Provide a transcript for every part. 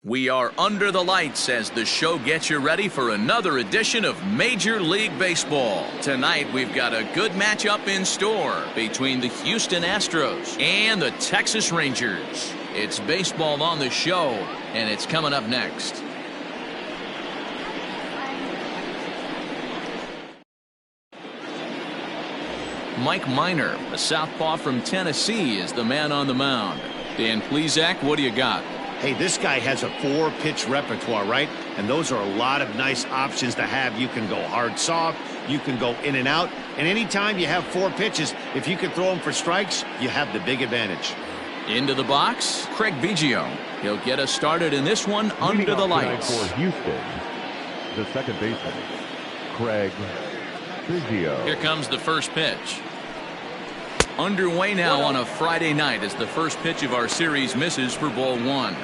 We are under the lights as the show gets you ready for another edition of Major League Baseball. Tonight we've got a good matchup in store between the Houston Astros and the Texas Rangers. It's baseball on the show, and it's coming up next. Mike Minor, a southpaw from Tennessee, is the man on the mound. Dan Plesac, what do you got? Hey, this guy has a 4-pitch repertoire, right? And those are a lot of nice options to have. You can go hard, soft. You can go in and out. And anytime you have 4 pitches, if you can throw them for strikes, you have the big advantage. Into the box, Craig Biggio. He'll get us started in this one under the lights. For Houston, the second baseman, Craig Biggio. Here comes the first pitch. Underway now on a Friday night as the first pitch of our series misses for ball 1.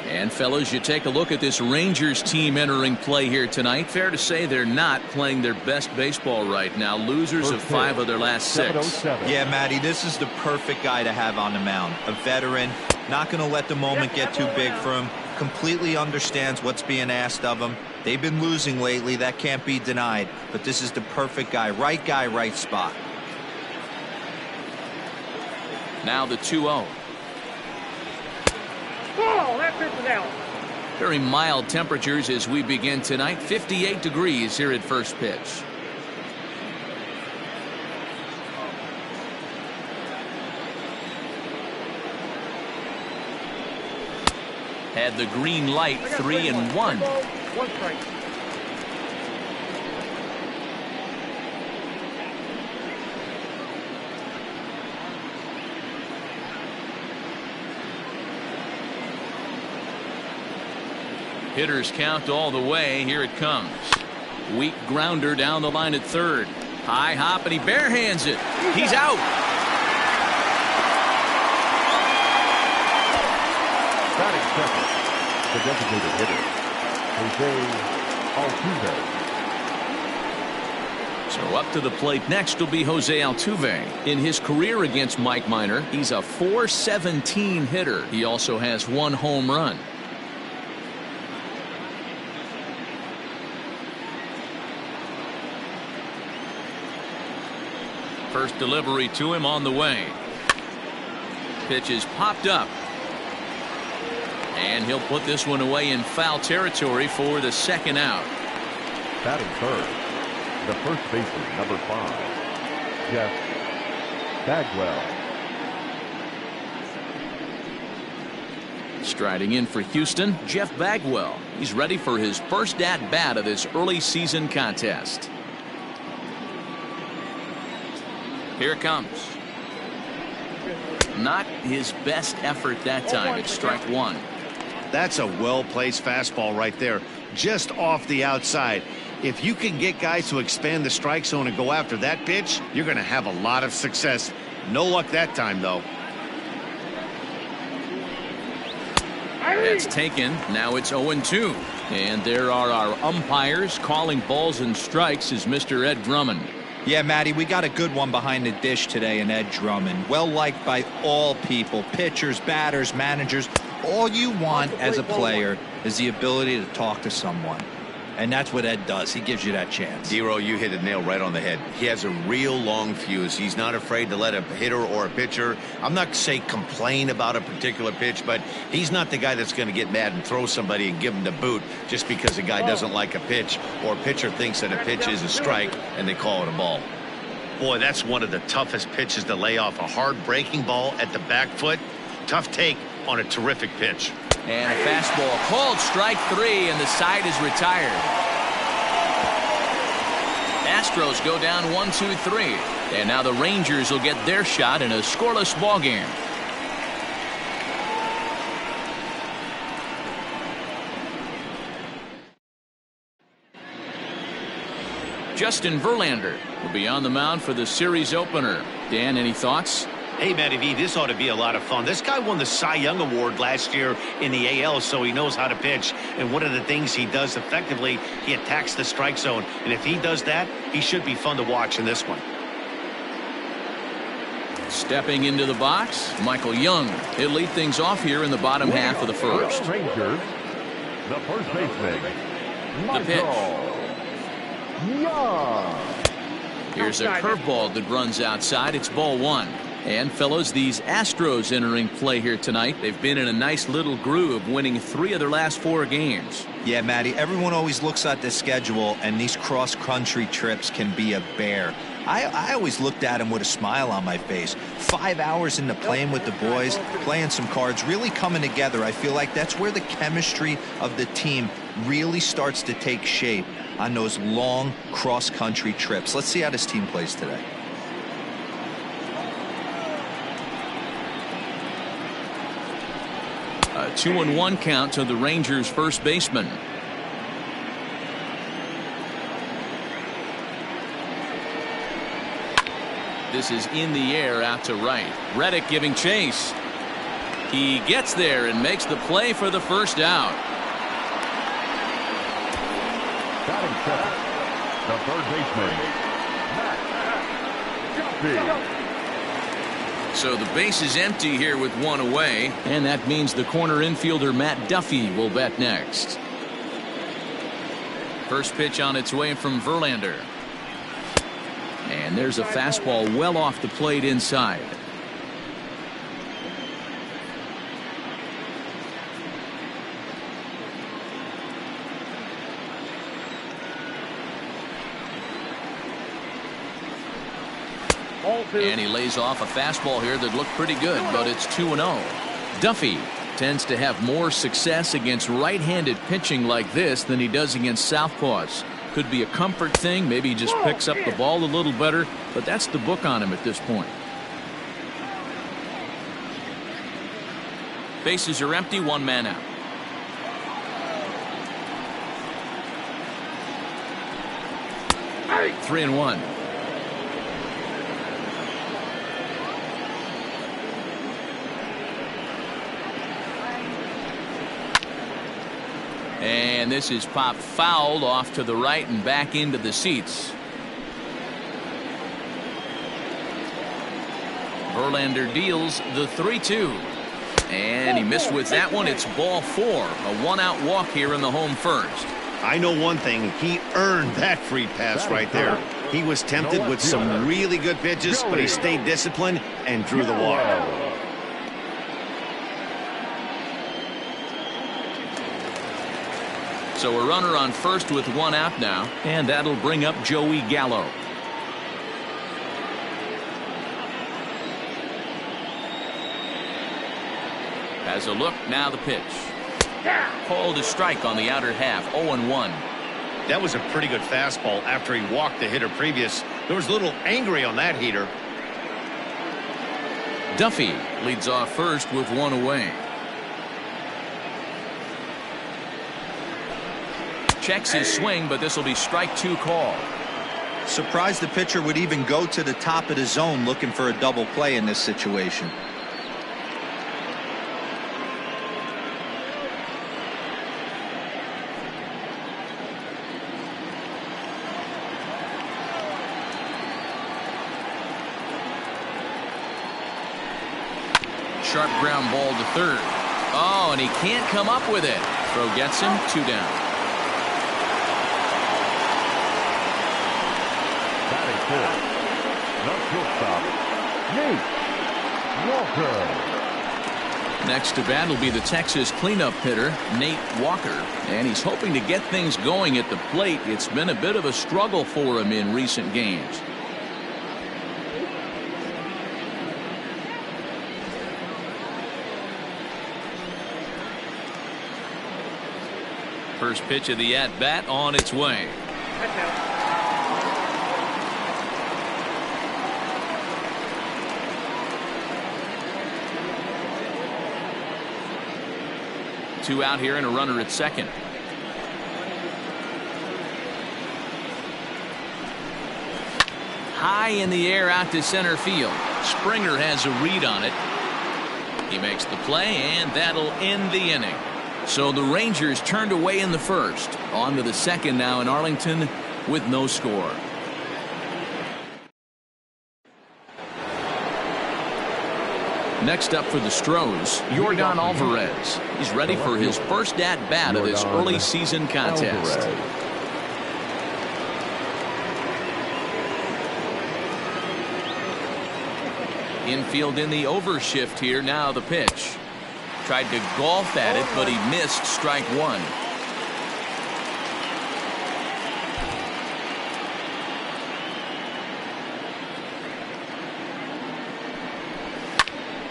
And fellas, you take a look at this Rangers team entering play here tonight. Fair to say they're not playing their best baseball right now. Losers of 5 of their last 6. Yeah, Matty, this is the perfect guy to have on the mound. A veteran, not going to let the moment get too big for him. Completely understands what's being asked of him. They've been losing lately. That can't be denied. But this is the perfect guy, right spot. Now the 2-0. Very mild temperatures as we begin tonight. 58 degrees here at first pitch. Had the green light, 3-1. 1 strike. Hitters count all the way. Here it comes. Weak grounder down the line at third. High hop, and he barehands it. He's out. Batting second, the designated hitter, Jose Altuve. So up to the plate next will be Jose Altuve. In his career against Mike Minor, he's a .417 hitter. He also has 1 home run. First delivery to him on the way. Pitch is popped up. And he'll put this one away in foul territory for the second out. Batting third, the first baseman, number 5, Jeff Bagwell. Striding in for Houston, Jeff Bagwell. He's ready for his first at-bat of this early season contest. Here it comes. Not his best effort that time. It's strike 1. That's a well-placed fastball right there, just off the outside. If you can get guys to expand the strike zone and go after that pitch, you're going to have a lot of success. No luck that time, though. That's taken. Now it's 0-2. And there are our umpires calling balls and strikes is Mr. Ed Drummond. Yeah, Matty, we got a good one behind the dish today in Ed Drummond. Well liked by all people, pitchers, batters, managers. All you want as a player is the ability to talk to someone. And that's what Ed does. He gives you that chance. Dero, you hit the nail right on the head. He has a real long fuse. He's not afraid to let a hitter or a pitcher, I'm not saying complain about a particular pitch, but he's not the guy that's going to get mad and throw somebody and give him the boot just because a guy doesn't like a pitch or a pitcher thinks that a pitch is a strike and they call it a ball. Boy, that's one of the toughest pitches to lay off. A hard breaking ball at the back foot. Tough take on a terrific pitch. And a fastball called strike 3, and the side is retired. Astros go down 1-2-3. And now the Rangers will get their shot in a scoreless ballgame. Justin Verlander will be on the mound for the series opener. Dan, any thoughts? Hey, Matty V, this ought to be a lot of fun. This guy won the Cy Young Award last year in the AL, so he knows how to pitch. And one of the things he does effectively, he attacks the strike zone. And if he does that, he should be fun to watch in this one. Stepping into the box, Michael Young. He'll lead things off here in the bottom half of the first. Rangers, The first baseman, The pitch. Young. Here's a curveball that runs outside. It's ball one. And fellows, these Astros entering play here tonight. They've been in a nice little groove, winning 3 of their last 4 games. Yeah, Matty, everyone always looks at the schedule, and these cross-country trips can be a bear. I always looked at them with a smile on my face. 5 hours into playing with the boys, playing some cards, really coming together. I feel like that's where the chemistry of the team really starts to take shape on those long cross-country trips. Let's see how this team plays today. A 2-1 count to the Rangers first baseman. This is in the air out to right. Reddick giving chase. He gets there and makes the play for the first out. Batting second, the third baseman, Duffy. So the base is empty here with 1 away, and that means the corner infielder Matt Duffy will bat next. First pitch on its way from Verlander. And there's a fastball well off the plate inside. And he lays off a fastball here that looked pretty good, but it's 2-0. Duffy tends to have more success against right-handed pitching like this than he does against southpaws. Could be a comfort thing. Maybe he just picks up the ball a little better, but that's the book on him at this point. Bases are empty, 1 man out. Hey. 3-1. And this is popped fouled off to the right and back into the seats. Verlander deals the 3-2. And he missed with that one. It's ball 4. A 1-out walk here in the home first. I know one thing. He earned that free pass right there. He was tempted with some really good pitches, but he stayed disciplined and drew the walk. So a runner on first with 1 out now, and that'll bring up Joey Gallo. Has a look, now the pitch. Called a strike on the outer half, 0-1. That was a pretty good fastball after he walked the hitter previous. There was a little angry on that heater. Duffy leads off first with 1 away. Checks his swing, but this will be strike 2 call. Surprised the pitcher would even go to the top of the zone looking for a double play in this situation. Sharp ground ball to third. Oh, and he can't come up with it. Throw gets him, 2 down. Batting fourth, the shortstop, Nate Walker. Next to bat will be the Texas cleanup hitter, Nate Walker. And he's hoping to get things going at the plate. It's been a bit of a struggle for him in recent games. First pitch of the at-bat on its way. Two out here and a runner at second. High in the air out to center field. Springer has a read on it. He makes the play, and that'll end the inning. So the Rangers turned away in the first. On to the second now in Arlington with no score. Next up for the Astros, Yordan Alvarez. He's ready for his first at-bat of this early season contest. Infield in the overshift here. Now the pitch. Tried to golf at it, but he missed strike one.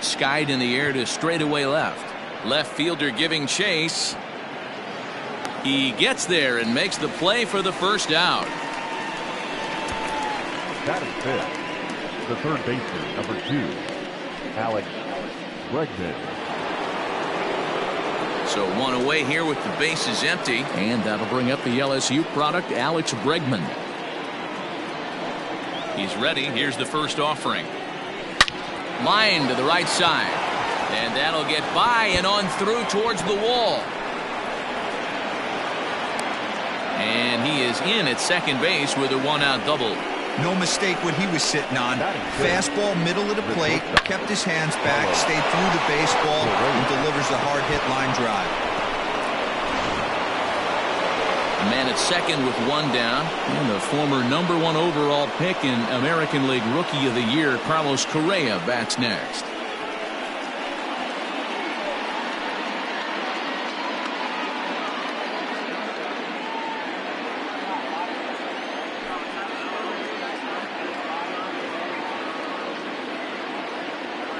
Skied in the air to straightaway left. Left fielder giving chase. He gets there and makes the play for the first out. That is fifth. The third baseman, number 2, Alex Bregman. So one away here with the bases empty, and that'll bring up the LSU product, Alex Bregman. He's ready. Here's the first offering. Line to the right side, and that'll get by and on through towards the wall. And he is in at second base with a one-out double. No mistake what he was sitting on. Fastball, middle of the plate, kept his hands back, stayed through the baseball, and delivers a hard-hit line drive. A man at second with one down, and the former #1 overall pick in American League Rookie of the Year, Carlos Correa, bats next.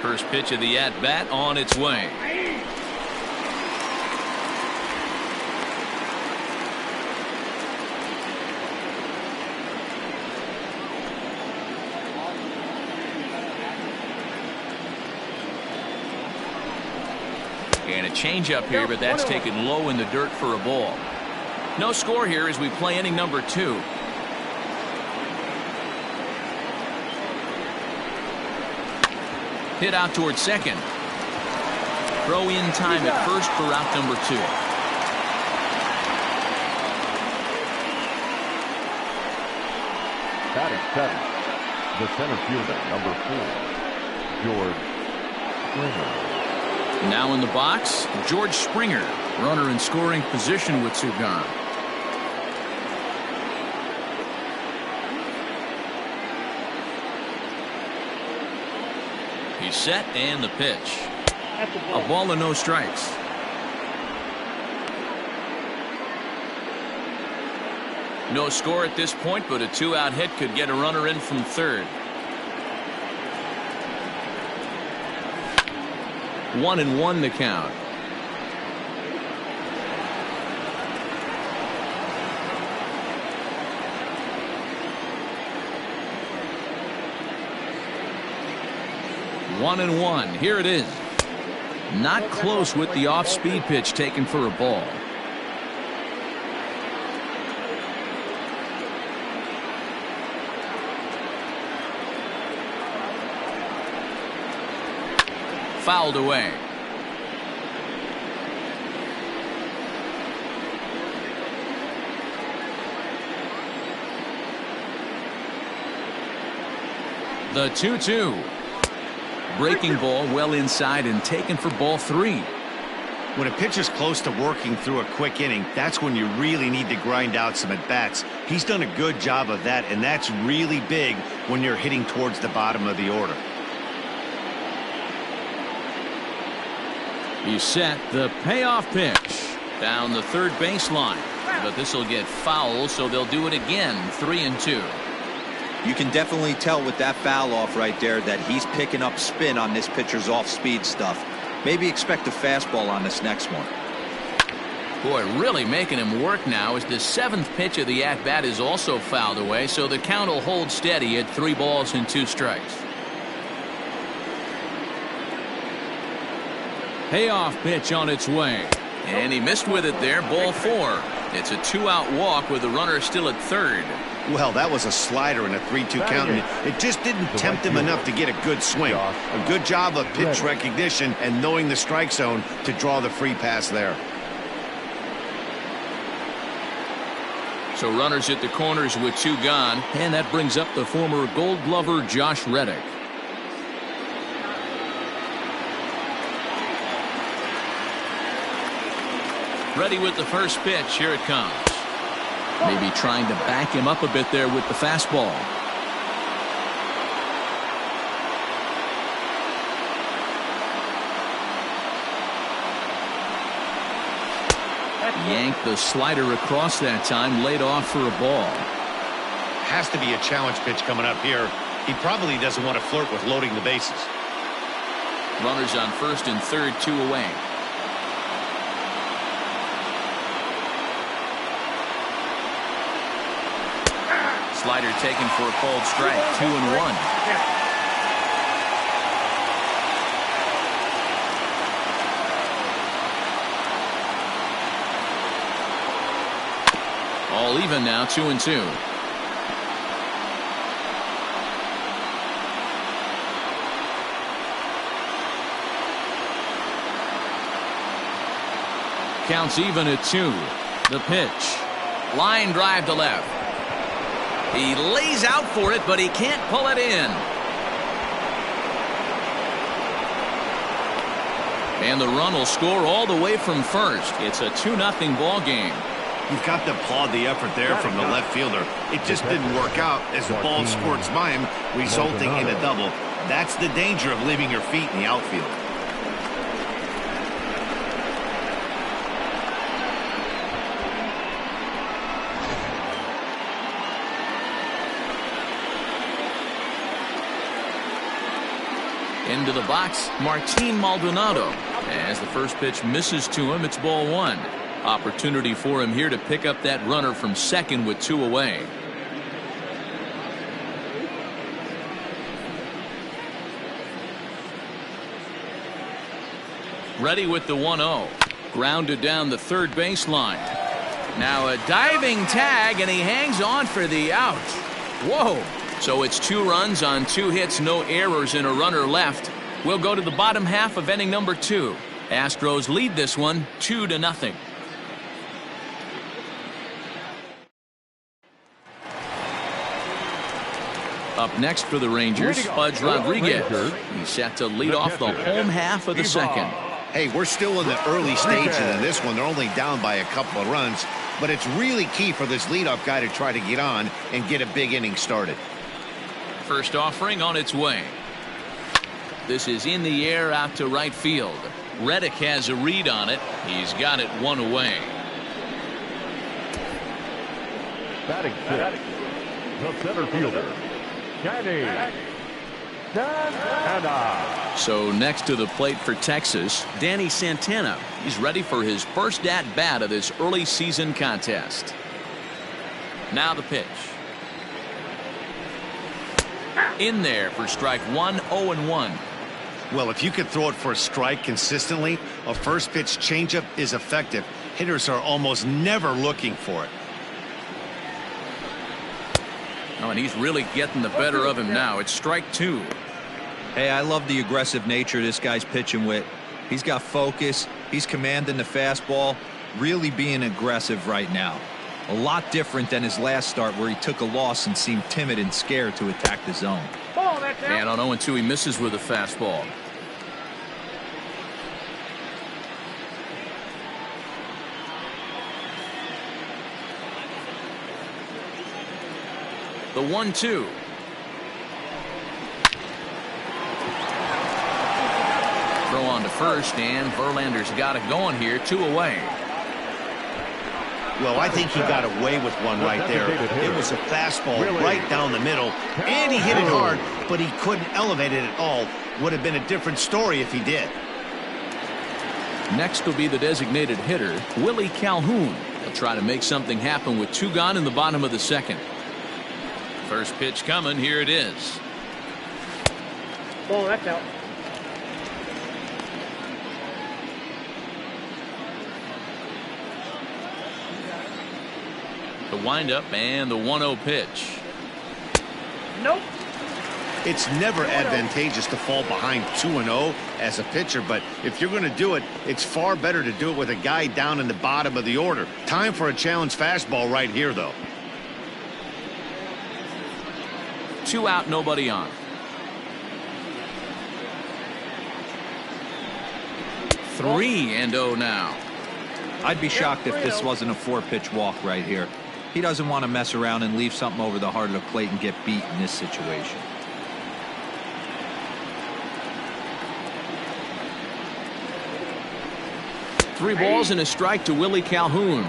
First pitch of the at-bat on its way. And a changeup here, but that's taken low in the dirt for a ball. No score here as we play inning number 2. Hit out towards second. Throw in time at first for out number 2. Batting seventh, the center fielder, number 4, George Springer. Now in the box, George Springer, runner in scoring position with 2 gone. He's set, and the pitch. A ball and no strikes. No score at this point, but a 2-out hit could get a runner in from third. 1-1 the count. One and one. Here it is. Not close with the off-speed pitch taken for a ball. Fouled away. The 2-2. Breaking ball well inside and taken for ball 3. When a pitcher's close to working through a quick inning, that's when you really need to grind out some at-bats. He's done a good job of that, and that's really big when you're hitting towards the bottom of the order. He's set. The payoff pitch down the third baseline, but this will get foul, so they'll do it again. 3-2. You can definitely tell with that foul off right there that he's picking up spin on this pitcher's off-speed stuff. Maybe expect a fastball on this next one. Boy, really making him work now as the 7th pitch of the at-bat is also fouled away, so the count will hold steady at 3 balls and 2 strikes. Payoff pitch on its way, and he missed with it there. Ball 4. It's a 2-out walk with the runner still at third. Well, that was a slider in a 3-2 count, and it just didn't tempt him enough to get a good swing. A good job of pitch recognition and knowing the strike zone to draw the free pass there. So runners at the corners with 2 gone, and that brings up the former Gold Glover Josh Reddick. Ready with the first pitch. Here it comes. Maybe trying to back him up a bit there with the fastball. Yanked the slider across that time, laid off for a ball. Has to be a challenge pitch coming up here. He probably doesn't want to flirt with loading the bases. Runners on first and third, 2 away. Slider taken for a called strike. 2-1. All even now, 2-2. Counts even at 2. The pitch. Line drive to left. He lays out for it, but he can't pull it in. And the run will score all the way from first. It's a 2-0 ball game. You've got to applaud the effort there from the left fielder. It just didn't work out as the ball squirts by him, resulting in a double. That's the danger of leaving your feet in the outfield. Into the box, Martin Maldonado. As the first pitch misses to him, it's ball 1. Opportunity for him here to pick up that runner from second with 2 away. Ready with the 1-0. Grounded down the third baseline. Now a diving tag, and he hangs on for the out. Whoa. So it's 2 runs on 2 hits, no errors, and a runner left. We'll go to the bottom half of inning number 2. Astros lead this one 2-0. Up next for the Rangers, Pudge Rodriguez. He's set to lead off the home half of the second. Hey, we're still in the early stages of this one. They're only down by a couple of runs, but it's really key for this leadoff guy to try to get on and get a big inning started. First offering on its way. This is in the air out to right field. Reddick has a read on it. He's got it 1 away. Batting six, the center fielder, Danny Santana. So next to the plate for Texas, Danny Santana. He's ready for his first at-bat of this early season contest. Now the pitch. In there for strike 1, 0-1. Well, if you could throw it for a strike consistently, a first pitch changeup is effective. Hitters are almost never looking for it. Oh, and he's really getting the better of him now. It's strike 2. Hey, I love the aggressive nature this guy's pitching with. He's got focus. He's commanding the fastball. Really being aggressive right now. A lot different than his last start where he took a loss and seemed timid and scared to attack the zone. And on 0-2, he misses with a fastball. The 1-2. Throw on to first, and Verlander's got it going here, 2 away. Well, I think he got away with one right there. It was a fastball right down the middle, and he hit it hard, but he couldn't elevate it at all. Would have been a different story if he did. Next will be the designated hitter, Willie Calhoun. He'll try to make something happen with 2 gone in the bottom of the second. First pitch coming. Here it is. Ball, that's out. The windup and the 1-0 pitch. Nope. It's never advantageous to fall behind 2-0 as a pitcher, but if you're going to do it, it's far better to do it with a guy down in the bottom of the order. Time for a challenge fastball right here, though. 2 out, nobody on. 3-0 now. I'd be shocked if this wasn't a 4-pitch walk right here. He doesn't want to mess around and leave something over the heart of the plate and get beat in this situation. Three balls and a strike to Willie Calhoun.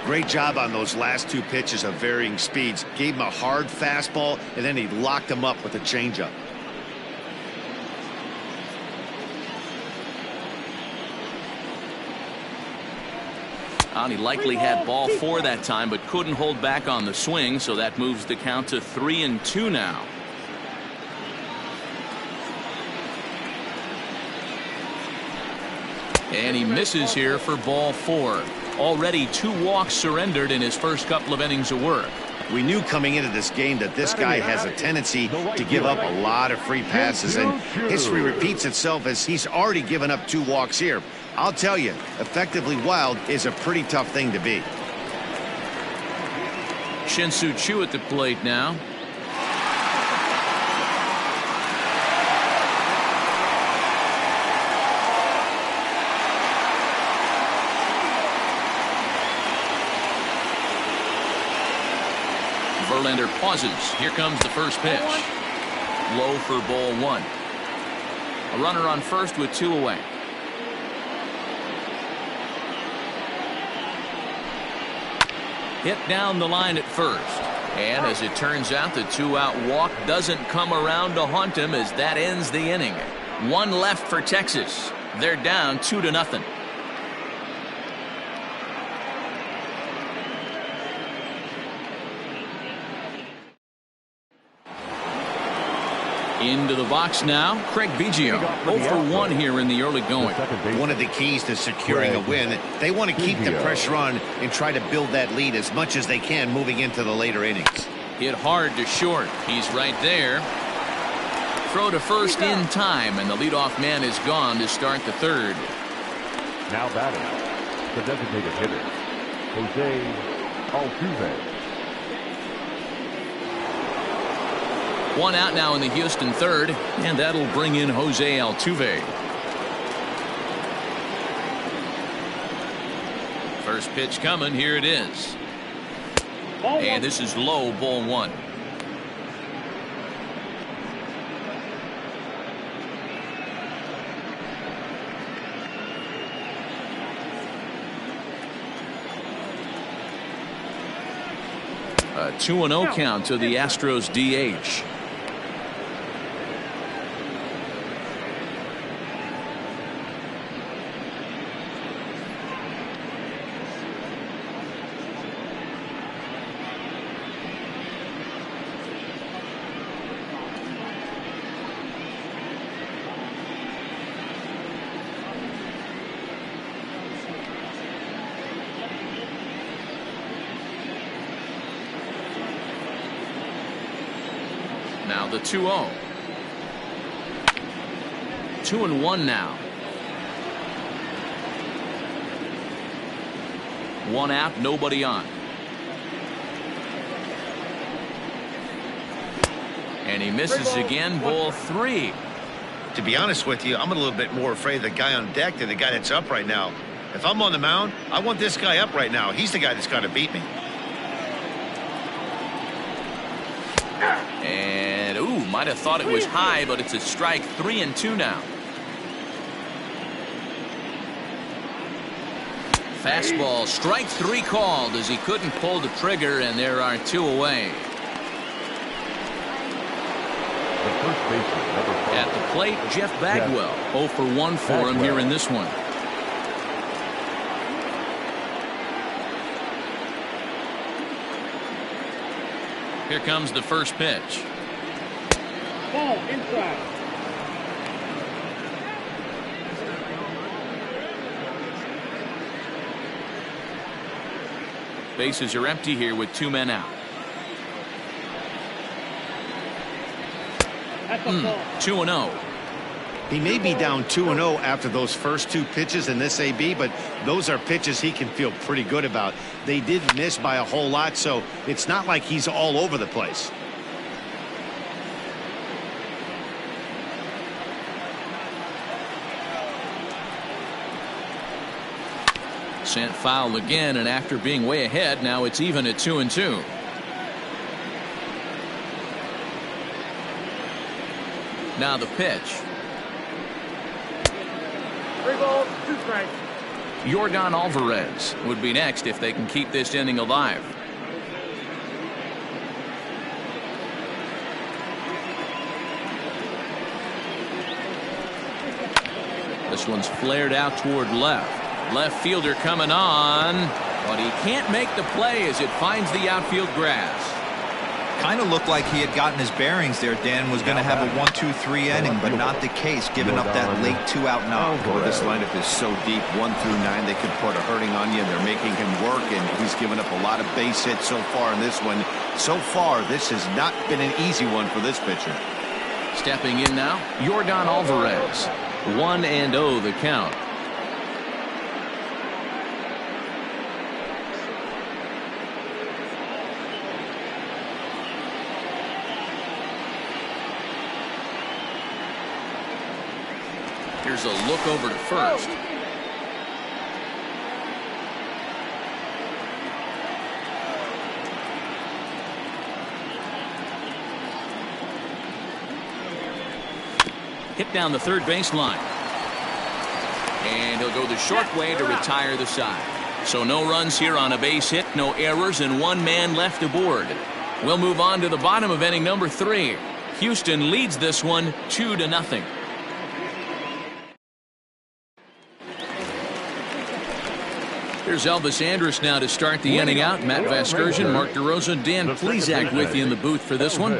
Great job on those last 2 pitches of varying speeds. Gave him a hard fastball, and then he locked him up with a changeup. And he likely had ball 4 that time, but couldn't hold back on the swing, so that moves the count to 3-2 now. And he misses here for ball 4. Already 2 walks surrendered in his first couple of innings of work. We knew coming into this game that this guy has a tendency to give up a lot of free passes, and history repeats itself as he's already given up 2 walks here. I'll tell you, effectively wild is a pretty tough thing to beat. Shin-Soo Choo at the plate now. Verlander pauses. Here comes the first pitch. Low for ball 1. A runner on first with 2 away. Hit down the line at first. And as it turns out, the 2-out walk doesn't come around to haunt him as that ends the inning. 1 left for Texas. They're down 2-0. Into the box now, Craig Biggio. 0 for 1 here in the early going. One of the keys to securing a win, they want to keep the pressure on and try to build that lead as much as they can moving into the later innings. Hit hard to short. He's right there. Throw to first in time, and the leadoff man is gone to start the 3rd. Now batting, the designated hitter, Jose Altuve. 1 out now in the Houston 3rd, and that'll bring in Jose Altuve. First pitch coming. Here it is. And this is low, ball 1. A 2-0 count to the Astros DH. Now the 2-0. 2-1 now. 1 out, nobody on. And he misses again, ball 3. To be honest with you, I'm a little bit more afraid of the guy on deck than the guy that's up right now. If I'm on the mound, I want this guy up right now. He's the guy that's got to beat me. And might have thought it was high, but it's a strike. 3-2 now. Fastball, strike 3 called as he couldn't pull the trigger, and there are 2 away. The first baseman, number 5. At the plate, Jeff Bagwell. 0 for 1 for him here in this one. Here comes the first pitch. Ball inside. Bases are empty here with 2 men out. That's a ball. 2-0. He may be down 2-0 after those first 2 pitches in this AB, but those are pitches he can feel pretty good about. They did miss by a whole lot, so it's not like he's all over the place. Sent foul again, and after being way ahead, now it's even at 2-2. Now the pitch. 3 balls, 2 strikes. Yordan Alvarez would be next if they can keep this inning alive. This one's flared out toward left. Left fielder coming on, but he can't make the play as it finds the outfield grass. Kind of looked like he had gotten his bearings there. Dan was going to have a 1-2-3 inning, but not the case, giving up that late 2-out knock. Well, this lineup is so deep, 1 through 9, they could put a hurting on you. They're making him work, and he's given up a lot of base hits so far in this one. So far, this has not been an easy one for this pitcher. Stepping in now, Yordan Alvarez. 1-0 the count. Here's a look over to first. Hit down the third baseline. And he'll go the short way to retire the side. So no runs here on a base hit, no errors, and 1 man left aboard. We'll move on to the bottom of inning number 3. Houston leads this one 2-0. Here's Elvis Andrus now to start the inning out. Matt Vasgersian, Mark DeRosa, Dan Plesac with you in the booth for this one.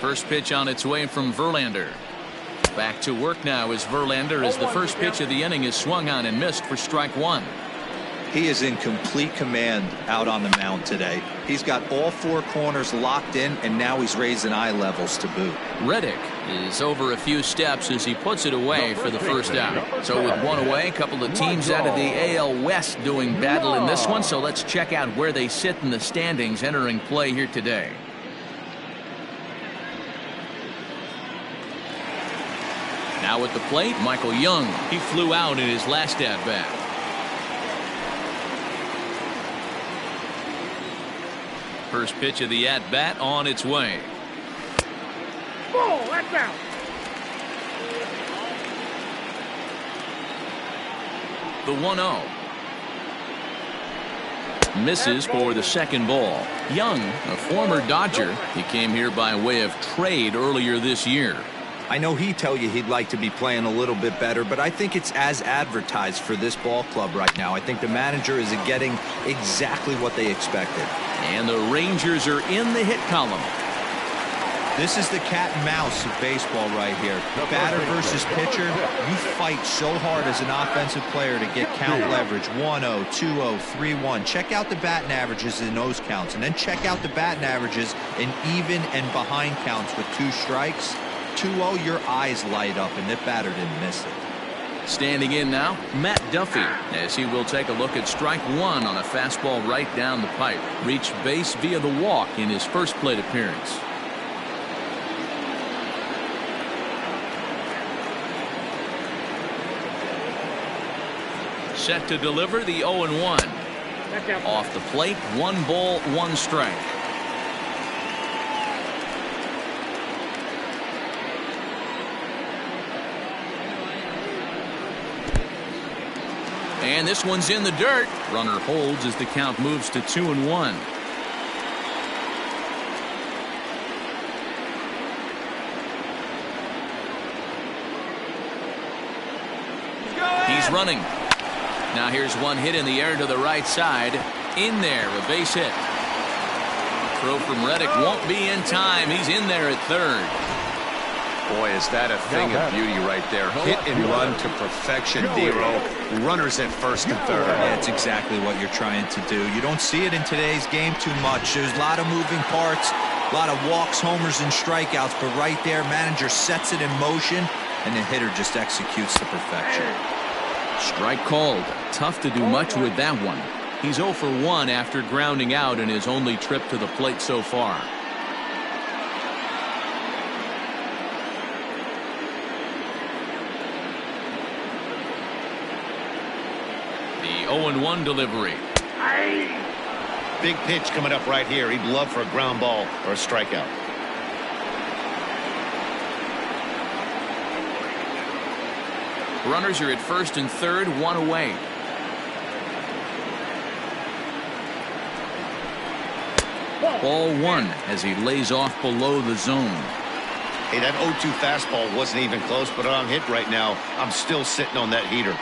First pitch on its way from Verlander. Back to work now is Verlander as the first pitch of the inning is swung on and missed for strike 1. He is in complete command out on the mound today. He's got all 4 corners locked in, and now he's raising eye levels to boot. Reddick is over a few steps as he puts it away for the first out. So with 1 away, a couple of teams out of the AL West doing battle in this one. So let's check out where they sit in the standings entering play here today. Now at the plate, Michael Young. He flew out in his last at-bat. First pitch of the at-bat on its way. Ball, that's out. The 1-0. Misses for the second ball. Young, a former Dodger. He came here by way of trade earlier this year. I know he'd tell you he'd like to be playing a little bit better, but I think it's as advertised for this ball club right now. I think the manager is getting exactly what they expected. And the Rangers are in the hit column. This is the cat and mouse of baseball right here. Batter versus pitcher. You fight so hard as an offensive player to get count leverage. 1-0, 2-0, 3-1. Check out the batting averages in those counts, and then check out the batting averages in even and behind counts with 2 strikes. 2-0, your eyes light up, and the batter didn't miss it. Standing in now, Matt Duffy, as he will take a look at strike 1 on a fastball right down the pipe. Reached base via the walk in his first plate appearance. Set to deliver the 0-1. Off the plate, 1 ball, 1 strike. And this one's in the dirt. Runner holds as the count moves to 2-1. He's running. Now here's one hit in the air to the right side. In there, a base hit. Throw from Reddick won't be in time. He's in there at third. Boy, is that a thing of beauty right there. Hit and run to perfection, Dero. Runners at first and third. That's exactly what you're trying to do. You don't see it in today's game too much. There's a lot of moving parts, a lot of walks, homers, and strikeouts, but right there, manager sets it in motion, and the hitter just executes to perfection. Strike called. Tough to do much with that one. He's 0 for 1 after grounding out in his only trip to the plate so far. The 0-1 delivery. Big pitch coming up right here. He'd love for a ground ball or a strikeout. Runners are at first and third, 1 away. Ball 1 as he lays off below the zone. Hey, that 0-2 fastball wasn't even close, but on hit right now, I'm still sitting on that heater.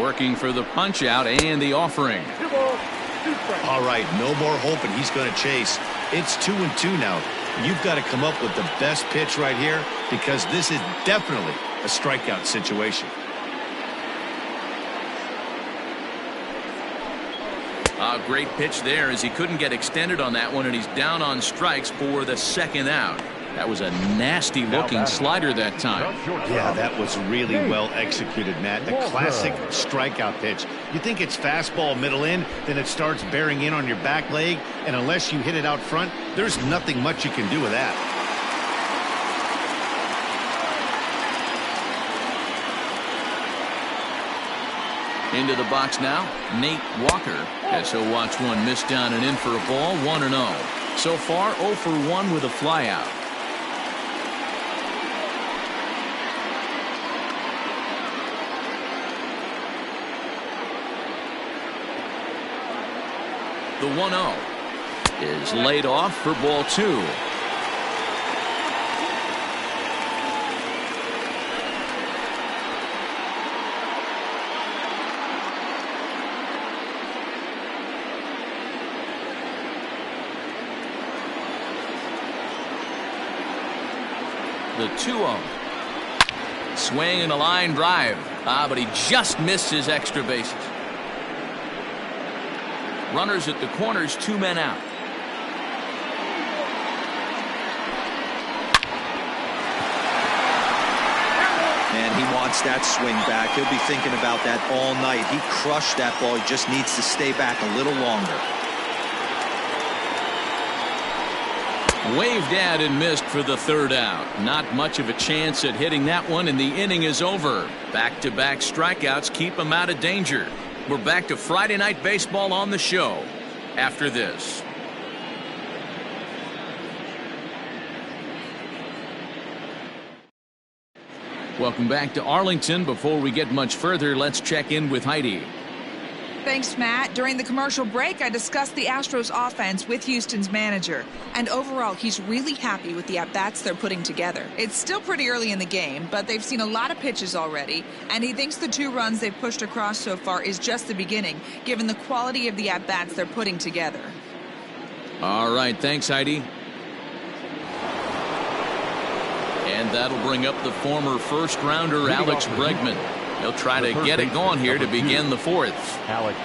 Working for the punch out and the offering. 2 balls, 2 strikes. All right, no more hoping he's going to chase. It's 2-2 now. You've got to come up with the best pitch right here because this is definitely a strikeout situation. A great pitch there as he couldn't get extended on that one, and he's down on strikes for the second out. That was a nasty looking slider that time. Yeah, that was really well executed, Matt. A classic strikeout pitch. You think it's fastball middle in, then it starts bearing in on your back leg, and unless you hit it out front, there's nothing much you can do with that. Into the box now, Nate Walker, as he'll watch one miss down and in for a ball, 1-0. So far, 0 for 1 with a flyout. The 1-0 is laid off for ball 2. The 2-0. Swing and a line drive. But he just missed his extra bases. Runners at the corners, 2 men out. And he wants that swing back. He'll be thinking about that all night. He crushed that ball. He just needs to stay back a little longer. Waved at and missed for the third out. Not much of a chance at hitting that one, and the inning is over. Back-to-back strikeouts keep him out of danger. We're back to Friday Night Baseball on the show after this. Welcome back to Arlington. Before we get much further, let's check in with Heidi. Thanks, Matt. During the commercial break, I discussed the Astros offense with Houston's manager. And overall, he's really happy with the at-bats they're putting together. It's still pretty early in the game, but they've seen a lot of pitches already. And he thinks the 2 runs they've pushed across so far is just the beginning, given the quality of the at-bats they're putting together. All right. Thanks, Heidi. And that'll bring up the former first-rounder Alex Bregman. He'll try to get it going here to begin the 4th. Alex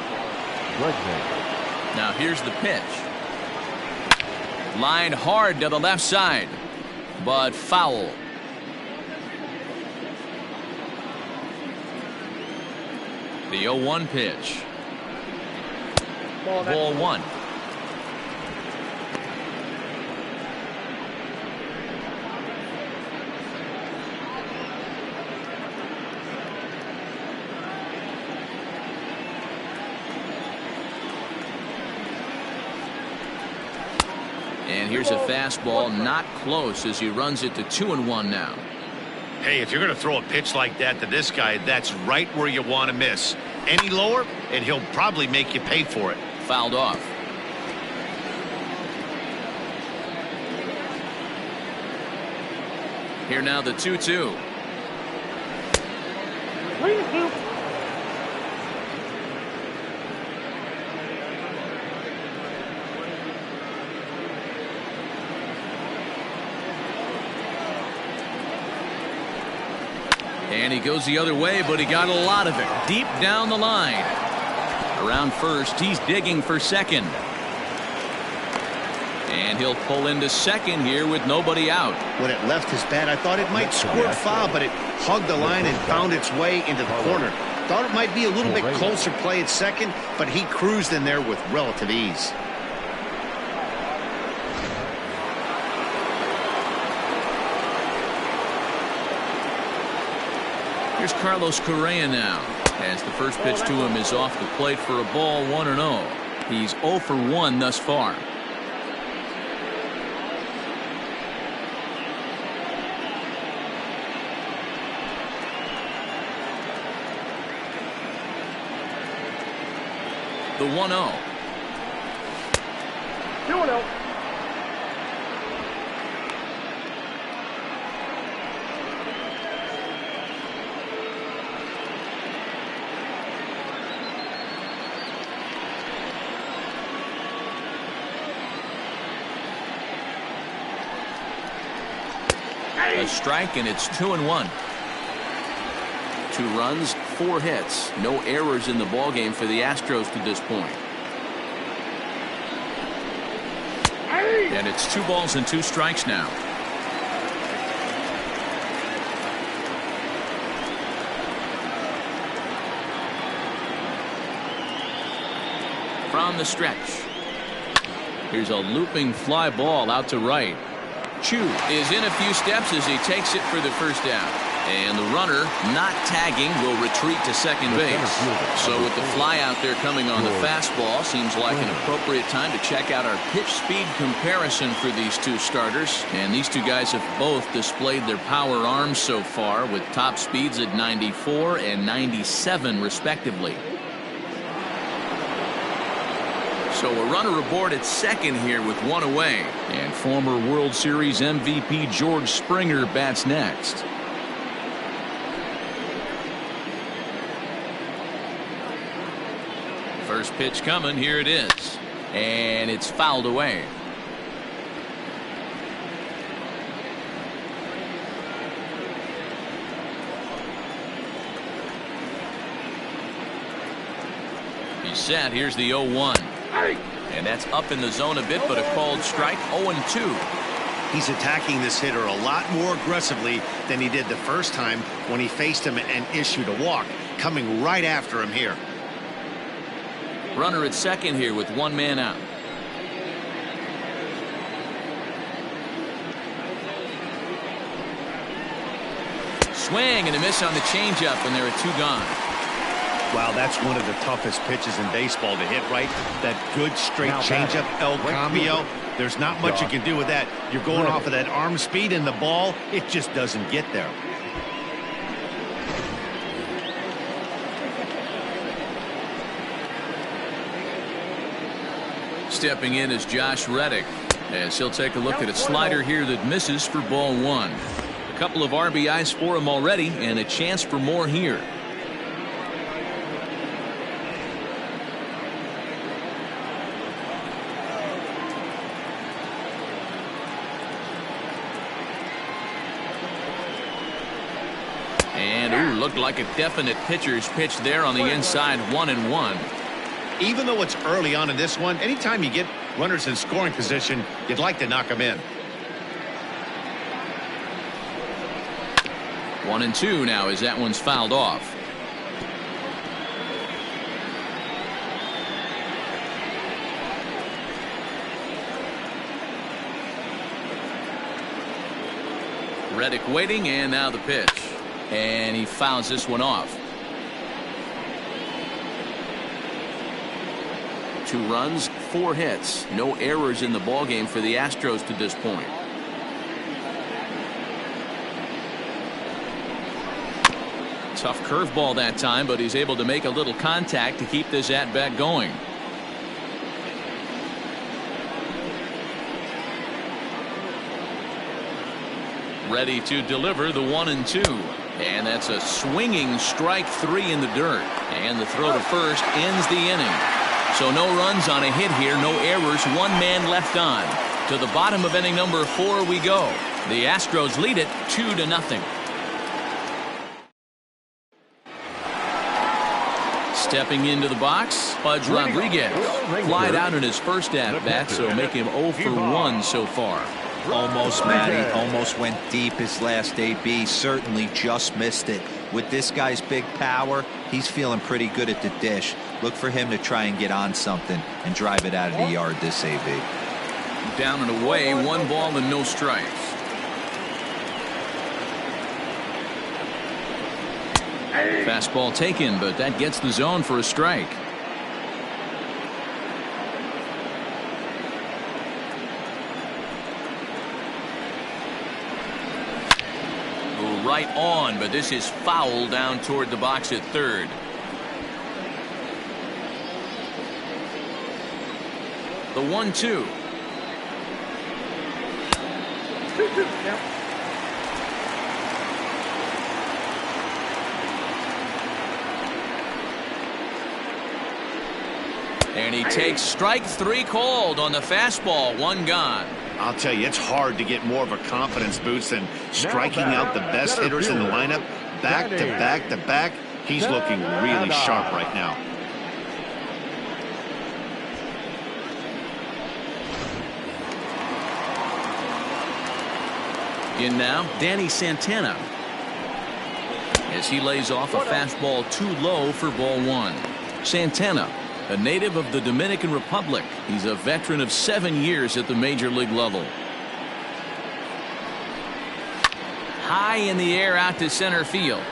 Bregman. Now here's the pitch. Line hard to the left side, but foul. The 0-1 pitch. Ball 1. And here's a fastball not close as he runs it to 2-1 now. Hey, if you're going to throw a pitch like that to this guy, that's right where you want to miss. Any lower, and he'll probably make you pay for it. Fouled off. Here now the 2-2. And he goes the other way, but he got a lot of it deep down the line. Around first, he's digging for second. And he'll pull into second here with nobody out. When it left his bat, I thought it might squirt foul, but it hugged the line and found its way into the corner. Thought it might be a little bit closer play at second, but he cruised in there with relative ease. Here's Carlos Correa now, as the first pitch to him is off the plate for a ball, 1-0. He's 0 for 1 thus far. The 1-0. 2-0. A strike, and it's 2-1. 2 runs, 4 hits, no errors in the ballgame for the Astros to this point. And it's 2 balls and 2 strikes now. From the stretch. Here's a looping fly ball out to right. Chu is in a few steps as he takes it for the first down. And the runner, not tagging, will retreat to second base. So with the fly out there coming on the fastball, seems like an appropriate time to check out our pitch speed comparison for these 2 starters. And these 2 guys have both displayed their power arms so far, with top speeds at 94 and 97 respectively. So a runner aboard at second here with 1 away. And former World Series MVP George Springer bats next. First pitch coming. Here it is. And it's fouled away. He's set. Here's the 0-1. And that's up in the zone a bit, but a called strike. 0-2. He's attacking this hitter a lot more aggressively than he did the first time when he faced him and issued a walk. Coming right after him here. Runner at second here with 1 man out. Swing and a miss on the changeup, and there are 2 gone. Wow, that's one of the toughest pitches in baseball to hit, right? That good straight changeup, El Cambio. There's not much you can do with that. You're going off of that arm speed, and the ball, it just doesn't get there. Stepping in is Josh Reddick, as he'll take a look at a slider here that misses for ball 1. A couple of RBIs for him already, and a chance for more here. And looked like a definite pitcher's pitch there on the inside. 1-1. Even though it's early on in this one, anytime you get runners in scoring position, you'd like to knock them in. 1-2 now as that one's fouled off. Reddick waiting, and now the pitch. And he fouls this one off. 2 runs, 4 hits, no errors in the ballgame for the Astros to this point. Tough curveball that time, but he's able to make a little contact to keep this at-bat going. Ready to deliver the 1-2. And that's a swinging strike 3 in the dirt. And the throw to first ends the inning. So no runs on a hit here, no errors, 1 man left on. To the bottom of inning number 4 we go. The Astros lead it 2-0. Stepping into the box, Pudge Rodriguez. Flied out in his first at-bat, so make him 0 for 1 so far. Almost, Matty. Almost went deep his last AB. Certainly just missed it. With this guy's big power, he's feeling pretty good at the dish. Look for him to try and get on something and drive it out of the yard this AB. Down and away, 1 ball and no strikes. Fastball taken, but that gets the zone for a strike. Right on, but this is foul down toward the box at third. The 1-2. And he takes strike 3 called on the fastball. 1 gone. I'll tell you, it's hard to get more of a confidence boost than striking out the best hitters in the lineup back to back to back. He's looking really sharp right now. In now, Danny Santana. As he lays off a fastball too low for ball 1. Santana, a native of the Dominican Republic. He's a veteran of 7 years at the major league level. High in the air out to center field.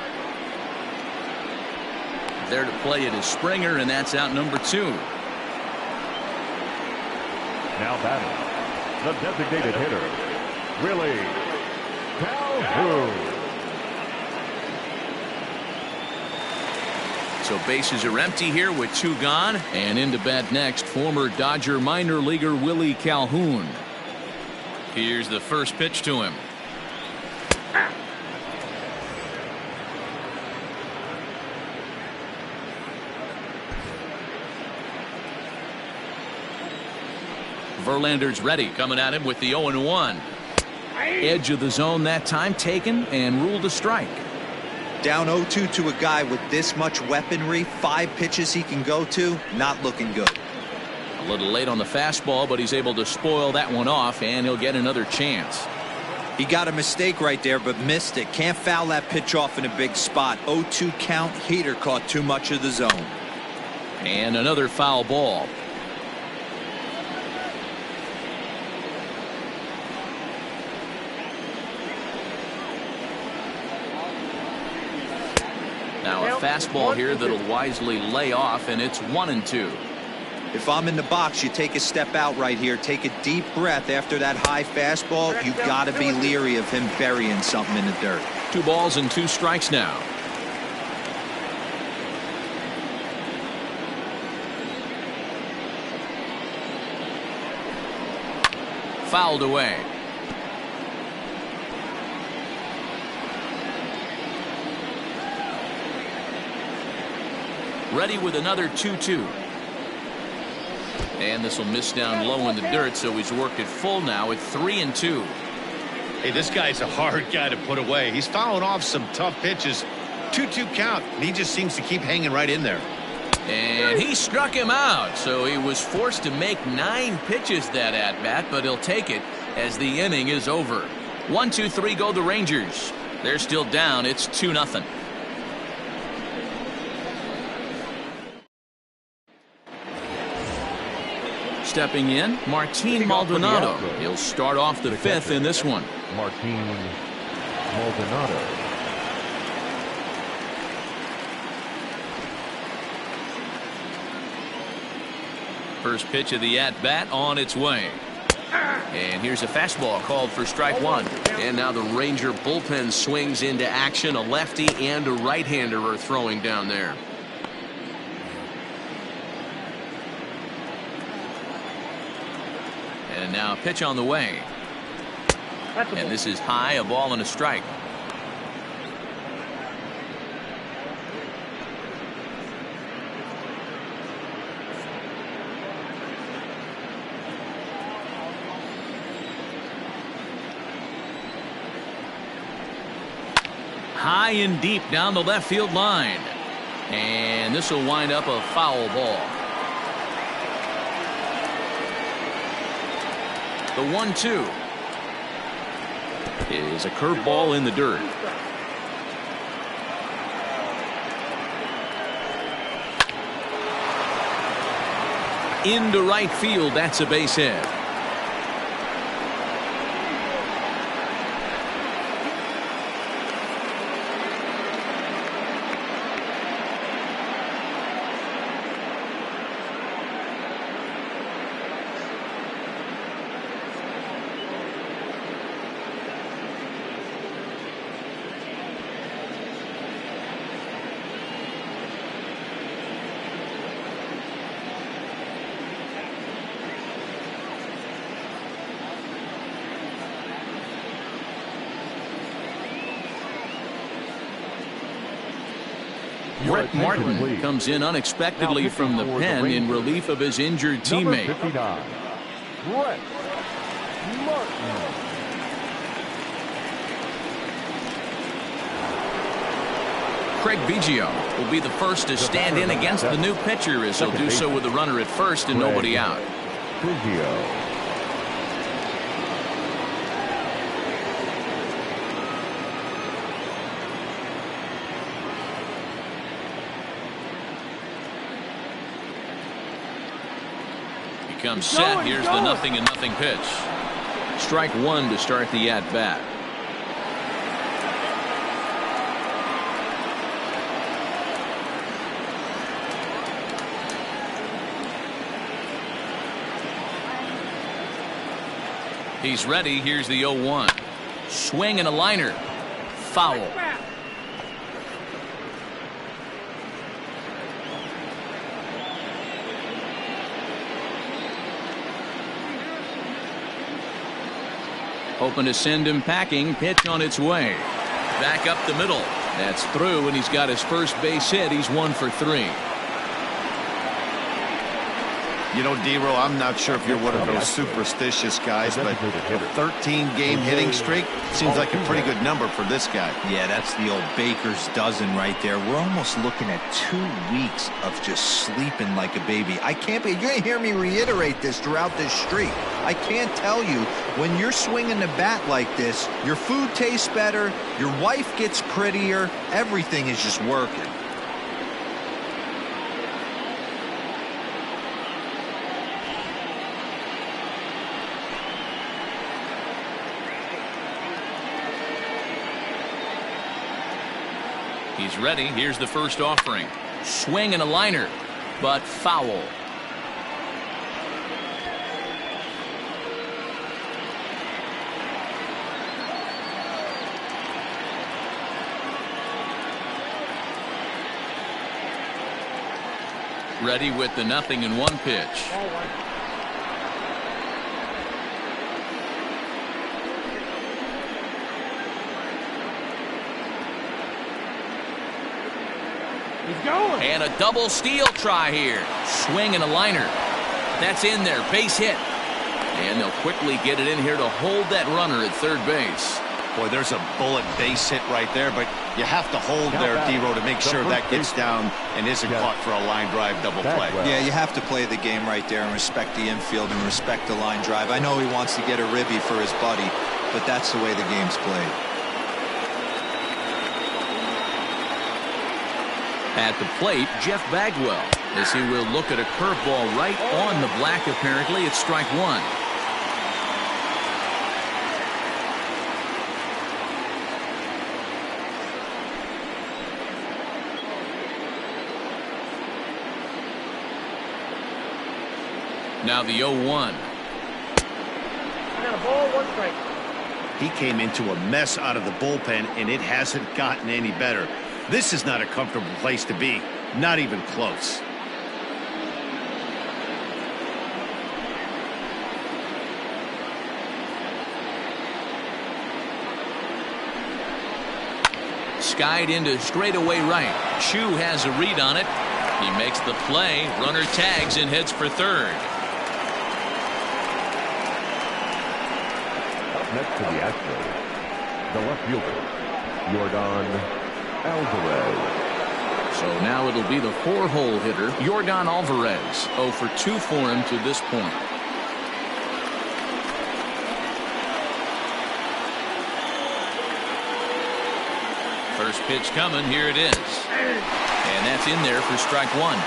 There to play it is Springer, and that's out number 2. Now batting, the designated hitter, Willie Calhoun. So bases are empty here with 2 gone, and into bat next, former Dodger minor leaguer Willie Calhoun. Here's the first pitch to him. Verlander's ready, coming at him with the 0-1. Edge of the zone that time taken and ruled a strike. Down 0-2 to a guy with this much weaponry, 5 pitches he can go to, not looking good. A little late on the fastball, but he's able to spoil that one off, and he'll get another chance. He got a mistake right there, but missed it. Can't foul that pitch off in a big spot. 0-2 count. Heater caught too much of the zone. And another foul ball. Now a fastball here that'll wisely lay off, and it's 1-2. If I'm in the box, you take a step out right here. Take a deep breath after that high fastball. You've got to be leery of him burying something in the dirt. 2 balls and 2 strikes now. Fouled away. Ready with another 2-2. And this will miss down low in the dirt, so he's worked it full now at 3-2. Hey, this guy's a hard guy to put away. He's fouling off some tough pitches. 2-2 count. He just seems to keep hanging right in there. And he struck him out, so he was forced to make 9 pitches that at bat, but he'll take it as the inning is over. 1-2-3 go the Rangers. They're still down. It's 2-0. Stepping in, Martin Maldonado. He'll start off the 5th in this one. Martin Maldonado. First pitch of the at-bat on its way. And here's a fastball called for strike 1. And now the Ranger bullpen swings into action. A lefty and a right-hander are throwing down there. And now a pitch on the way. And this is high, a ball and a strike. High and deep down the left field line. And this will wind up a foul ball. The 1-2 is a curveball in the dirt. Into right field. That's a base hit. Brett Martin comes in unexpectedly from the pen in relief of his injured teammate. Number 59, Brett Martin. Craig Biggio will be the first to stand in against the new pitcher, as he'll do so with a runner at first and nobody out. Biggio. Comes set. Here's the 0-0 pitch. Strike one to start the at bat. He's ready. Here's the 0-1. Swing and a liner. Foul. Hoping to send him packing. Pitch on its way. Back up the middle. That's through, and he's got his first base hit. He's 1 for 3. You know, D-Row, I'm not sure if you're one of those superstitious guys, but a 13-game hitting streak seems like a pretty good number for this guy. Yeah, that's the old baker's dozen right there. We're almost looking at 2 weeks of just sleeping like a baby. I can't be. You're going to hear me reiterate this throughout this streak. I can't tell you, when you're swinging the bat like this, your food tastes better, your wife gets prettier, everything is just working. He's ready. Here's the first offering. Swing and a liner, but foul. Ready with the 0-1 pitch. He's going. And a double steal try here. Swing and a liner. That's in there. Base hit. And they'll quickly get it in here to hold that runner at third base. Boy, there's a bullet base hit right there, but you have to hold there, D-Row, to make sure that gets down and isn't caught for a line drive double play. Yeah, you have to play the game right there and respect the infield and respect the line drive. I know he wants to get a ribby for his buddy, but that's the way the game's played. At the plate, Jeff Bagwell, as he will look at a curveball right on the black. Apparently, it's strike one. Now the 0-1. I got a ball, 1 strike. He came into a mess out of the bullpen, and it hasn't gotten any better. This is not a comfortable place to be. Not even close. Skied into straightaway right. Chu has a read on it. He makes the play. Runner tags and heads for third. Up next to the Astros, the left fielder, Yordan Alvarez. So now it'll be the 4-hole hitter, Yordan Alvarez. 0 for 2 for him to this point. First pitch coming. Here it is. And that's in there for strike 1.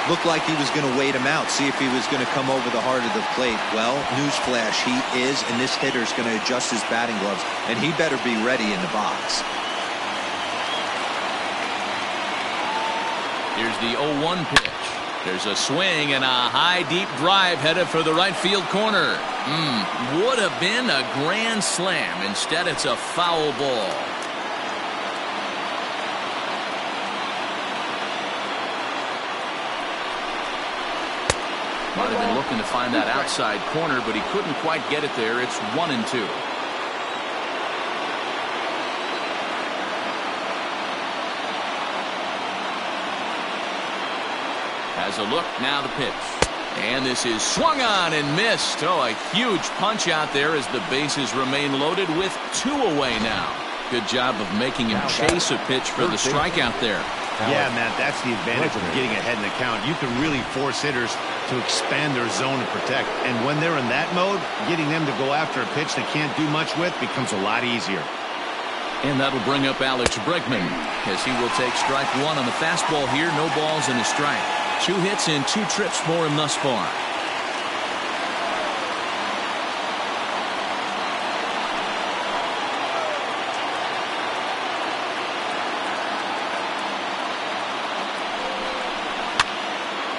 Looked like he was going to wait him out, see if he was going to come over the heart of the plate. Well, newsflash, he is, and this hitter's going to adjust his batting gloves, and he better be ready in the box. Here's the 0-1 pitch. There's a swing and a high deep drive headed for the right field corner. Would have been a grand slam. Instead, it's a foul ball. Might have been looking to find that outside corner, but he couldn't quite get it there. It's 1-2. Has a look, now the pitch. And this is swung on and missed. Oh, a huge punch out there as the bases remain loaded with 2 away now. Good job of making him chase a pitch for the strikeout there. Yeah, Matt, that's the advantage of getting ahead in the count. You can really force hitters to expand their zone and protect. And when they're in that mode, getting them to go after a pitch they can't do much with becomes a lot easier. And that'll bring up Alex Bregman as he will take strike 1 on the fastball here. No balls and a strike. 2 hits and 2 trips for him thus far.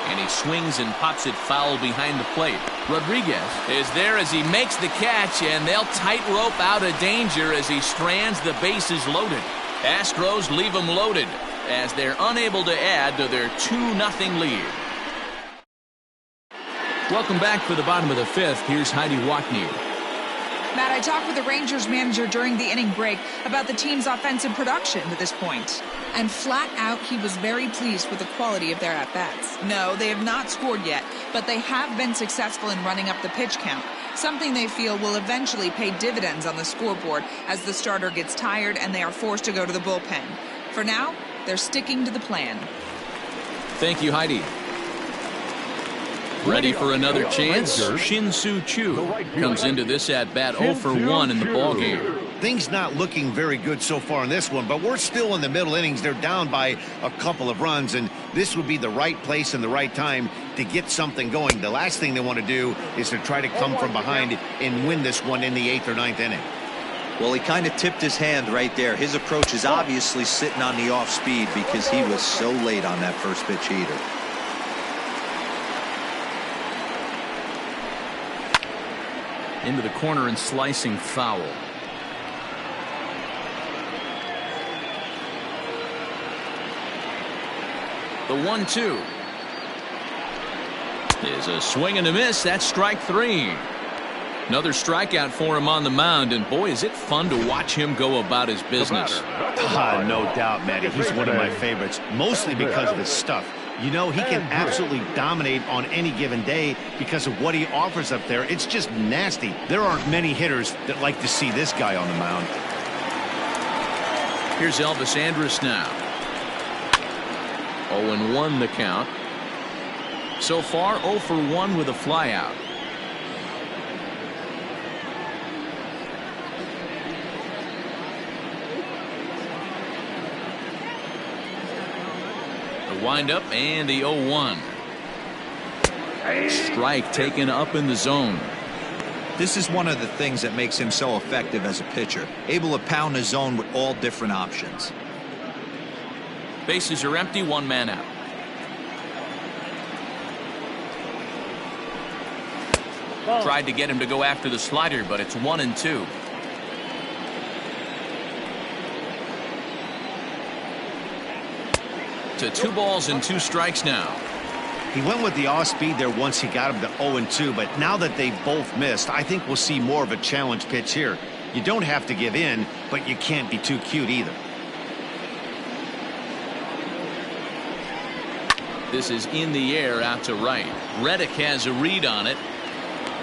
And he swings and pops it foul behind the plate. Rodriguez is there as he makes the catch, and they'll tightrope out of danger as he strands the bases loaded. Astros leave them loaded as they're unable to add to their 2-0 lead. Welcome back for the bottom of the 5th. Here's Heidi Watney. Matt, I talked with the Rangers manager during the inning break about the team's offensive production to this point. And flat out, he was very pleased with the quality of their at-bats. No, they have not scored yet, but they have been successful in running up the pitch count, something they feel will eventually pay dividends on the scoreboard as the starter gets tired and they are forced to go to the bullpen. For now, they're sticking to the plan. Thank you, Heidi. Ready for another chance? Shin-Soo Choo comes into this at-bat 0 for 1 in the ballgame. Things not looking very good so far in this one, but we're still in the middle innings. They're down by a couple of runs, and this would be the right place and the right time to get something going. The last thing they want to do is to try to come from behind and win this one in the 8th or 9th inning. Well, he kind of tipped his hand right there. His approach is obviously sitting on the off speed because he was so late on that first pitch heater. Into the corner and slicing foul. The 1-2 is a swing and a miss. That's strike 3. Another strikeout for him on the mound, and boy, is it fun to watch him go about his business. No doubt, Matty. He's one of my favorites, mostly because of his stuff. You know, he can absolutely dominate on any given day because of what he offers up there. It's just nasty. There aren't many hitters that like to see this guy on the mound. Here's Elvis Andrus now. 0-1 the count. So far, 0 for 1 with a flyout. Windup and the 0-1. Strike taken up in the zone. This is one of the things that makes him so effective as a pitcher, able to pound the zone with all different options. Bases are empty, 1 man out. Tried to get him to go after the slider, but it's 1-2. To 2 balls and 2 strikes now. He went with the off speed there once he got him to 0-2, but now that they've both missed, I think we'll see more of a challenge pitch here. You don't have to give in, but you can't be too cute either. This is in the air out to right. Reddick has a read on it.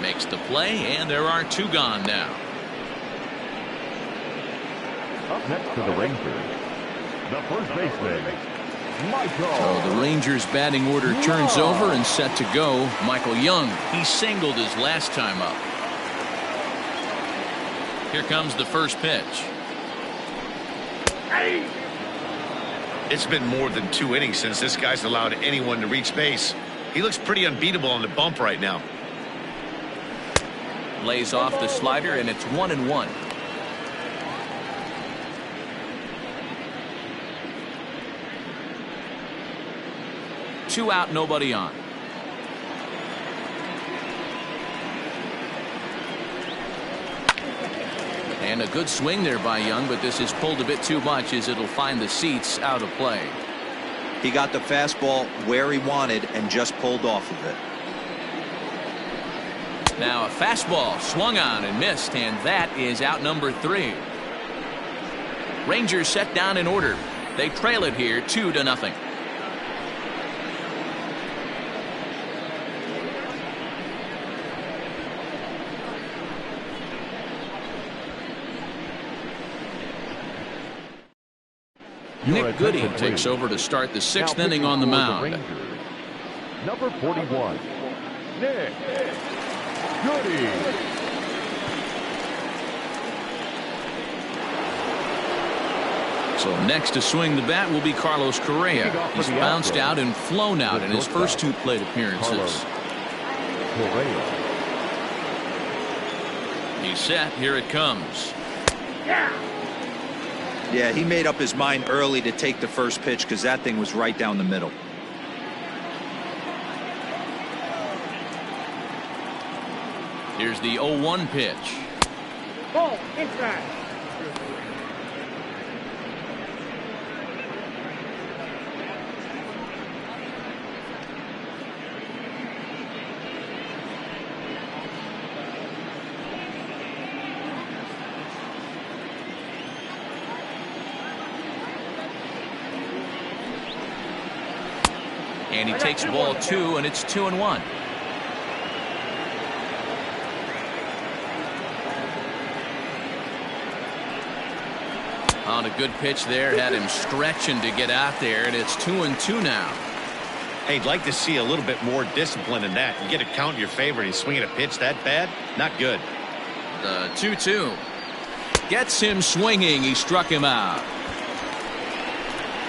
Makes the play, and there are 2 gone now. Up next to the Rangers, the first baseman, So the Rangers batting order turns over and set to go. Michael Young, he singled his last time up. Here comes the first pitch. It's been more than 2 innings since this guy's allowed anyone to reach base. He looks pretty unbeatable on the bump right now. Lays off the slider, and it's 1-1. Two out, nobody on. And a good swing there by Young, but this is pulled a bit too much as it'll find the seats out of play. He got the fastball where he wanted and just pulled off of it. Now a fastball swung on and missed, and that is out number 3. Rangers set down in order. They trail it here 2-0. Nick Goody takes over to start the 6th inning on the mound. Number 41, Nick Goody. So next to swing the bat will be Carlos Correa. He's bounced out and flown out in his first 2 plate appearances. He's set. Here it comes. Yeah, he made up his mind early to take the first pitch because that thing was right down the middle. Here's the 0-1 pitch. Ball, inside. And he takes ball 2, and it's 2-1. On a good pitch there, had him stretching to get out there, and it's 2-2 now. Hey, I'd like to see a little bit more discipline in that. You get a count in your favor, and he's swinging a pitch that bad? Not good. The 2-2 gets him swinging. He struck him out.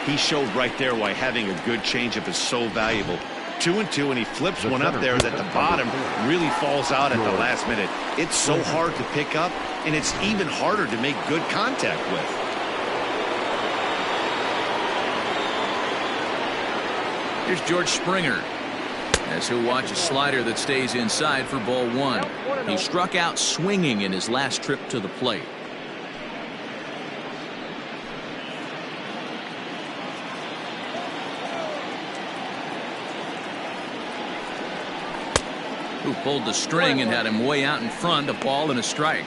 He showed right there why having a good changeup is so valuable. 2-2, and he flips one up there that the bottom really falls out at the last minute. It's so hard to pick up, and it's even harder to make good contact with. Here's George Springer, as he'll watch a slider that stays inside for ball 1. He struck out swinging in his last trip to the plate. Who pulled the string and had him way out in front, a ball and a strike.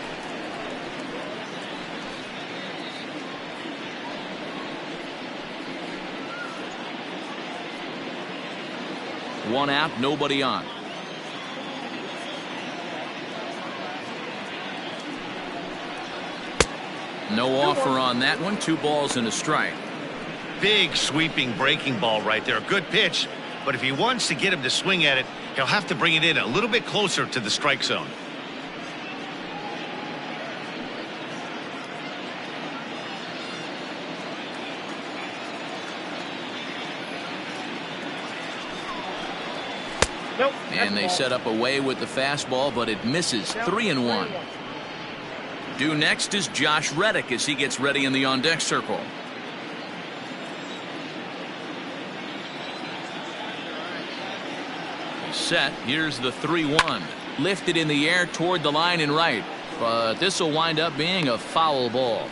One out, nobody on. No offer on that one. 2 balls and a strike. Big sweeping breaking ball right there. Good pitch. But if he wants to get him to swing at it, he'll have to bring it in a little bit closer to the strike zone. Nope. And they set up away with the fastball, but it misses. 3-1. Due next is Josh Reddick as he gets ready in the on-deck circle. Set. Here's the 3-1. Lifted in the air toward the line and right, but this will wind up being a foul ball.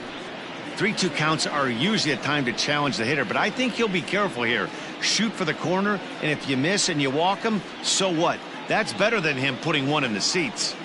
3-2 counts are usually a time to challenge the hitter, but I think he'll be careful here. Shoot for the corner, and if you miss and you walk him, so what? That's better than him putting one in the seats.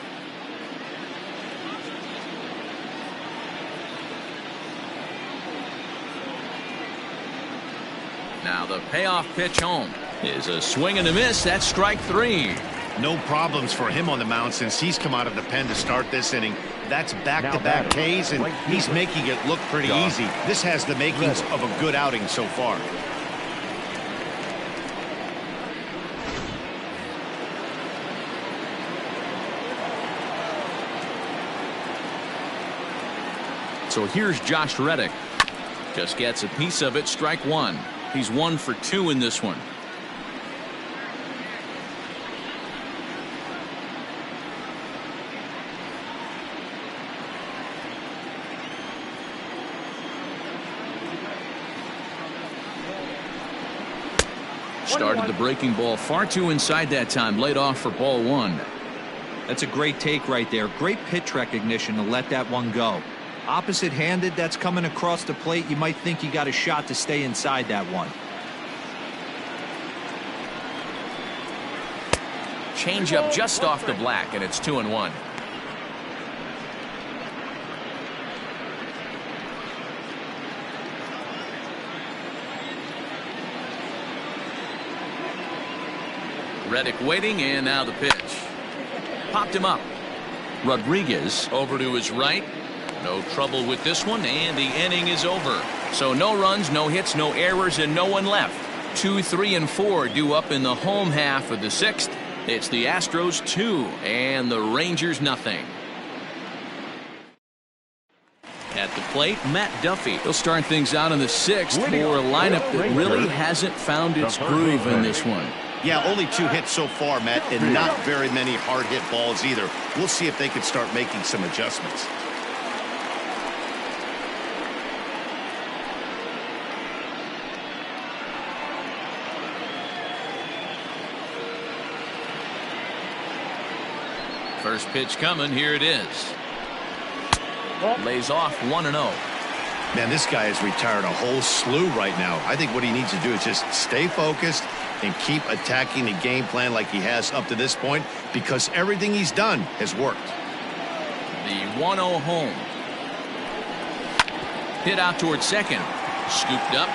Now the payoff pitch home is a swing and a miss. That's strike 3. No problems for him on the mound since he's come out of the pen to start this inning. That's back-to-back Ks, and he's making it look pretty easy. This has the makings of a good outing so far. So here's Josh Reddick. Just gets a piece of it. Strike one. He's 1 for 2 in this one. Started the breaking ball far too inside that time. Laid off for ball 1. That's a great take right there. Great pitch recognition to let that one go. Opposite handed, that's coming across the plate. You might think you got a shot to stay inside that one. Change up just off the black, and it's 2-1. Reddick waiting, and now the pitch. Popped him up. Rodriguez over to his right. No trouble with this one, and the inning is over. So no runs, no hits, no errors, and no one left. 2, 3, and 4 due up in the home half of the 6th. It's the Astros 2 and the Rangers nothing. At the plate, Matt Duffy. He'll start things out in the 6th for a lineup that really hasn't found its groove in this one. Yeah, only 2 hits so far, Matt, and not very many hard hit balls either. We'll see if they can start making some adjustments. First pitch coming. Here it is. Lays off 1-0. Man, this guy has retired a whole slew right now. I think what he needs to do is just stay focused and keep attacking the game plan like he has up to this point, because everything he's done has worked. The 1-0 home. Hit out towards second. Scooped up.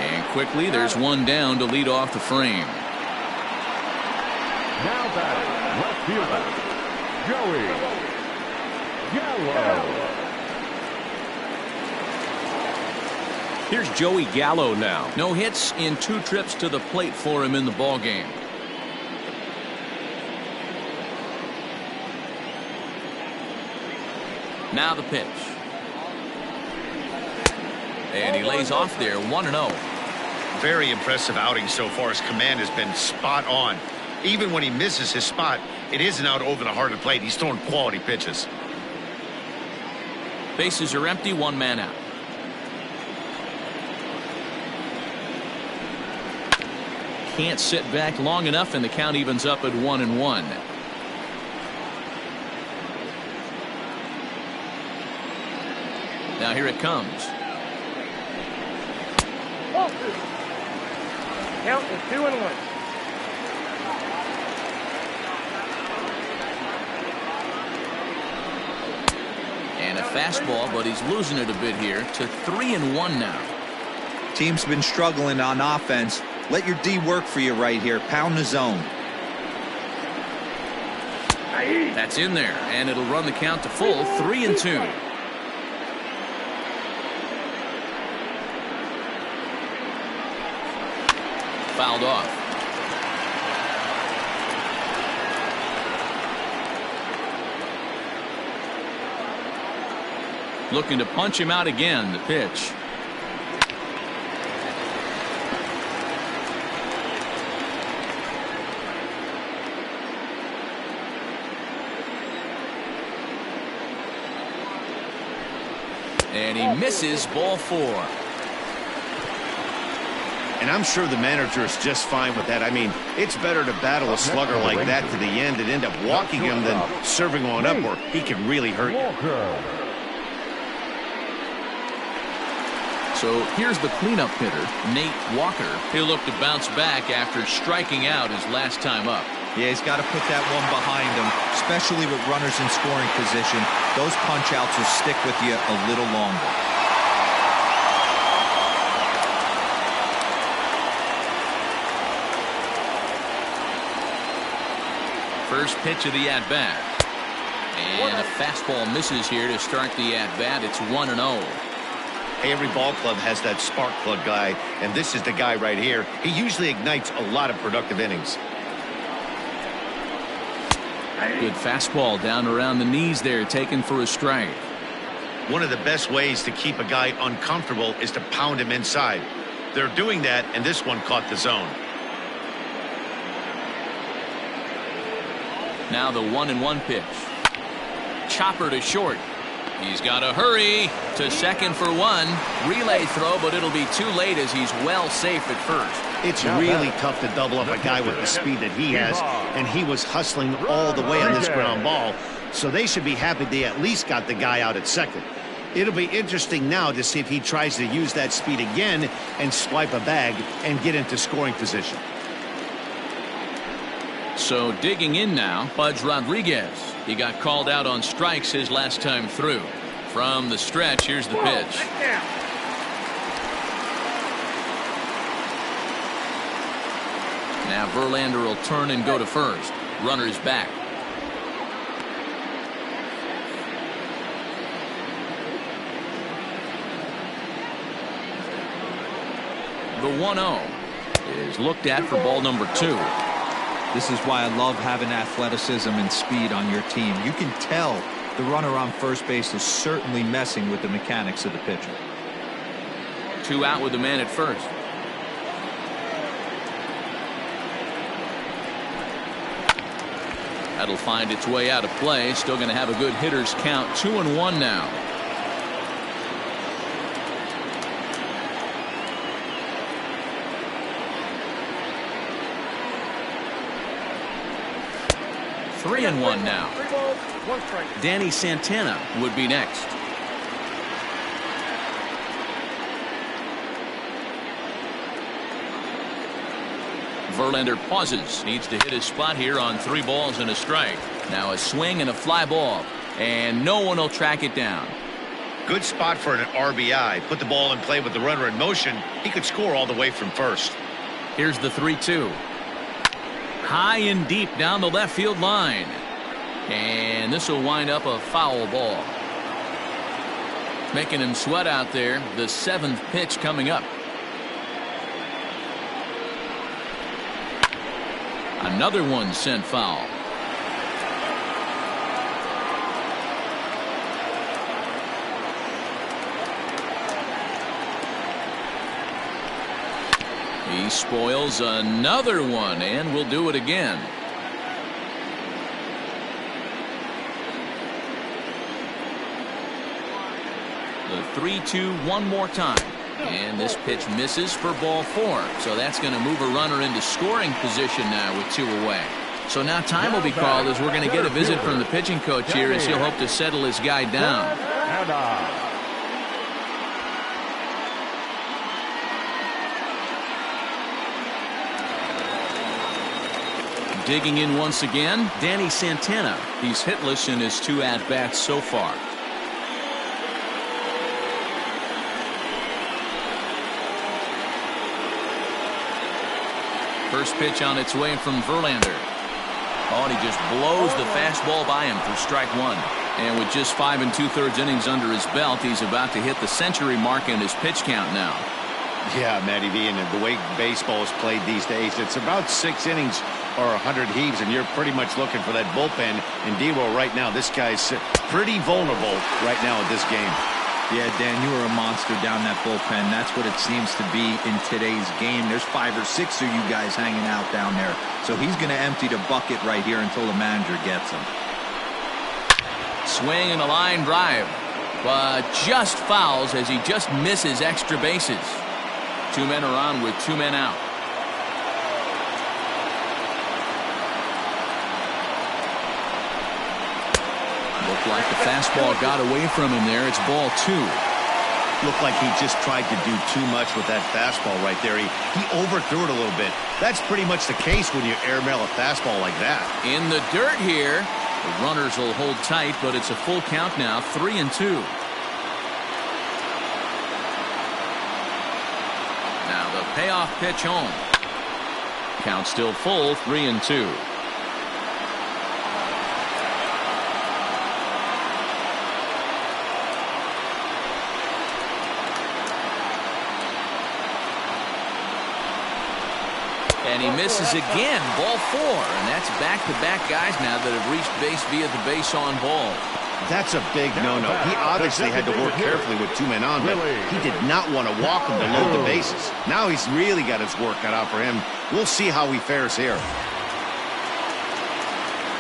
And quickly there's one down to lead off the frame. Now batting, left fielder, Joey Gallo. Here's Joey Gallo now. No hits in 2 trips to the plate for him in the ball game. Now the pitch. And he lays off there, 1-0. Very impressive outing so far. His command has been spot on. Even when he misses his spot, it isn't out over the heart of the plate. He's throwing quality pitches. Bases are empty, 1 man out. Can't sit back long enough, and the count evens up at 1-1. Now here it comes. Count is 2-1. And a fastball, but he's losing it a bit here to 3-1 now. Team's been struggling on offense. Let your D work for you right here. Pound the zone. That's in there, and it'll run the count to full, 3-2. Fouled off. Looking to punch him out again. The pitch. And he misses, ball 4. And I'm sure the manager is just fine with that. I mean, it's better to battle a slugger like that to the end and end up walking him than serving one up where he can really hurt you. So here's the cleanup hitter, Nate Walker. He'll look to bounce back after striking out his last time up. Yeah, he's got to put that one behind him, especially with runners in scoring position. Those punch-outs will stick with you a little longer. First pitch of the at-bat. And a fastball misses here to start the at-bat. It's 1-0. Hey, every ball club has that spark plug guy, and this is the guy right here. He usually ignites a lot of productive innings. Good fastball down around the knees there, taken for a strike. one of the best ways to keep a guy uncomfortable is to pound him inside. They're doing that, and this one caught the zone. Now the 1-1 pitch. Chopper to short. He's got to hurry to second for one. Relay throw, but it'll be too late as he's well safe at first. It's really tough to double up a guy with the speed that he has, and he was hustling all the way on this ground ball, so they should be happy they at least got the guy out at second. It'll be interesting now to see if he tries to use that speed again and swipe a bag and get into scoring position. So digging in now, Pudge Rodriguez. He got called out on strikes his last time through. From the stretch, here's the pitch. Now Verlander will turn and go to first. Runner's back. The 1-0 is looked at for ball number 2. This is why I love having athleticism and speed on your team. You can tell the runner on first base is certainly messing with the mechanics of the pitcher. 2 out with the man at first. That'll find its way out of play. Still going to have a good hitter's count. 2-1 now. Three and one now. Danny Santana would be next. Verlander pauses. Needs to hit his spot here on 3 balls and a strike. Now a swing and a fly ball. And no one will track it down. Good spot for an RBI. Put the ball in play with the runner in motion. He could score all the way from first. Here's the 3-2. High and deep down the left field line. And this will wind up a foul ball. Making him sweat out there. The 7th pitch coming up. Another one sent foul. He spoils another one, and will do it again. The 3-2 one more time. And this pitch misses for ball 4. So that's going to move a runner into scoring position now with 2 away. So now time will be called as we're going to get a visit from the pitching coach here as he'll hope to settle his guy down. Digging in once again, Danny Santana. He's hitless in his 2 at-bats so far. First pitch on its way from Verlander. Oh, and he just blows the fastball by him for strike 1. And with just 5 2/3 innings under his belt, he's about to hit the century mark in his pitch count now. Yeah, Matty V, and the way baseball is played these days, it's about 6 innings or 100 heaves, and you're pretty much looking for that bullpen. And D-Roll right now, this guy's pretty vulnerable right now in this game. Yeah, Dan, you are a monster down that bullpen. That's what it seems to be in today's game. There's 5 or 6 of you guys hanging out down there. So he's going to empty the bucket right here until the manager gets him. Swing and a line drive. But just fouls as he just misses extra bases. 2 men are on with 2 men out. Looked like the fastball got away from him there. It's ball 2. Looked like he just tried to do too much with that fastball right there. He overthrew it a little bit. That's pretty much the case when you airmail a fastball like that. In the dirt here. The runners will hold tight, but it's a full count now. 3-2. Now the payoff pitch home. Count still full. 3-2. And he misses again. Ball 4. And that's back-to-back guys now that have reached base via the base on ball. That's a big no-no. He obviously had to work carefully with 2 men on, but he did not want to walk him to load the bases. Now he's really got his work cut out for him. We'll see how he fares here.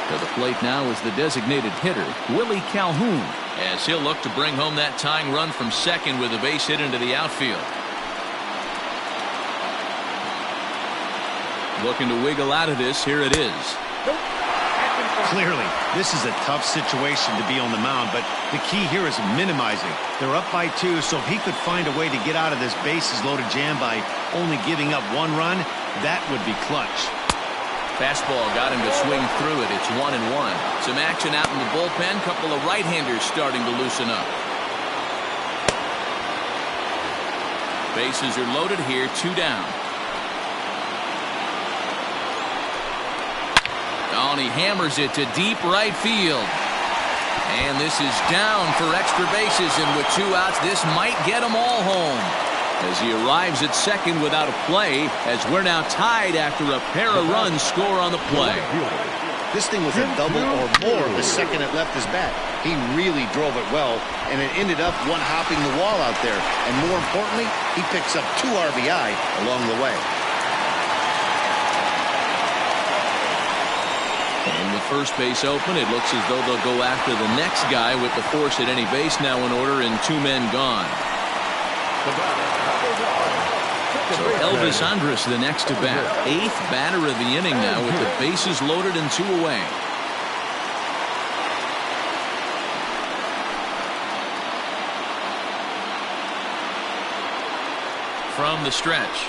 To the plate now is the designated hitter, Willie Calhoun, as he'll look to bring home that tying run from second with a base hit into the outfield. Looking to wiggle out of this. Here it is. Clearly, this is a tough situation to be on the mound, but the key here is minimizing. They're up by 2, so if he could find a way to get out of this bases-loaded jam by only giving up 1 run, that would be clutch. Fastball got him to swing through it. It's 1-1. Some action out in the bullpen. Couple of right-handers starting to loosen up. Bases are loaded here. 2 down. Oh, and he hammers it to deep right field. And this is down for extra bases, and with 2 outs, this might get them all home. As he arrives at second without a play, as we're now tied after a pair of runs score on the play. This thing was a double or more the second it left his bat. He really drove it well, and it ended up one-hopping the wall out there. And more importantly, he picks up 2 RBI along the way. And with first base open, it looks as though they'll go after the next guy with the force at any base now in order and 2 men gone. So Elvis Andrus the next to bat. 8th batter of the inning now with the bases loaded and 2 away. From the stretch.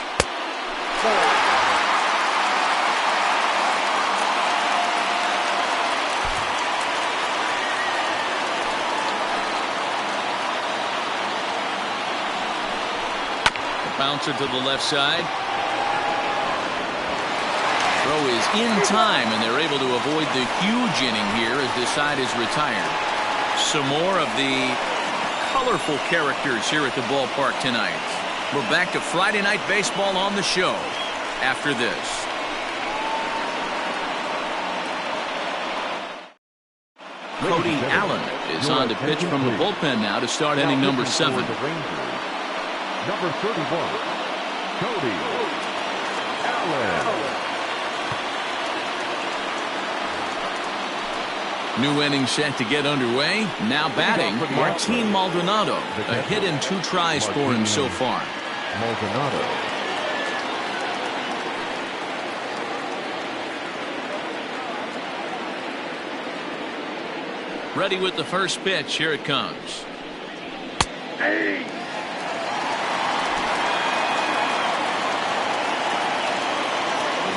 Bouncer to the left side. Throw is in time, and they're able to avoid the huge inning here as this side is retired. Some more of the colorful characters here at the ballpark tonight. We're back to Friday Night Baseball on the show after this. Cody Allen is on to pitch from the bullpen now to start inning number 7. Number 31, Cody Allen. New inning set to get underway. Now batting, Martin Maldonado. A hit in 2 tries for him so far. Maldonado. Ready with the first pitch. Here it comes. Hey.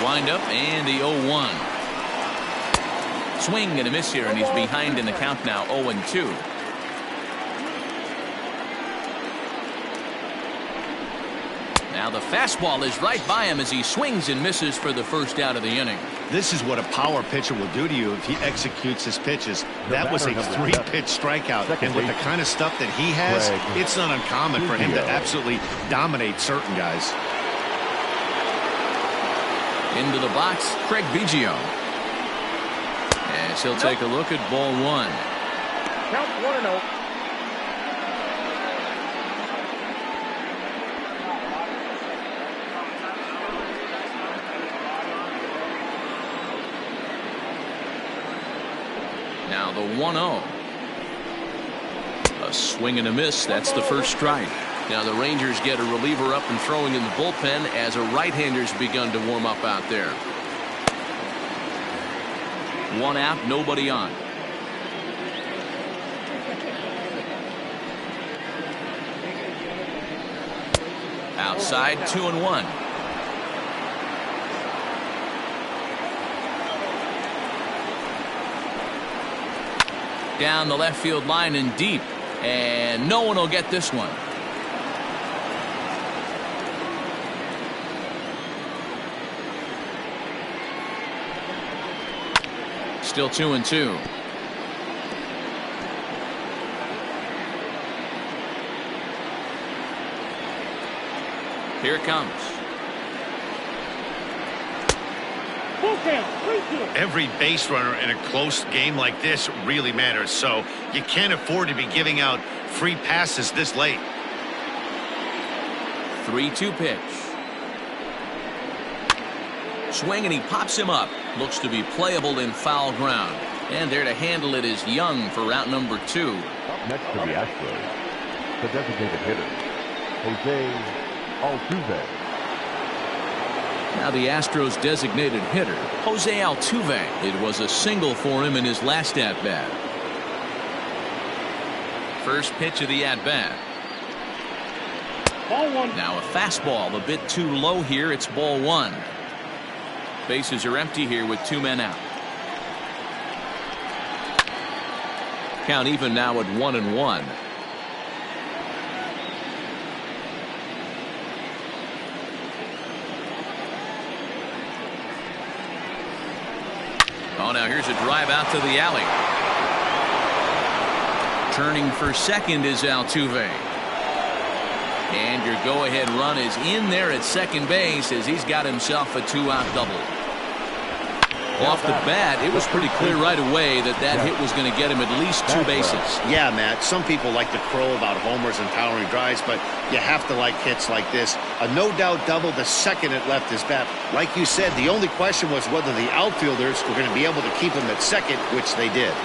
Wind up and the 0-1. Swing and a miss here, and he's behind in the count now. 0-2. Now the fastball is right by him as he swings and misses for the first out of the inning. This is what a power pitcher will do to you if he executes his pitches. That was a 3-pitch strikeout, and with the kind of stuff that he has, it's not uncommon for him to absolutely dominate certain guys. Into the box, Craig Biggio. As he'll take a look at ball 1. Count 1-0. Now the 1-0. A swing and a miss. That's the first strike. Now the Rangers get a reliever up and throwing in the bullpen as a right-hander's begun to warm up out there. 1 out, nobody on. Outside, 2-1. Down the left field line and deep, and no one will get this one. Still 2-2. Here it comes. Full count. 3-2. Every base runner in a close game like this really matters, so you can't afford to be giving out free passes this late. 3-2 pitch. Swing, and he pops him up. Looks to be playable in foul ground. And there to handle it is Young for route number 2. Up next to the Astros, the designated hitter, Jose Altuve. Now the Astros designated hitter, Jose Altuve. It was a single for him in his last at-bat. First pitch of the at-bat. Ball 1. Now a fastball a bit too low here. It's ball 1. Bases are empty here with 2 men out. Count even now at 1-1. Oh, now here's a drive out to the alley. Turning for second is Altuve. And your go-ahead run is in there at second base as he's got himself a 2-out double. Off the bat, it was pretty clear right away that hit was going to get him at least 2 bases. Yeah, Matt, some people like to crow about homers and powering drives, but you have to like hits like this. A no-doubt double the second it left his bat. Like you said, the only question was whether the outfielders were going to be able to keep him at second, which they did.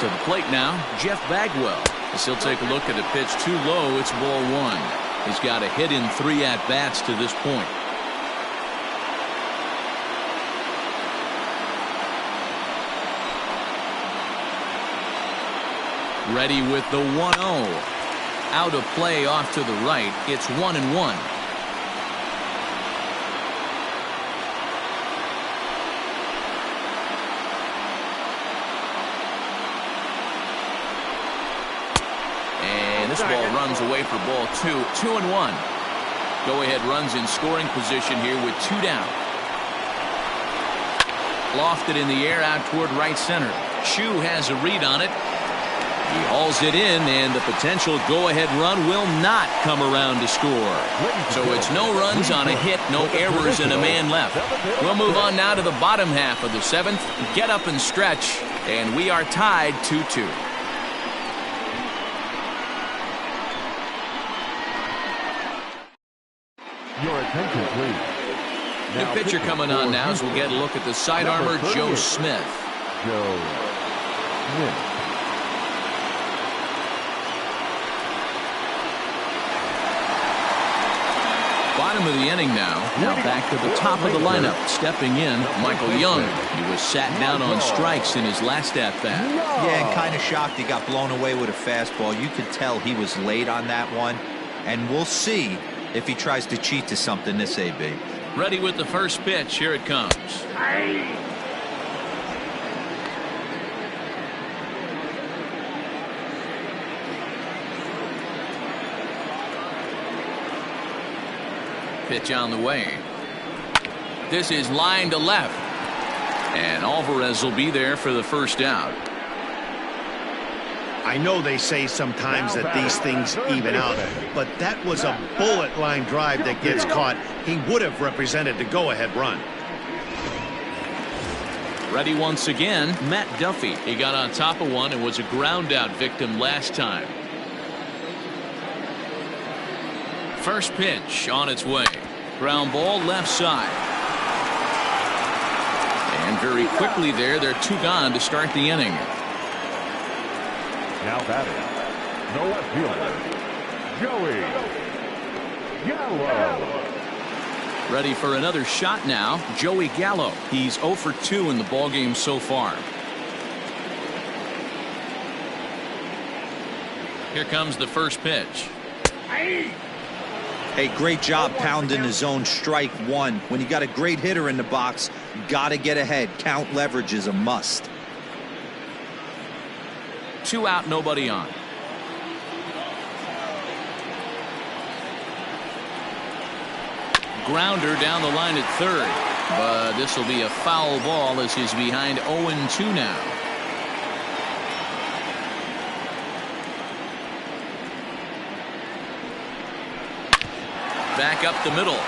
To the plate now, Jeff Bagwell. As he'll take a look at a pitch too low, it's ball 1. He's got a hit in 3 at-bats to this point. Ready with the 1-0. Out of play off to the right. It's 1-1. And this ball runs away for ball 2. 2-1. Go ahead runs in scoring position here with 2 down. Lofted in the air out toward right center. Chu has a read on it. He hauls it in, and the potential go-ahead run will not come around to score. So it's no runs on a hit, no errors, and a man left. We'll move on now to the bottom half of the 7th. Get up and stretch, and we are tied 2-2. Your attention, please. New pitcher coming on now as we'll get a look at the sidearmer, Joe Smith. Joe Smith. Bottom of the inning now. Now back to the top of the lineup. Stepping in, Michael Young. He was sat down on strikes in his last at-bat. Yeah, and kind of shocked he got blown away with a fastball. You could tell he was late on that one. And we'll see if he tries to cheat to something this AB. Ready with the first pitch. Here it comes. Pitch on the way. This is line to left. And Alvarez will be there for the first out. I know they say sometimes that these things even out, but that was a bullet line drive that gets caught. He would have represented the go-ahead run. Ready once again, Matt Duffy. He got on top of one and was a ground out victim last time. First pitch on its way. Ground ball left side. And very quickly they're 2 gone to start the inning. Now batting, the left fielder, Joey Gallo. Ready for another shot now, Joey Gallo. He's 0 for 2 in the ballgame so far. Here comes the first pitch. Hey, great job pounding his own strike 1. When you got a great hitter in the box, got to get ahead. Count leverage is a must. 2 out, nobody on. Grounder down the line at third. But this will be a foul ball as he's behind 0-2 now. Back up the middle.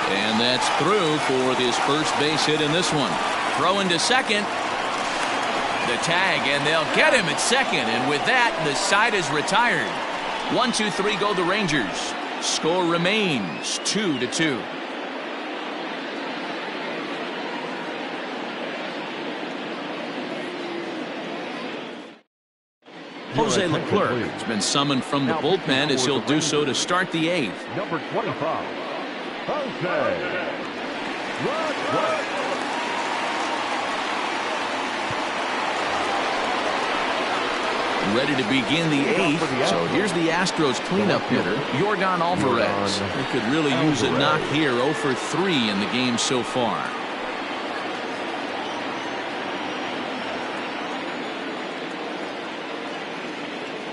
And that's through for his first base hit in this one. Throwing to second. The tag, and they'll get him at second. And with that, the side is retired. 1-2-3 go the Rangers. Score remains 2-2. Jose Leclerc has been summoned from the bullpen as he'll do so to start the 8th. Number 25, Jose Leclerc. Ready to begin the 8th. So here's the Astros cleanup hitter, Yordan Alvarez. He could really use a knock here. 0 for 3 in the game so far.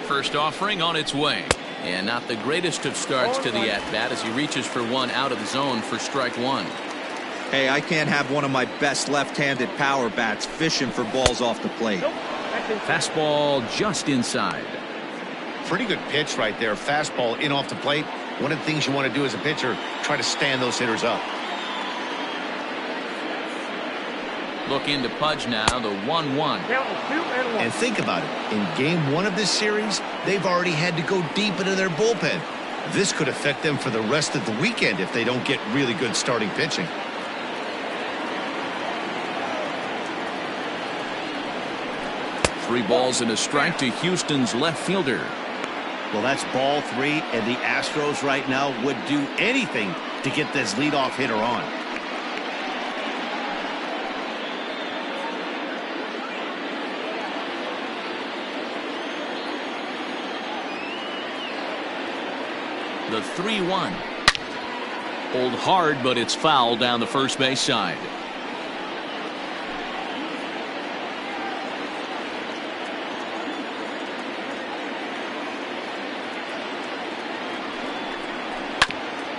First offering on its way. And not the greatest of starts to the at-bat as he reaches for one out of the zone for strike 1. Hey, I can't have one of my best left-handed power bats fishing for balls off the plate. Fastball just inside. Pretty good pitch right there. Fastball in off the plate. One of the things you want to do as a pitcher, try to stand those hitters up. Looking to Pudge now, the 1-1. And think about it. In game 1 of this series, they've already had to go deep into their bullpen. This could affect them for the rest of the weekend if they don't get really good starting pitching. Three balls and a strike to Houston's left fielder. Well, that's ball 3, and the Astros right now would do anything to get this leadoff hitter on. The 3-1. Pulled hard, but it's foul down the first base side.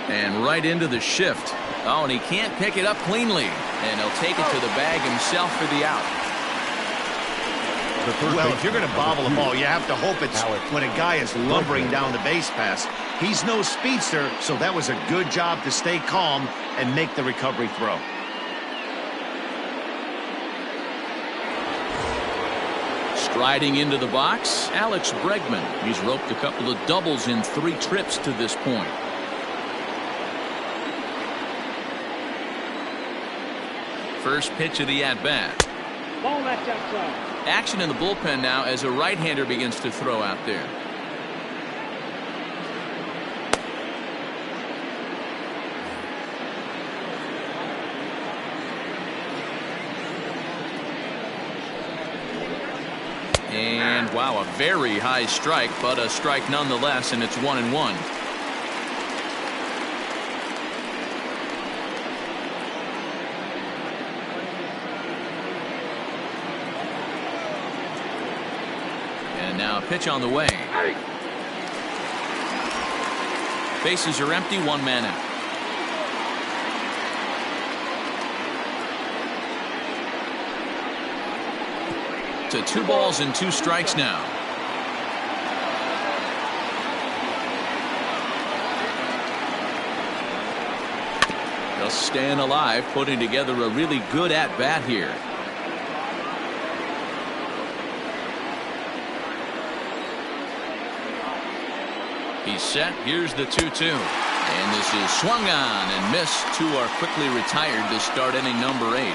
And right into the shift. Oh, and he can't pick it up cleanly. And he'll take it to the bag himself for the out. Well, if you're going to bobble a ball, you have to hope it's when a guy is lumbering down the base pass. He's no speedster, so that was a good job to stay calm and make the recovery throw. Striding into the box, Alex Bregman. He's roped a couple of doubles in 3 trips to this point. First pitch of the at-bat. Ball that's outside. Action in the bullpen now as a right-hander begins to throw out there. And wow, a very high strike, but a strike nonetheless, and it's 1-1. And now a pitch on the way. Bases are empty, 1 man out. To 2 balls and 2 strikes now. Just staying alive, putting together a really good at bat here. He's set. Here's the 2-2. And this is swung on and missed. 2 are quickly retired to start inning number 8.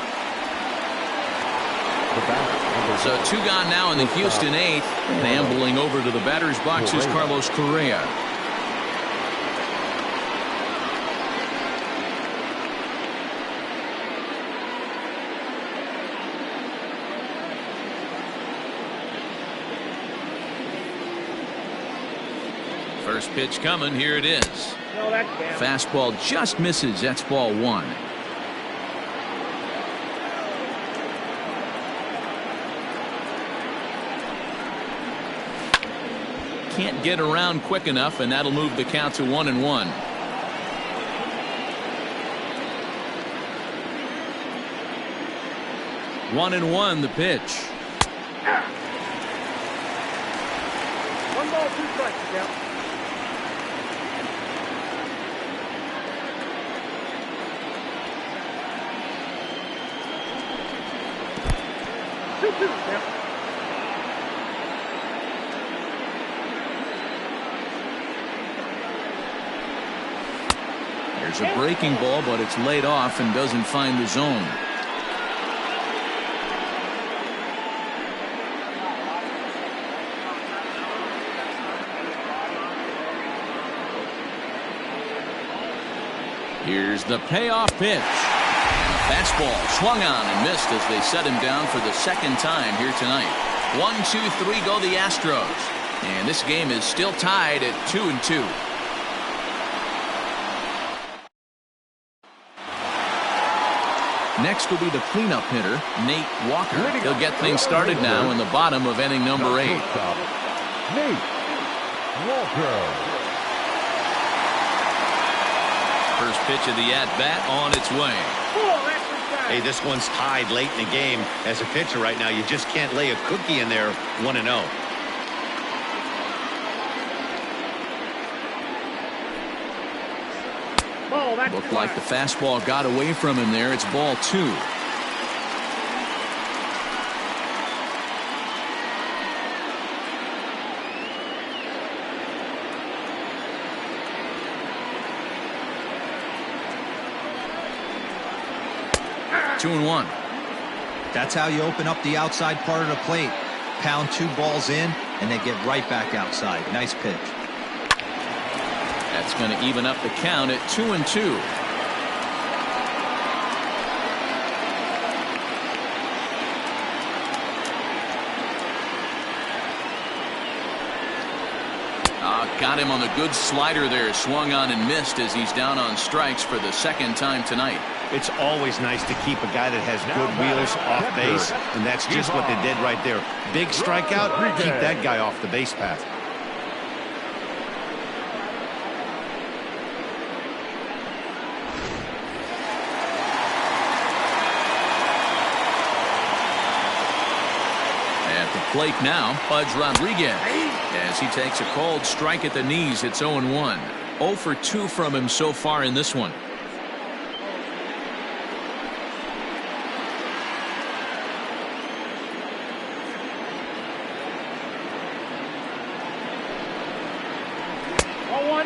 So 2 gone now in the Houston 8th. And ambling over to the batter's box is Carlos Correa. First pitch coming. Here it is. Fastball just misses. That's ball 1. Can't get around quick enough, and that'll move the count to 1-1. One and one, the pitch. 1 ball, 2 strikes, count. 2-2. Yep. There's a breaking ball, but it's laid off and doesn't find the zone. Here's the payoff pitch. And a fastball swung on and missed as they set him down for the second time here tonight. 1-2-3 go the Astros. And this game is still tied at 2-2. Next will be the cleanup hitter, Nate Walker. He'll get things started now in the bottom of inning number 8. Nate Walker. First pitch of the at-bat on its way. Hey, this one's tied late in the game. As a pitcher right now, you just can't lay a cookie in there 1-0. Looked like the fastball got away from him there. It's ball 2. Two and 1. That's how you open up the outside part of the plate. Pound 2 balls in and then get right back outside. Nice pitch. That's going to even up the count at 2-2. Got him on the good slider there. Swung on and missed as he's down on strikes for the second time tonight. It's always nice to keep a guy that has good wheels off base, and that's just what they did right there. Big strikeout, keep that guy off the base path. At the plate now, Pudge Rodriguez. As he takes a cold strike at the knees, it's 0-1. 0 for 2 from him so far in this one.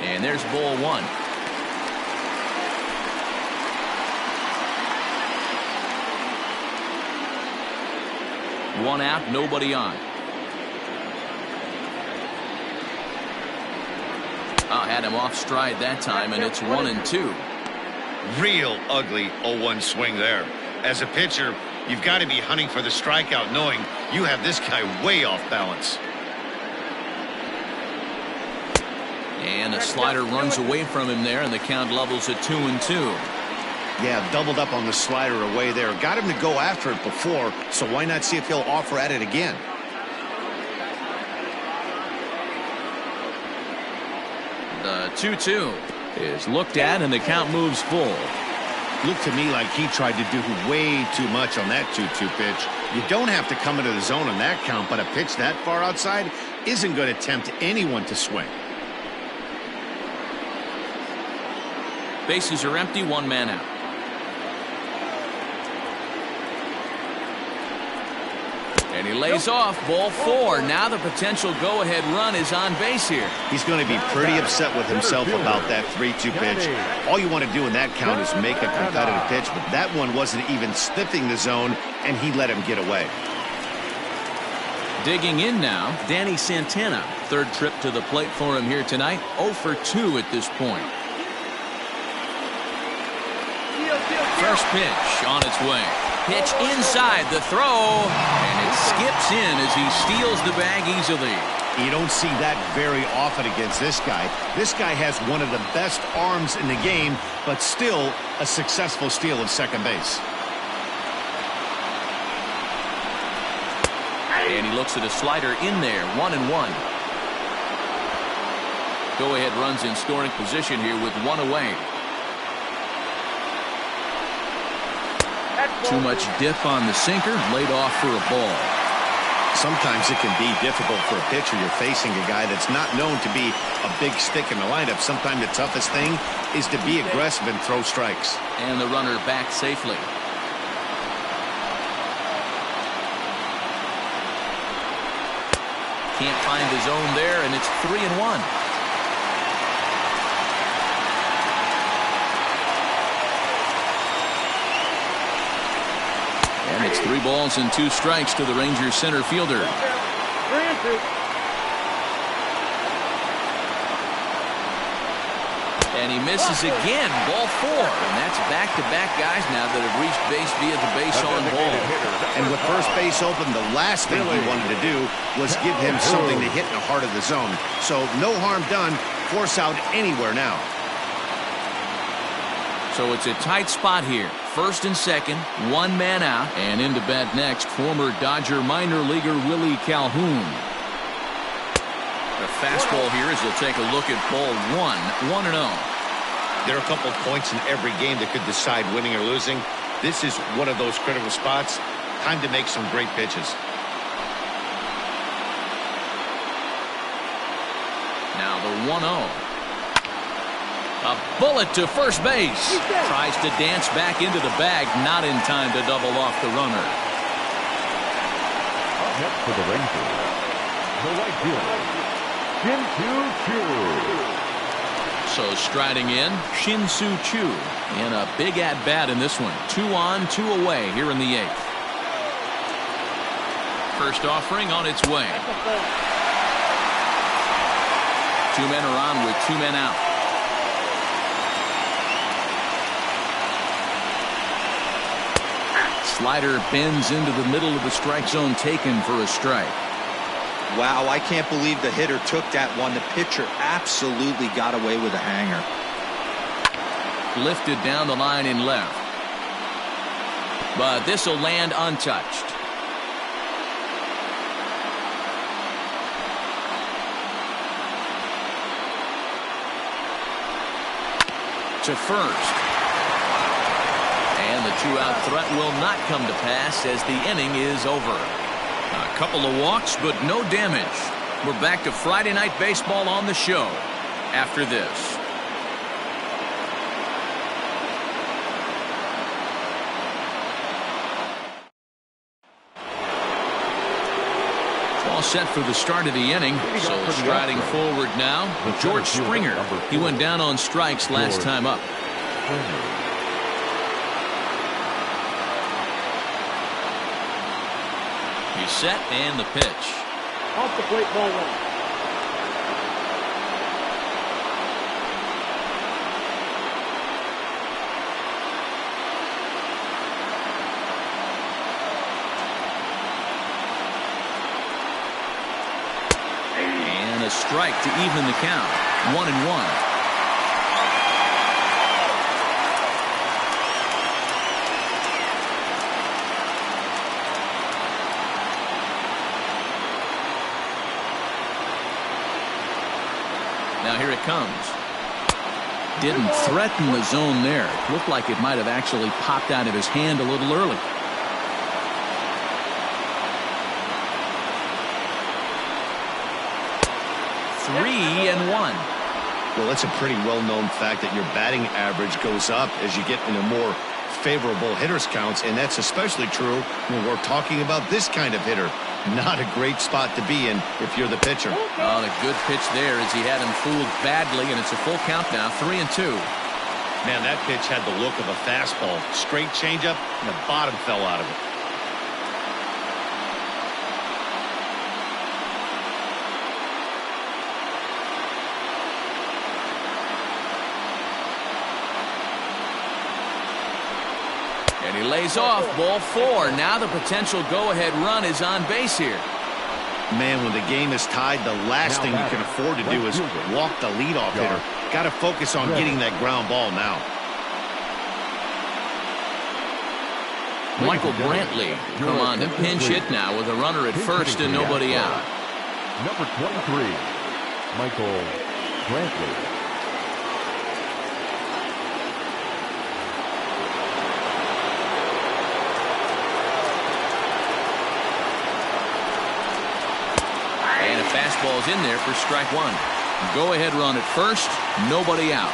And there's ball 1. One out, nobody on. Had him off stride that time, and it's 1-2. Real ugly 0-1 swing there. As a pitcher, you've got to be hunting for the strikeout, knowing you have this guy way off balance. And a slider runs away from him there, and the count levels at 2-2. Yeah, doubled up on the slider away there. Got him to go after it before, so why not see if he'll offer at it again? The 2-2 is looked at, and the count moves full. Looked to me like he tried to do way too much on that 2-2 pitch. You don't have to come into the zone on that count, but a pitch that far outside isn't going to tempt anyone to swing. Bases are empty, 1 man out. And he lays off, ball 4. Now the potential go-ahead run is on base here. He's going to be pretty upset with himself about that 3-2 pitch. All you want to do in that count is make a competitive pitch, but that one wasn't even sniffing the zone, and he let him get away. Digging in now, Danny Santana. Third trip to the plate for him here tonight. 0 for 2 at this point. First pitch on its way. Pitch inside the throw, and it skips in as he steals the bag easily. You don't see that very often against this guy. This guy has one of the best arms in the game, but still a successful steal of second base. And he looks at a slider in there, 1-1. Go-ahead runs in scoring position here with 1 away. Too much dip on the sinker, laid off for a ball. Sometimes it can be difficult for a pitcher. You're facing a guy that's not known to be a big stick in the lineup. Sometimes the toughest thing is to be aggressive and throw strikes. And the runner back safely. Can't find the zone there, and it's 3-1. And it's 3 balls and 2 strikes to the Rangers center fielder. 3-2. And he misses again. Ball 4. And that's back-to-back guys now that have reached base via the base on ball. And with first base open, the last thing he wanted to do was give him something to hit in the heart of the zone. So no harm done. Force out anywhere now. So it's a tight spot here. First and second, 1 man out. And into bat next, former Dodger minor leaguer Willie Calhoun. A fastball here as he'll take a look at ball 1, 1-0. There are a couple of points in every game that could decide winning or losing. This is one of those critical spots. Time to make some great pitches. Now the 1-0. A bullet to first base. Tries to dance back into the bag. Not in time to double off the runner. Up for the Rangers, the right fielder, Shin-Soo Choo. So striding in, Shin-Soo Choo. And a big at-bat in this one. 2 on, 2 away here in the 8th. First offering on its way. 2 men are on with 2 men out. Slider bends into the middle of the strike zone, taken for a strike. Wow, I can't believe the hitter took that one. The pitcher absolutely got away with a hanger. Lifted down the line in left. But this will land untouched. To first. And the 2-out threat will not come to pass as the inning is over. A couple of walks, but no damage. We're back to Friday Night Baseball on the show after this. All set for the start of the inning. So striding forward now, George Springer. He went down on strikes last time up. He's set and the pitch. Off the plate, ball 1. And a strike to even the count. 1-1. Now here it comes. Didn't threaten the zone there. Looked like it might have actually popped out of his hand a little early. Three and 1. Well, it's a pretty well-known fact that your batting average goes up as you get into more favorable hitters counts, and that's especially true when we're talking about this kind of hitter. Not a great spot to be in if you're the pitcher. Oh, a good pitch there as he had him fooled badly, and it's a full count now, 3-2. Man, that pitch had the look of a fastball. Straight changeup, and the bottom fell out of it. And he lays off, ball 4. Now the potential go-ahead run is on base here. Man, when the game is tied, the last thing you can afford to do is walk the leadoff hitter. Got to focus on getting that ground ball now. Michael Brantley come on to pinch hit now with a runner at first and nobody out. Number 23, Michael Brantley. And a fastball's in there for strike 1. Go ahead run at first, nobody out.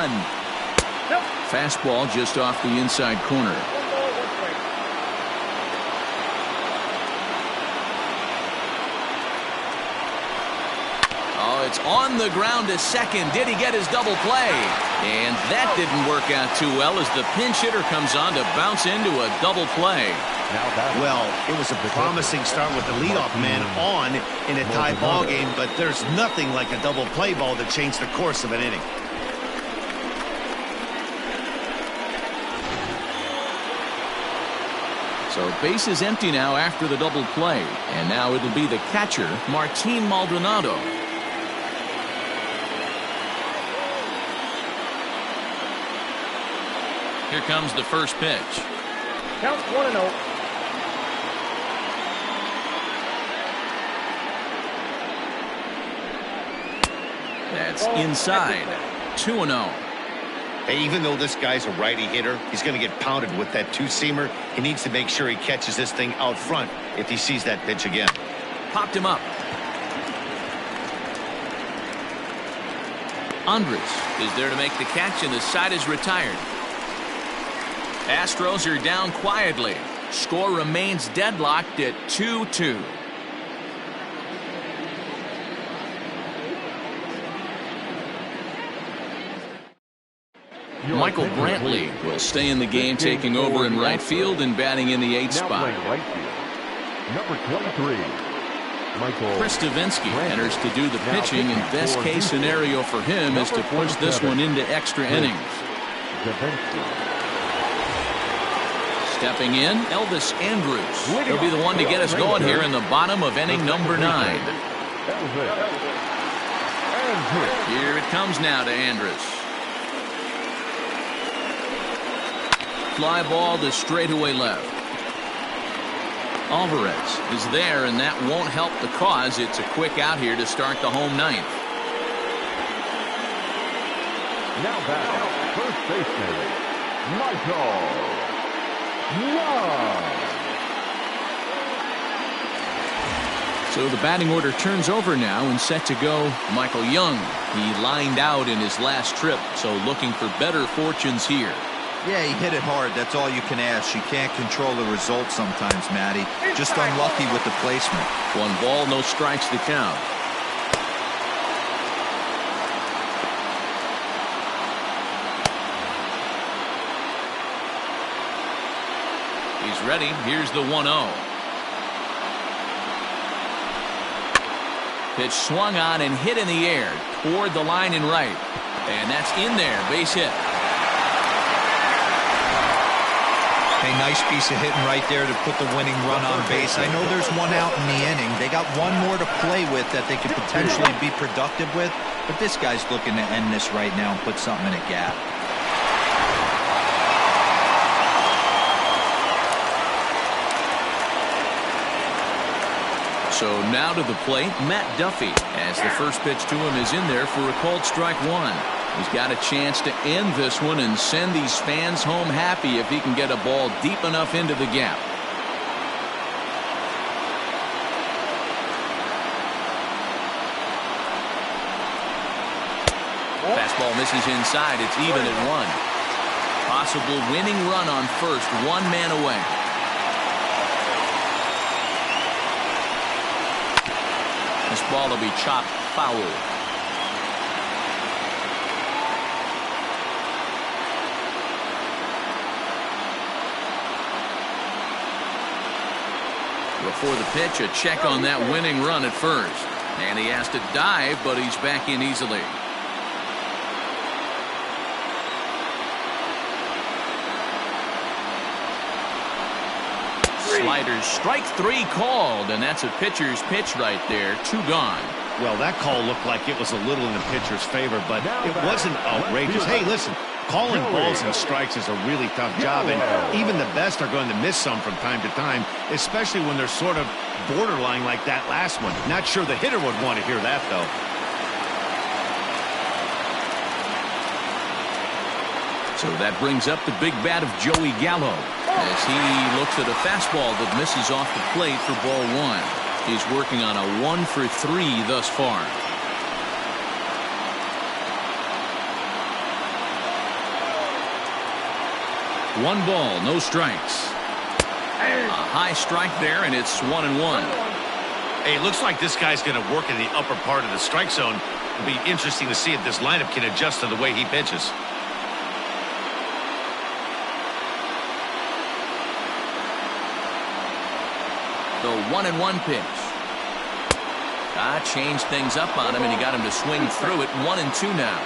1. Fastball just off the inside corner. Oh, it's on the ground to second. Did he get his double play? And that didn't work out too well as the pinch hitter comes on to bounce into a double play. Well, it was a promising start with the leadoff man on in a tie ball game, but there's nothing like a double play ball that changed the course of an inning. So base is empty now after the double play, and now it'll be the catcher, Martin Maldonado. Here comes the first pitch. Count 1-0. That's inside. 2-0. Hey, even though this guy's a righty hitter, he's going to get pounded with that two-seamer. He needs to make sure he catches this thing out front if he sees that pitch again. Popped him up. Andres is there to make the catch, and the side is retired. Astros are down quietly. Score remains deadlocked at 2-2. Michael Brantley will stay in the game, taking over in right field and batting in the 8th spot. Right field, number 23, Michael. Chris Davinsky enters to do the pitching, and best case scenario for him is to push this one into extra innings. Stepping in, Elvis Andrus. He'll be the one to get us going here in the bottom of inning number 9. Here it comes now to Andrus. Fly ball to straightaway left. Alvarez is there, and that won't help the cause. It's a quick out here to start the home 9th. Now back, first baseman, Michael Young. So the batting order turns over now, and set to go Michael Young. He lined out in his last trip, so looking for better fortunes here. Yeah, he hit it hard. That's all you can ask. You can't control the result sometimes, Matty. Just unlucky with the placement. 1 ball, no strikes to count. He's ready. Here's the 1-0. Pitch swung on and hit in the air toward the line in right. And that's in there. Base hit. A nice piece of hitting right there to put the winning run on base. I know there's 1 out in the inning. They got 1 more to play with that they could potentially be productive with. But this guy's looking to end this right now and put something in a gap. So now to the plate, Matt Duffy, as the first pitch to him is in there for a called strike 1. He's got a chance to end this one and send these fans home happy if he can get a ball deep enough into the gap. Fastball misses inside. It's even at 1. Possible winning run on first, 1 man away. This ball will be chopped foul. Before the pitch, a check on that winning run at first. And he has to dive, but he's back in easily. Sliders, strike 3 called, and that's a pitcher's pitch right there. 2 gone. Well, that call looked like it was a little in the pitcher's favor, but it wasn't outrageous. Hey, listen, calling balls and strikes is a really tough job, and even the best are going to miss some from time to time, especially when they're sort of borderline like that last one. Not sure the hitter would want to hear that, though. So that brings up the big bat of Joey Gallo as he looks at a fastball that misses off the plate for ball 1. He's working on a 1 for 3 thus far. 1 ball, no strikes. A high strike there, and it's 1-1. Hey, it looks like this guy's going to work in the upper part of the strike zone. It'll be interesting to see if this lineup can adjust to the way he pitches. The 1-1 pitch. Changed things up on him, and he got him to swing through it. 1-2 now.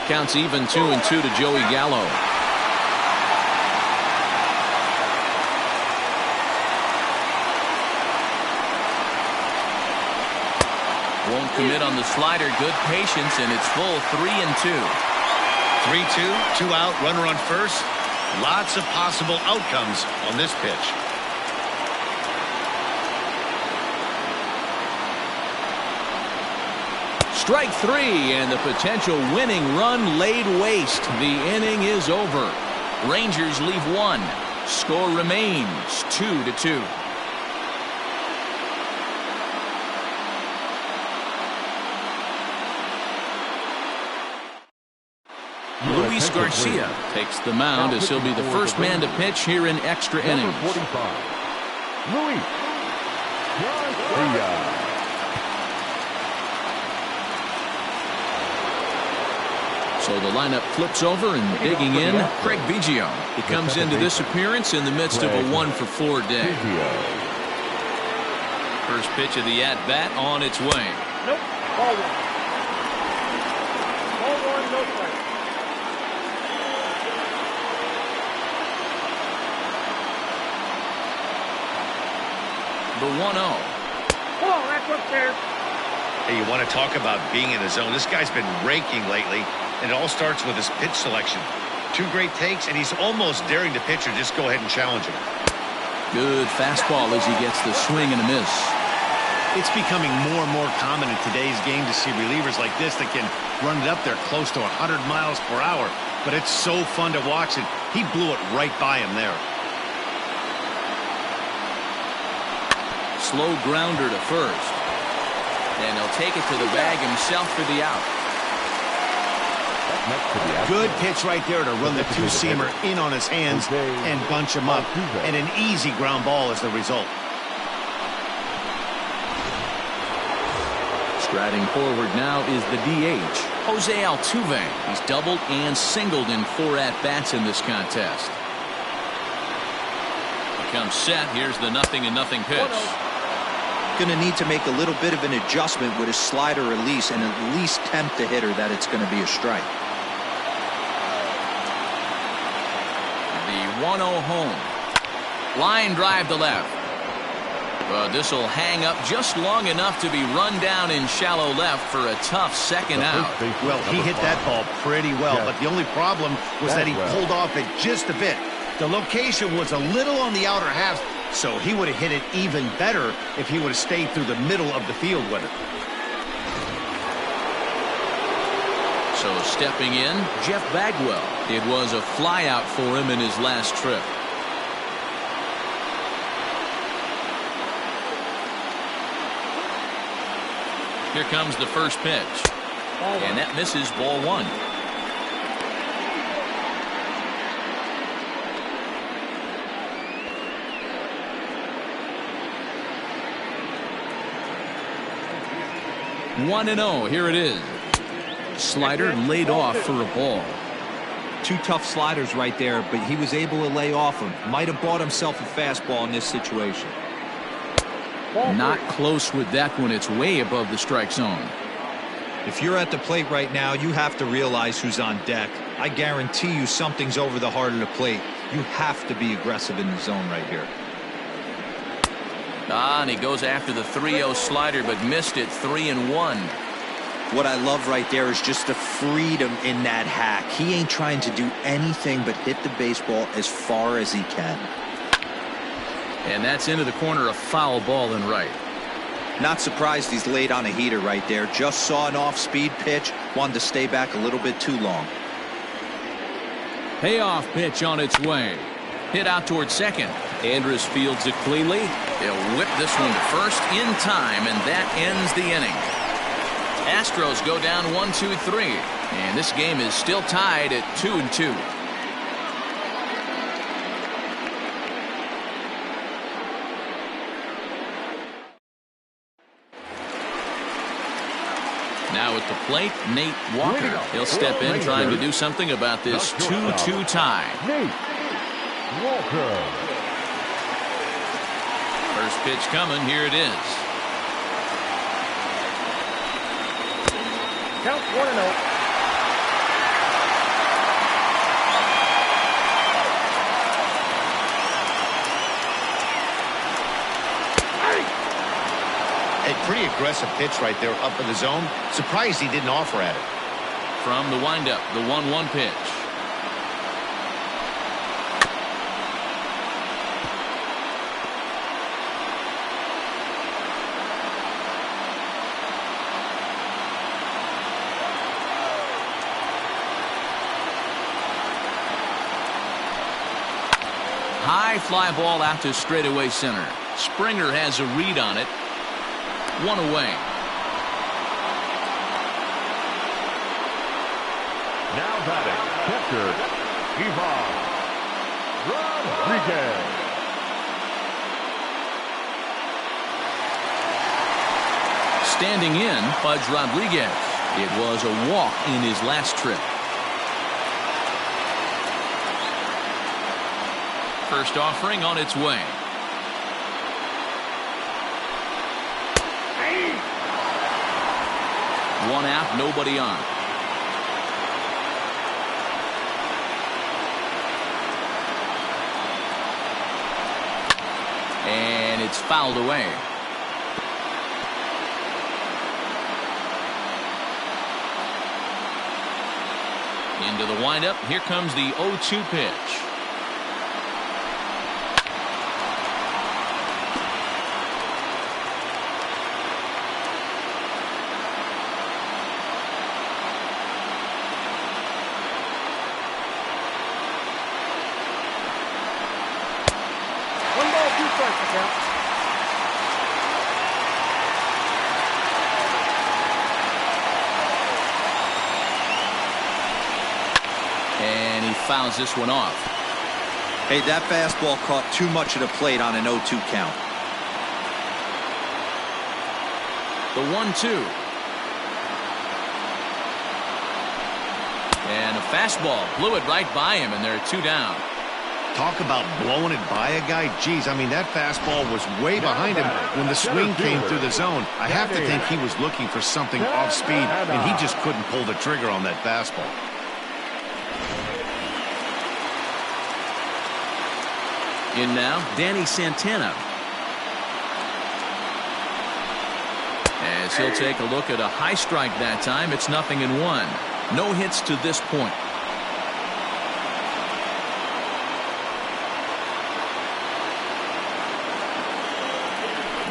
Counts even 2-2 to Joey Gallo. Won't commit on the slider. Good patience, and it's full 3-2. 3-2, 2 out, runner on first. Lots of possible outcomes on this pitch. Strike 3, and the potential winning run laid waste. The inning is over. Rangers leave 1. Score remains 2-2. Luis Garcia takes the mound as he'll be the first man to pitch here in extra innings. 45. Luis Garcia. So the lineup flips over, and digging in, Craig Biggio. He comes into this appearance in the midst of a 1-for-4 day. First pitch of the at-bat on its way. Nope. Ball 1. Ball 1, no strike. The 1-0. Come on, that's upstairs. Hey, you want to talk about being in the zone? This guy's been raking lately, and it all starts with his pitch selection. 2 great takes, and he's almost daring the pitcher just go ahead and challenge him. Good fastball as he gets the swing and a miss. It's becoming more and more common in today's game to see relievers like this that can run it up there close to 100 miles per hour. But it's so fun to watch it. He blew it right by him there. Slow grounder to first. And he'll take it to the bag himself for the out. Good pitch right there to run the 2-seamer in on his hands and bunch him up. And an easy ground ball as the result. Striding forward now is the DH, Jose Altuve. He's doubled and singled in 4 at-bats in this contest. He comes set. Here's the 0-0 pitch. Going to need to make a little bit of an adjustment with his slider release and at least tempt the hitter that it's going to be a strike. The 1-0 home. Line drive to left. But this will hang up just long enough to be run down in shallow left for a tough second out. Well, he hit that ball pretty well, but the only problem was that he pulled off it just a bit. The location was a little on the outer half, so he would have hit it even better if he would have stayed through the middle of the field with it. So stepping in, Jeff Bagwell. It was a flyout for him in his last trip. Here comes the first pitch. And that misses, ball 1. One and 0. Here it is. Slider laid off for a ball. 2 tough sliders right there, but he was able to lay off them. Might have bought himself a fastball in this situation. Not close with that one. It's way above the strike zone. If you're at the plate right now, you have to realize who's on deck. I guarantee you something's over the heart of the plate. You have to be aggressive in the zone right here. And he goes after the 3-0 slider, but missed it. 3-1. What I love right there is just the freedom in that hack. He ain't trying to do anything but hit the baseball as far as he can. And that's into the corner, a foul ball in right. Not surprised he's laid on a heater right there. Just saw an off-speed pitch. Wanted to stay back a little bit too long. Payoff pitch on its way. Hit out toward second. Andrus fields it cleanly. He'll whip this one to first in time, and that ends the inning. Astros go down 1-2-3, and this game is still tied at 2-2. Now at the plate, Nate Walker. He'll step in trying to do something about this 2-2 tie. Nate Walker. First pitch coming. Here it is. Count 1-0. A pretty aggressive pitch right there up in the zone. Surprised he didn't offer at it. From the windup, the 1-1 pitch. High fly ball out to straightaway center. Springer has a read on it. One away. Now batting, catcher, Ivan Rodriguez. Standing in, Fudge Rodriguez. It was a walk in his last trip. First offering on its way. One out, nobody on. And it's fouled away. Into the windup. Here comes the 0-2 pitch. And he fouls this one off. Hey, that fastball caught too much of the plate on an 0-2 count. The 1-2. And a fastball blew it right by him, and they're two down. Talk about blowing it by a guy. Geez, I mean, that fastball was way behind him when the swing came through the zone. I have to think he was looking for something off speed, and he just couldn't pull the trigger on that fastball. In now, Danny Santana. As he'll take a look at a high strike that time, it's 0-1. No hits to this point.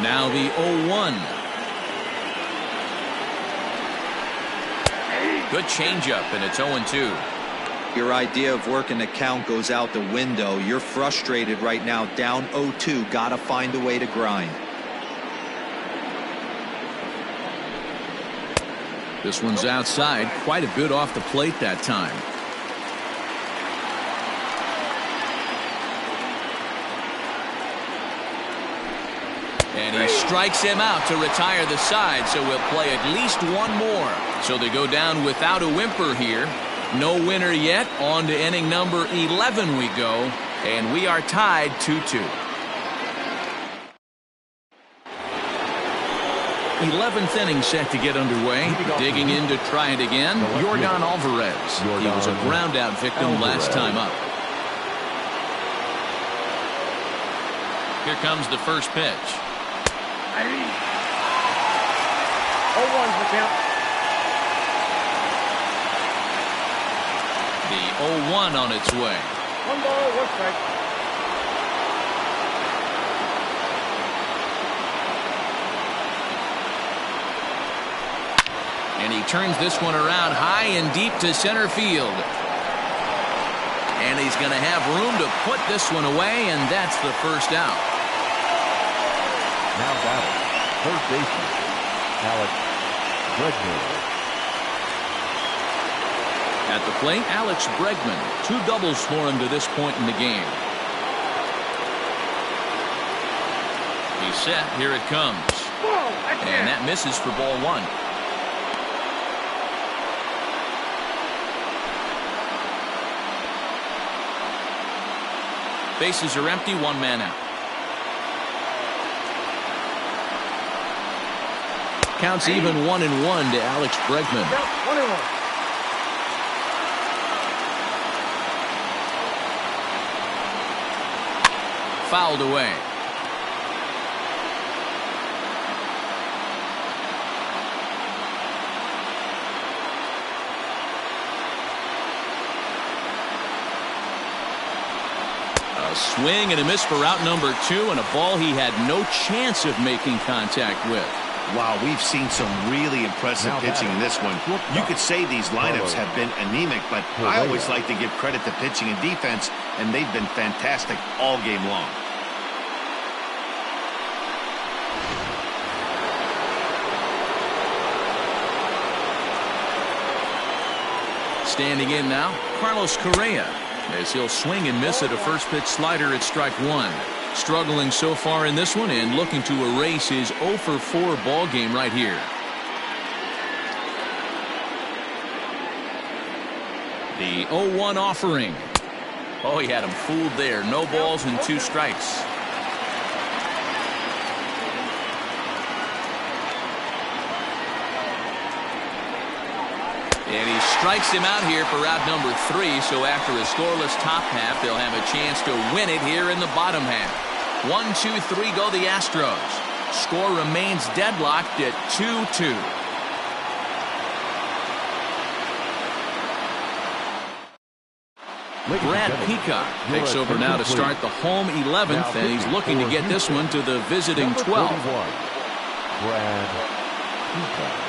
Now the 0-1. Good changeup, and it's 0-2. Your idea of working the count goes out the window. You're frustrated right now, down 0-2. Got to find a way to grind. This one's outside, quite a bit off the plate that time. And he strikes him out to retire the side, so we'll play at least one more. So they go down without a whimper here. No winner yet. On to inning number 11 we go, and we are tied 2-2. 11th inning set to get underway. Digging in to try it again, Yordan Alvarez. He was a ground out victim last time up. Here comes the first pitch. 0-1's the count. The 0-1 on its way. 1 ball, 1 strike. And he turns this one around high and deep to center field. And he's going to have room to put this one away, and that's the first out. Now batting, first baseman, Alex Bregman. At the plate, Alex Bregman. 2 doubles for him to this point in the game. He's set. Here it comes. And that misses for ball 1. Bases are empty. 1 man out. Counts even 1-1 to Alex Bregman. 1-1. Fouled away. A swing and a miss for out number 2, and a ball he had no chance of making contact with. Wow, we've seen some really impressive pitching in this one. You could say these lineups have been anemic, but I always like to give credit to pitching and defense, and they've been fantastic all game long. Standing in now, Carlos Correa, as he'll swing and miss at a first pitch slider at strike 1. Struggling so far in this one and looking to erase his 0 for 4 ball game right here. The 0-1 offering. Oh, he had him fooled there. No balls and 2 strikes. And he strikes him out here for out number 3. So after a scoreless top half, they'll have a chance to win it here in the bottom half. 1, 2, 3 go the Astros. Score remains deadlocked at 2-2. Brad Peacock takes over now to start the home 11th, and he's looking to get this one to the visiting 12th. Brad Peacock.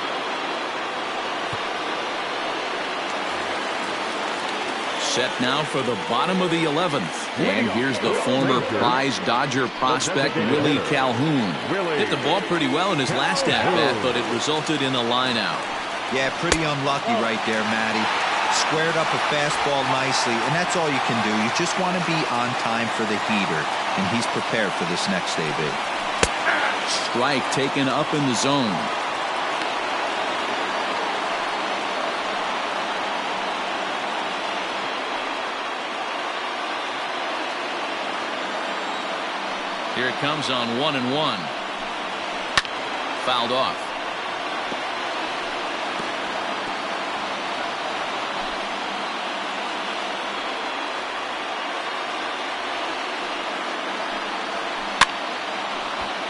Set now for the bottom of the 11th. And here's the former prize Dodger prospect Willie Calhoun. Hit the ball pretty well in his last at-bat, but it resulted in a line-out. Yeah, pretty unlucky right there, Matty. Squared up a fastball nicely, and that's all you can do. You just want to be on time for the heater, and he's prepared for this next AB. Strike taken up in the zone. Here it comes on 1-1. Fouled off.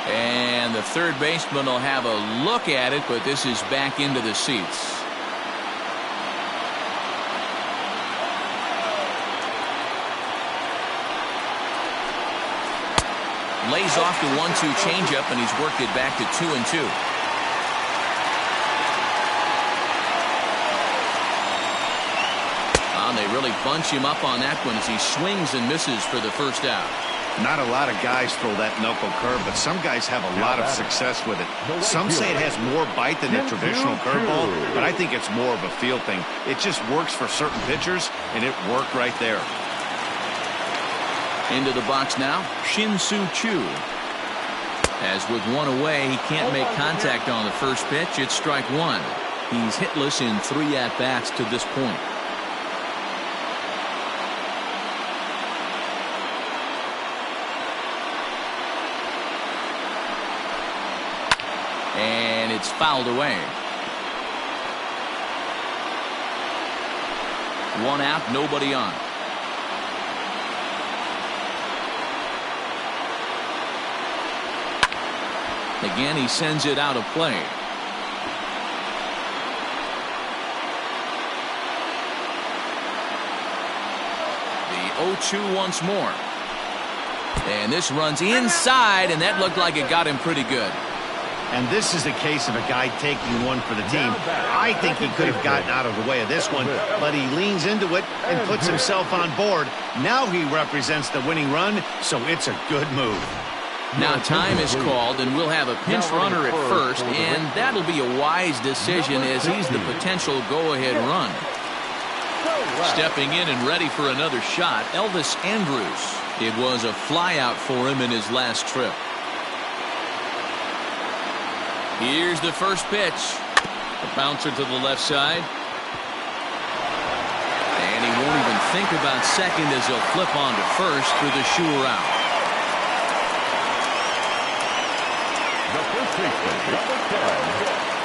And the third baseman will have a look at it, but this is back into the seats. Lays off the 1-2 changeup, and he's worked it back to 2-2. They really bunch him up on that one as he swings and misses for the first out. Not a lot of guys throw that knuckle curve, but some guys have a lot of success with it. Some say it has more bite than the traditional curveball, but I think it's more of a feel thing. It just works for certain pitchers, and it worked right there. Into the box now, Shin-Soo Choo. As with 1 away, he can't make contact on the first pitch. It's strike 1. He's hitless in 3 at-bats to this point. And it's fouled away. 1 out, nobody on. Again, he sends it out of play. The 0-2 once more. And this runs inside, and that looked like it got him pretty good. And this is the case of a guy taking one for the team. I think he could have gotten out of the way of this one, but he leans into it and puts himself on board. Now he represents the winning run, so it's a good move. Now time is called, and we'll have a pinch runner at first, and that'll be a wise decision as he's the potential go-ahead run. Stepping in and ready for another shot, Elvis Andrus. It was a flyout for him in his last trip. Here's the first pitch. A bouncer to the left side. And he won't even think about second as he'll flip on to first for the sure out.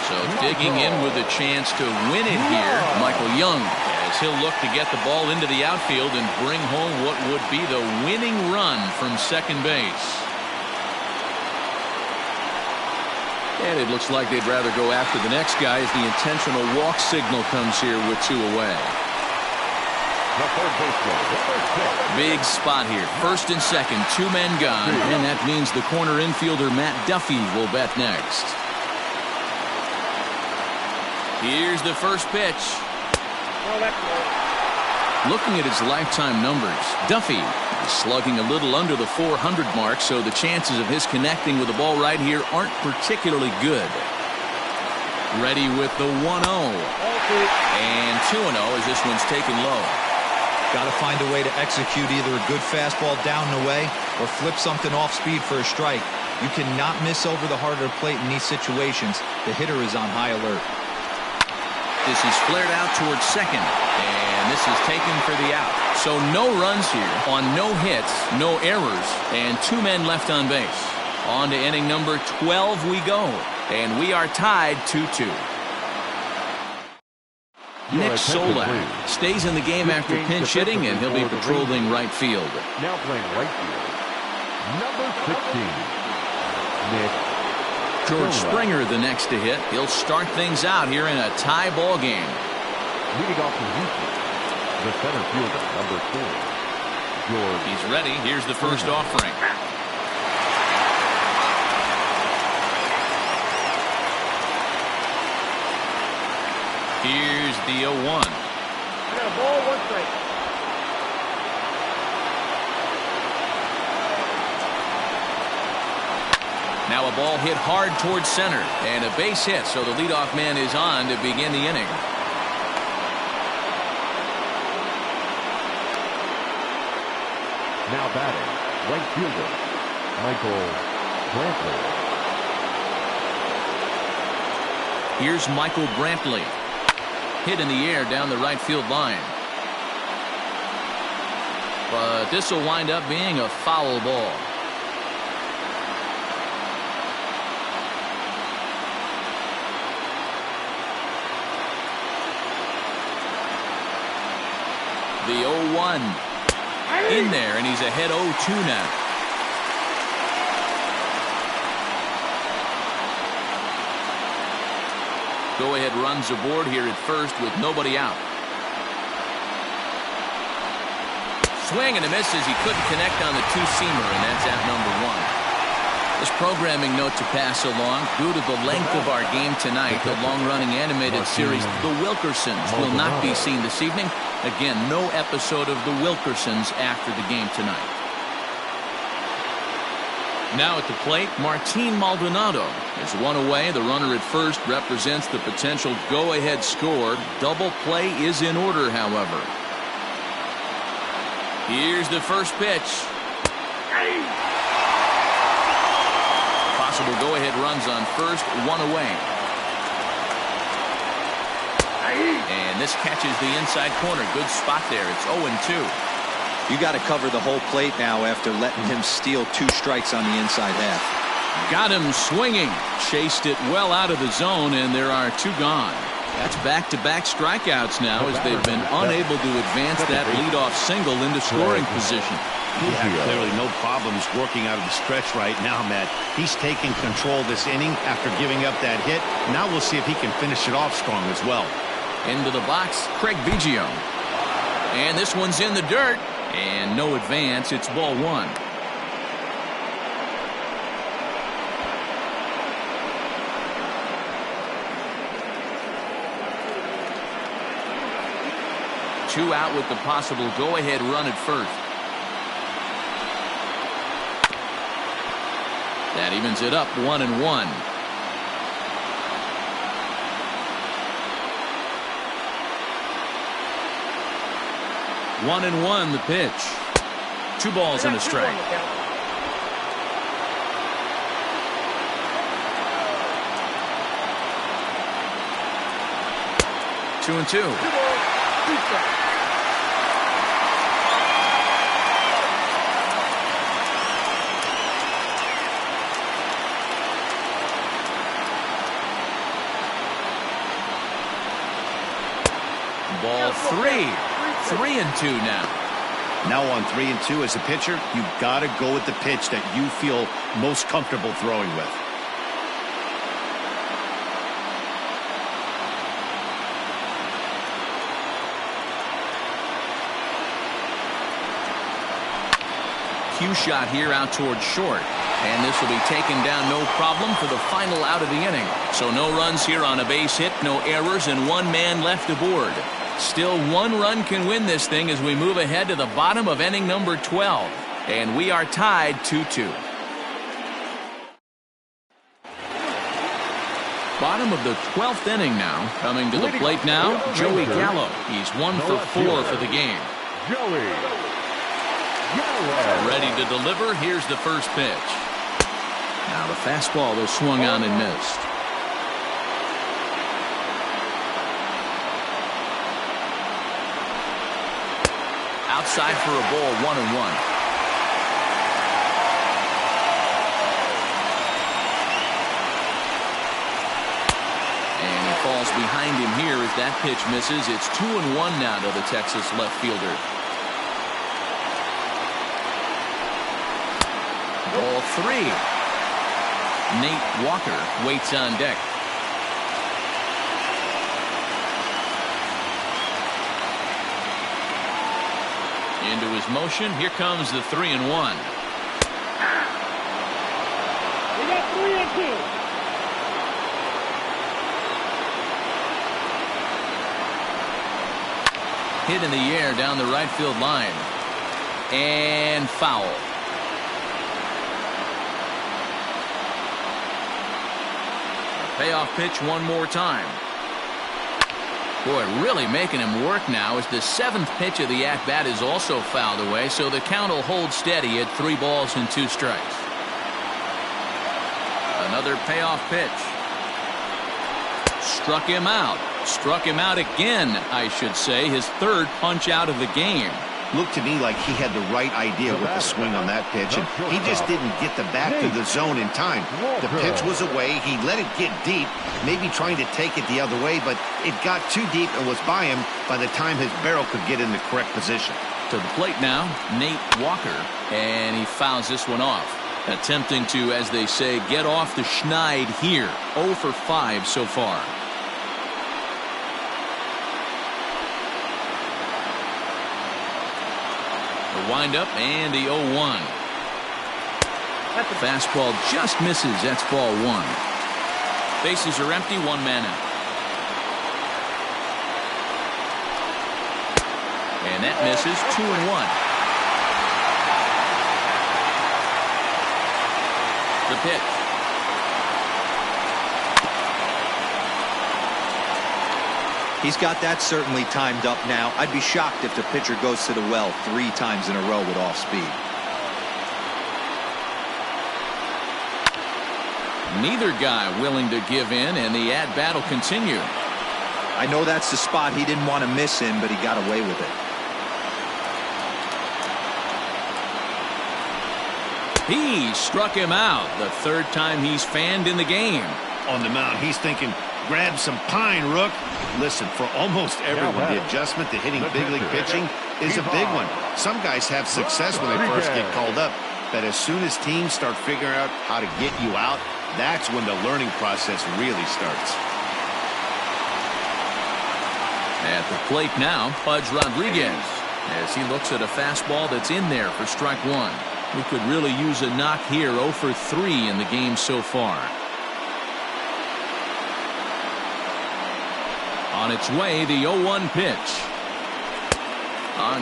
So digging in with a chance to win it here, Michael Young, as he'll look to get the ball into the outfield and bring home what would be the winning run from second base. And it looks like they'd rather go after the next guy as the intentional walk signal comes here with 2 away. Big spot here. First and second, 2 men gone. And that means the corner infielder Matt Duffy will bat next. Here's the first pitch. Looking at his lifetime numbers, Duffy is slugging a little under the 400 mark, so the chances of his connecting with the ball right here aren't particularly good. Ready with the 1-0. And 2-0 as this one's taken low. Got to find a way to execute either a good fastball down and away or flip something off speed for a strike. You cannot miss over the heart of the plate in these situations. The hitter is on high alert. This is flared out towards second, and this is taken for the out. So no runs here on no hits, no errors, and 2 men left on base. On to inning number 12 we go, and we are tied 2-2. Nick Solak stays in the game after pinch hitting, and he'll be patrolling right field. Now playing right field, number 16, Nick George Springer the next to hit. He'll start things out here in a tie ball game. Leading off the Houston, the center fielder, number 4, George. He's ready. Here's the first offering. Here's the 0-1. You got a ball, 1 strike. Now a ball hit hard towards center, and a base hit, so the leadoff man is on to begin the inning. Now batting, right fielder, Michael Brantley. Here's Michael Brantley. Hit in the air down the right field line. But this will wind up being a foul ball. The 0-1 in there, and he's ahead 0-2 now. Go-ahead runs aboard here at first with nobody out. Swing and a miss as he couldn't connect on the 2-seamer, and that's out number 1. This programming note to pass along: due to the length of our game tonight, the long-running animated series The Wilkersons will not be seen this evening. Again, no episode of The Wilkersons after the game tonight. Now at the plate, Martin Maldonado is 1 away. The runner at first represents the potential go-ahead score. Double play is in order, however. Here's the first pitch. Possible go-ahead runs on first, 1 away. And this catches the inside corner. Good spot there. It's 0-2. You got to cover the whole plate now after letting him steal 2 strikes on the inside half. Got him swinging. Chased it well out of the zone, and there are 2 gone. That's back-to-back strikeouts now as they've been unable to advance that leadoff single into scoring position. Yeah, clearly no problems working out of the stretch right now, Matt. He's taking control this inning after giving up that hit. Now we'll see if he can finish it off strong as well. Into the box, Craig Biggio. And this one's in the dirt. And no advance. It's ball 1. Two out with the possible go-ahead run at first. That evens it up 1-1. 1-1 the pitch. 2 balls and a strike. Two and two. Ball 3. 3-2 now. Now on 3-2 as a pitcher, you've got to go with the pitch that you feel most comfortable throwing with. Cue shot here out towards short. And this will be taken down no problem for the final out of the inning. So no runs here on a base hit, no errors, and 1 man left aboard. Still 1 run can win this thing as we move ahead to the bottom of inning number 12. And we are tied 2-2. Bottom of the 12th inning now. Coming to the plate now, Joey Gallo. He's 1 for 4 for the game. Joey. Ready to deliver. Here's the first pitch. Now the fastball was swung on and missed. Outside for a ball, 1-1. And he falls behind him here as that pitch misses. It's 2-1 now to the Texas left fielder. Ball 3. Nate Walker waits on deck. Into his motion. Here comes the 3-1. We got 3-2. Hit in the air down the right field line. And foul. Payoff pitch one more time. Boy, really making him work now as the 7th pitch of the at-bat is also fouled away, so the count will hold steady at 3 balls and 2 strikes. Another payoff pitch. Struck him out. Struck him out again, I should say. His 3rd punch out of the game. Looked to me like he had the right idea with the swing on that pitch, and he just didn't get the back to the zone in time. The pitch was away. He let it get deep, maybe trying to take it the other way, but it got too deep and was by him by the time his barrel could get in the correct position. To the plate now, Nate Walker, and he fouls this one off. Attempting to, as they say, get off the schneid here. 0 for 5 so far. The windup and the 0-1. Fastball just misses. That's ball 1. Bases are empty. 1 man out. And that misses. 2-1. The pitch. He's got that certainly timed up now. I'd be shocked if the pitcher goes to the well 3 times in a row with off speed. Neither guy willing to give in, and the at-bat will continue. I know that's the spot he didn't want to miss in, but he got away with it. He struck him out. The 3rd time he's fanned in the game. On the mound, he's thinking, grab some pine, Rook. Listen, for almost everyone, the adjustment to hitting big league pitching is a big one. Some guys have success when they first get called up, but as soon as teams start figuring out how to get you out, that's when the learning process really starts. At the plate now, Pudge Rodriguez, as he looks at a fastball that's in there for strike 1. We could really use a knock here. 0 for 3 in the game so far. On its way, the 0-1 pitch.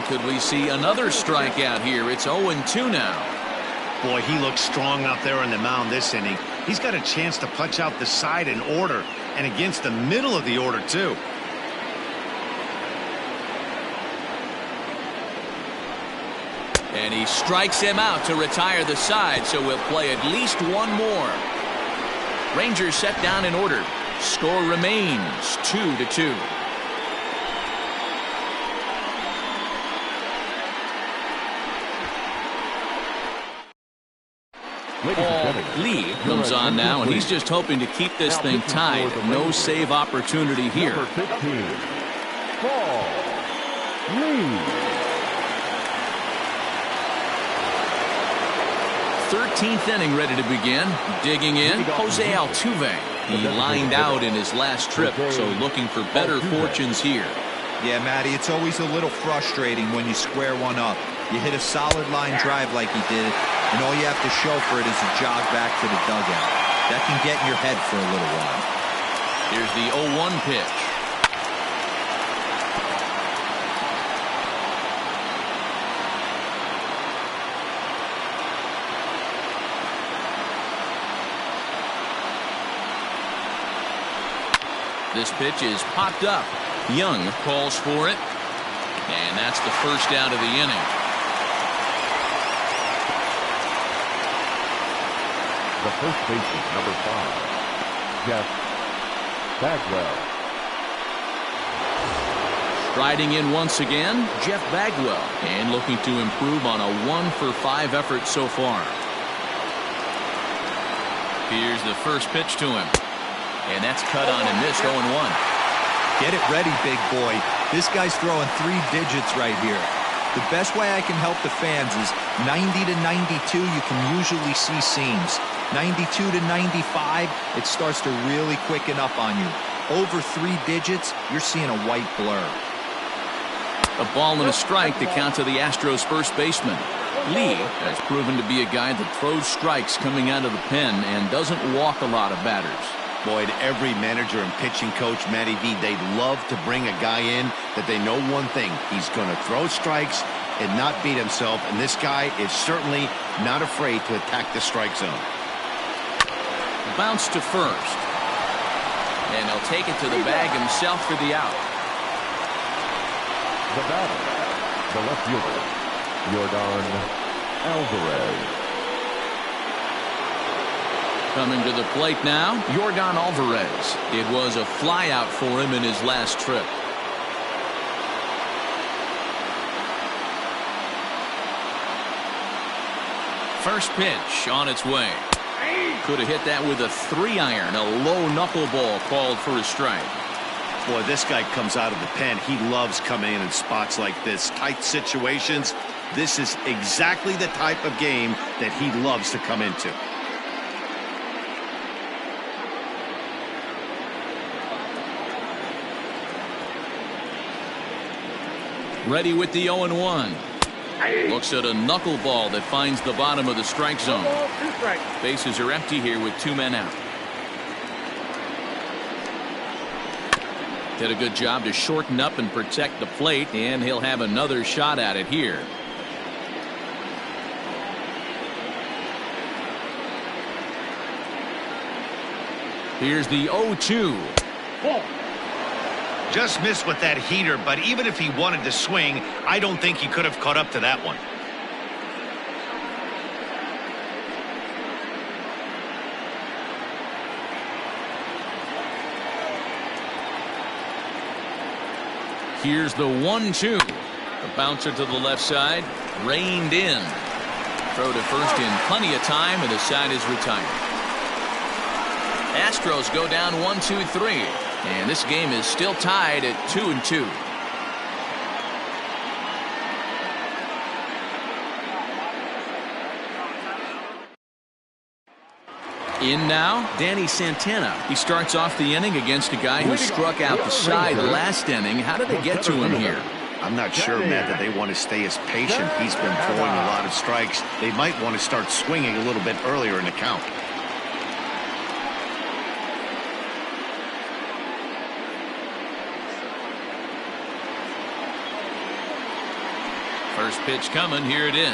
Could we see another strikeout here? It's 0-2 now. Boy, he looks strong out there on the mound this inning. He's got a chance to punch out the side in order, and against the middle of the order, too. And he strikes him out to retire the side, so we'll play at least one more. Rangers set down in order. Score remains 2-2. Paul Lee comes on now, and he's just hoping to keep this thing tied. No save opportunity here. Number 15, Paul Lee. 13th inning ready to begin. Digging in, Jose Altuve. He lined out in his last trip, so looking for better fortunes here. Yeah, Matty, it's always a little frustrating when you square one up. You hit a solid line drive like he did, and all you have to show for it is a jog back to the dugout. That can get in your head for a little while. Here's the 0-1 pitch. This pitch is popped up. Young calls for it, and that's the first out of the inning. The first baseman, number 5, Jeff Bagwell. Striding in once again, Jeff Bagwell, and looking to improve on a 1-for-5 effort so far. Here's the first pitch to him, and that's cut on and missed. 0-1. Get it ready, big boy. This guy's throwing 3 digits right here. The best way I can help the fans is 90 to 92. You can usually see seams. 92 to 95, it starts to really quicken up on you. Over 3 digits, you're seeing a white blur. A ball and a strike to count to the Astros first baseman. Lee has proven to be a guy that throws strikes coming out of the pen and doesn't walk a lot of batters. Boy, every manager and pitching coach, Matty V, they'd love to bring a guy in that they know one thing. He's going to throw strikes and not beat himself, and this guy is certainly not afraid to attack the strike zone. Bounce to first, and he'll take it to the bag himself for the out. The batter, the left fielder, Yordan Alvarez. Coming to the plate now, Yordan Alvarez. It was a flyout for him in his last trip. First pitch on its way. Could have hit that with a 3-iron. A low knuckleball called for a strike. Boy, this guy comes out of the pen. He loves coming in spots like this. Tight situations. This is exactly the type of game that he loves to come into. Ready with the 0-1. Looks at a knuckleball that finds the bottom of the strike zone. Bases are empty here with 2 men out. Did a good job to shorten up and protect the plate, and he'll have another shot at it here. Here's the 0-2. Just missed with that heater, but even if he wanted to swing, I don't think he could have caught up to that one. Here's the 1-2. A bouncer to the left side, reined in. Throw to first in plenty of time, and the side is retired. Astros go down 1-2-3. And this game is still tied at 2-2. In now, Danny Santana. He starts off the inning against a guy who struck out the side last inning. How did they get to him here? I'm not sure, Matt, that they want to stay as patient. He's been throwing a lot of strikes. They might want to start swinging a little bit earlier in the count. First pitch coming. Here it is.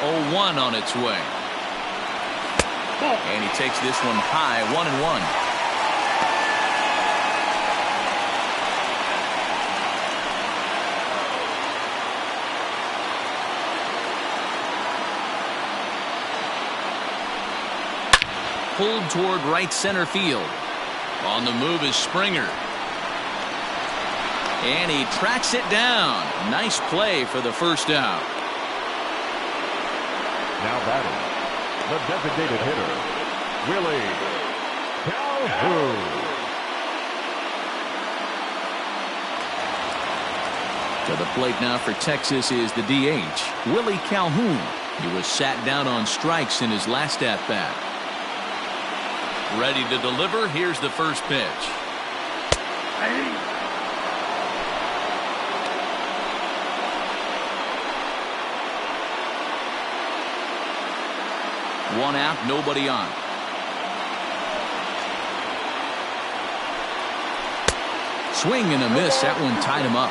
0-1 on its way. And he takes this one high, 1-1. Pulled toward right center field. On the move is Springer. And he tracks it down. Nice play for the first out. Now batting, the designated hitter, Willie Calhoun. To the plate now for Texas is the DH, Willie Calhoun. He was sat down on strikes in his last at-bat. Ready to deliver. Here's the first pitch. One out, nobody on. Swing and a miss. That one tied him up.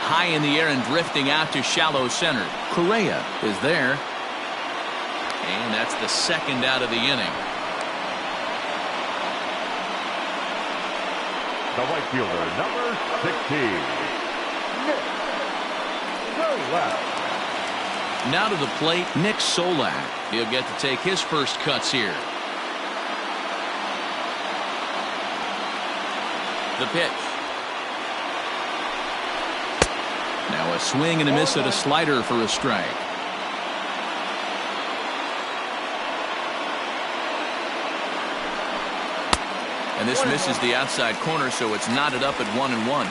High in the air and drifting out to shallow center. Correa is there. And that's the second out of the inning. The right fielder, number 16. Now to the plate, Nick Solak. He'll get to take his first cuts here. The pitch. Now a swing and a miss at a slider for a strike. And this misses the outside corner, so it's knotted up at 1-1.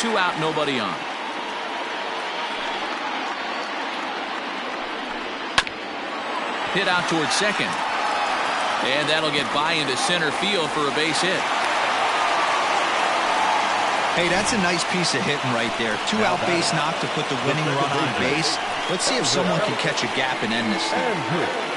2 out, nobody on. Hit out towards second. And that'll get by into center field for a base hit. Hey, that's a nice piece of hitting right there. 2 out base knock to put the winning run on base. Let's see if someone can catch a gap and end this thing.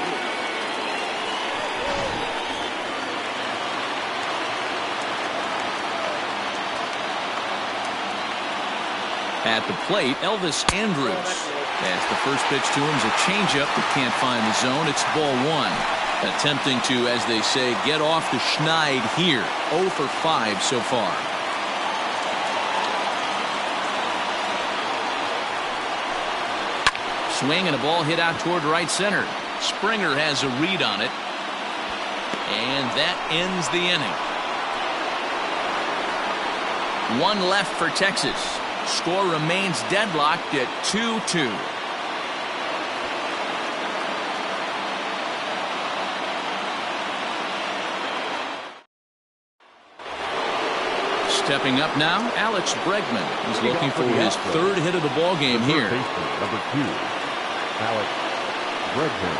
At the plate, Elvis Andrus. As the first pitch to him is a changeup that can't find the zone. It's ball 1. Attempting to, as they say, get off the schneid here. 0 for 5 so far. Swing and a ball hit out toward right center. Springer has a read on it. And that ends the inning. 1 left for Texas. Score remains deadlocked at 2-2. Stepping up now, Alex Bregman. He's looking for his 3rd hit of the ball game here. Number 2, Alex Bregman.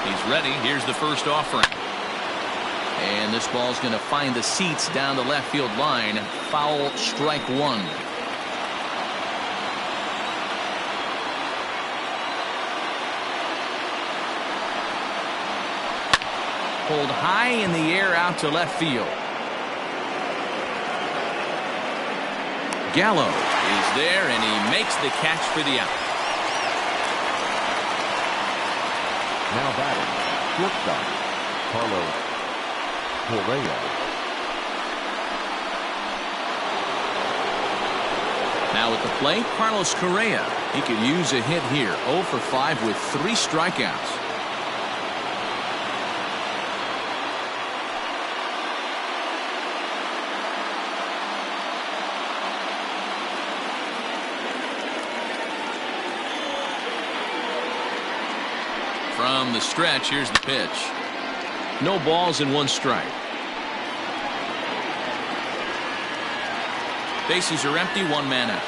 He's ready. Here's the first offering. And this ball's going to find the seats down the left field line. Foul, strike 1. Pulled high in the air out to left field. Gallo is there, and he makes the catch for the out. Now batting, shortstop, Carlos Correa. Now at the plate, Carlos Correa. He could use a hit here. 0 for 5 with 3 strikeouts. From the stretch, here's the pitch. No balls and 1 strike. Bases are empty, 1 man out.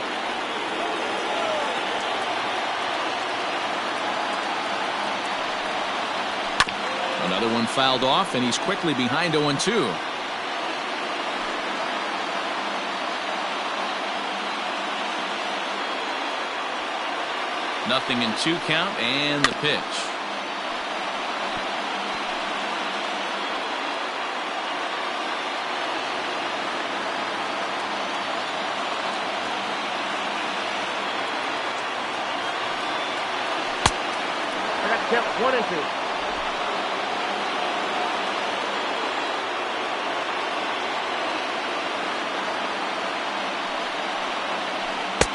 Another one fouled off, and he's quickly behind 0-2. Nothing in 2 count, and the pitch. Count 1-2.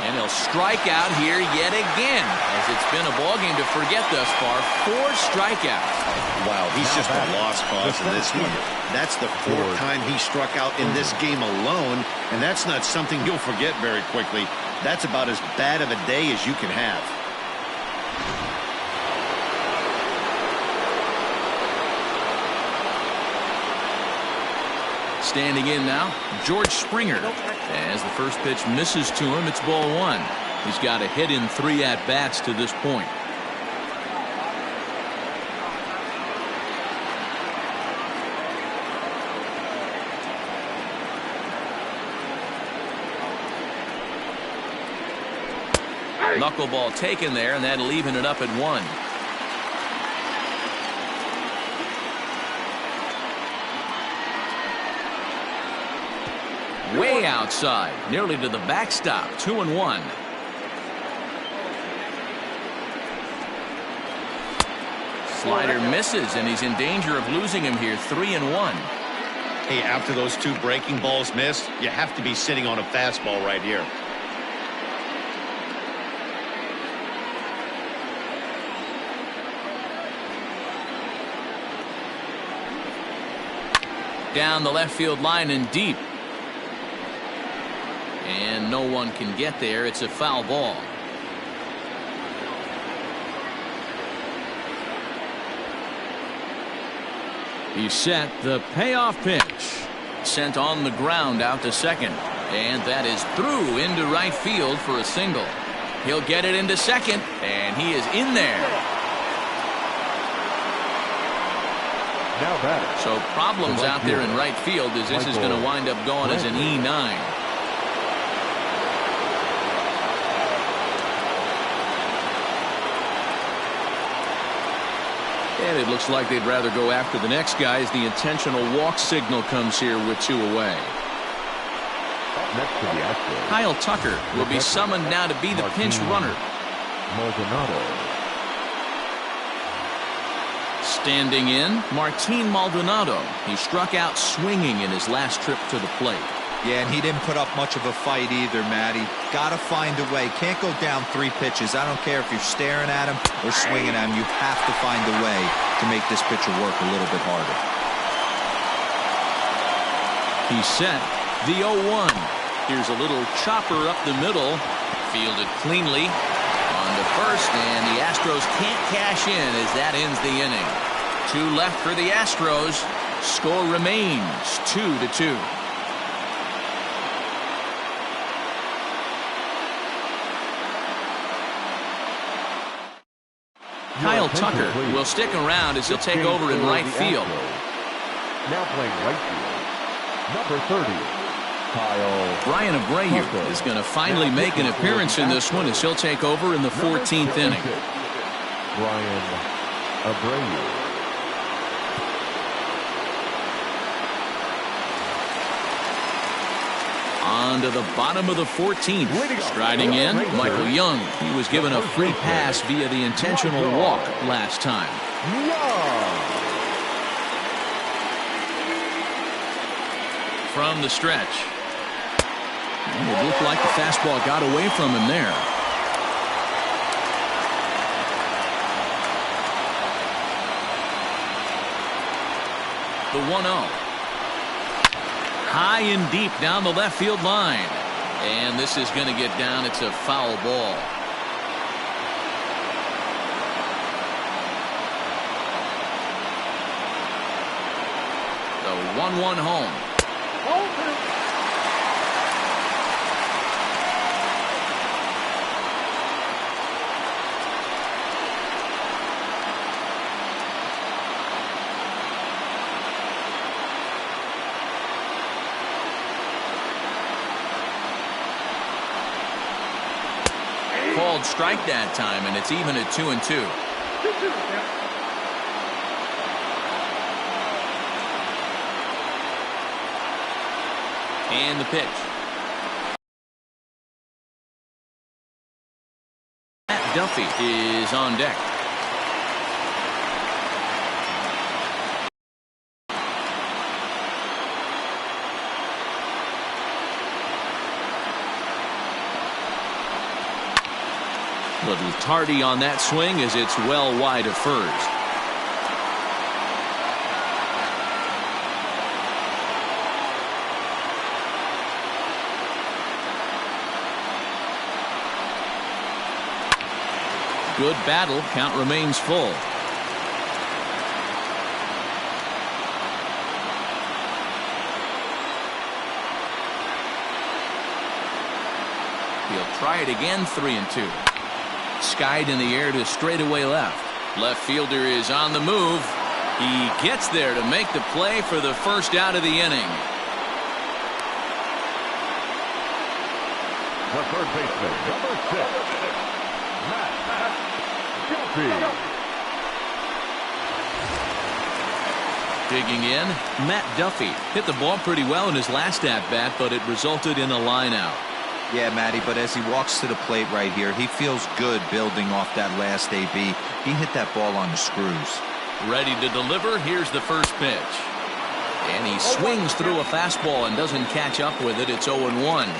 And he'll strike out here yet again, as it's been a ball game to forget thus far. 4 strikeouts. Wow, he's just a lost cause in this one. That's the 4th time he struck out in this game alone, and that's not something you'll forget very quickly. That's about as bad of a day as you can have. Standing in now, George Springer. As the first pitch misses to him, it's ball 1. He's got a hit in 3 at-bats to this point. Knuckleball taken there, and that'll even it up at 1. Way outside, nearly to the backstop. 2-1. Slider misses, and he's in danger of losing him here. 3-1. Hey, after those 2 breaking balls missed, you have to be sitting on a fastball right here. Down the left field line and deep. And no one can get there. It's a foul ball. He's set. The payoff pitch. Sent on the ground out to second. And that is through into right field for a single. He'll get it into second. And he is in there. So problems out there in right field, as this is going to wind up going as an E9. And it looks like they'd rather go after the next guy as the intentional walk signal comes here with 2 away. Next to the Astros, Kyle Tucker will be summoned now to be the pinch runner. Maldonado. Standing in, Martin Maldonado. He struck out swinging in his last trip to the plate. Yeah, and he didn't put up much of a fight either, Matty. Got to find a way. Can't go down 3 pitches. I don't care if you're staring at him or swinging at him. You have to find a way to make this pitcher work a little bit harder. He's set. The 0-1. Here's a little chopper up the middle. Fielded cleanly. On to first, and the Astros can't cash in as that ends the inning. 2 left for the Astros. Score remains 2-2. Kyle Tucker will stick around as he'll take over in right field. Now playing right field, number 30. Brian Abreu is going to finally make an appearance in this one as he'll take over in the 14th inning. Brian Abreu. On to the bottom of the 14th. Striding in, Michael Young. He was given a free pass via the intentional walk last time. From the stretch. And it looked like the fastball got away from him there. The 1-0. High and deep down the left field line. And this is going to get down. It's a foul ball. The 1-1 home. Called strike that time, and it's even at 2-2. And the pitch. Matt Duffy is on deck. Little tardy on that swing as it's well wide of first. Good battle. Count remains full. He'll try it again. 3-2. Skied in the air to straightaway left. Left fielder is on the move. He gets there to make the play for the first out of the inning. The third baseman, number 6, Matt Duffy. Digging in, Matt Duffy hit the ball pretty well in his last at-bat, but it resulted in a line-out. Yeah, Matty, but as he walks to the plate right here, he feels good building off that last AB. He hit that ball on the screws. Ready to deliver. Here's the first pitch. And he swings through a fastball and doesn't catch up with it. It's 0-1.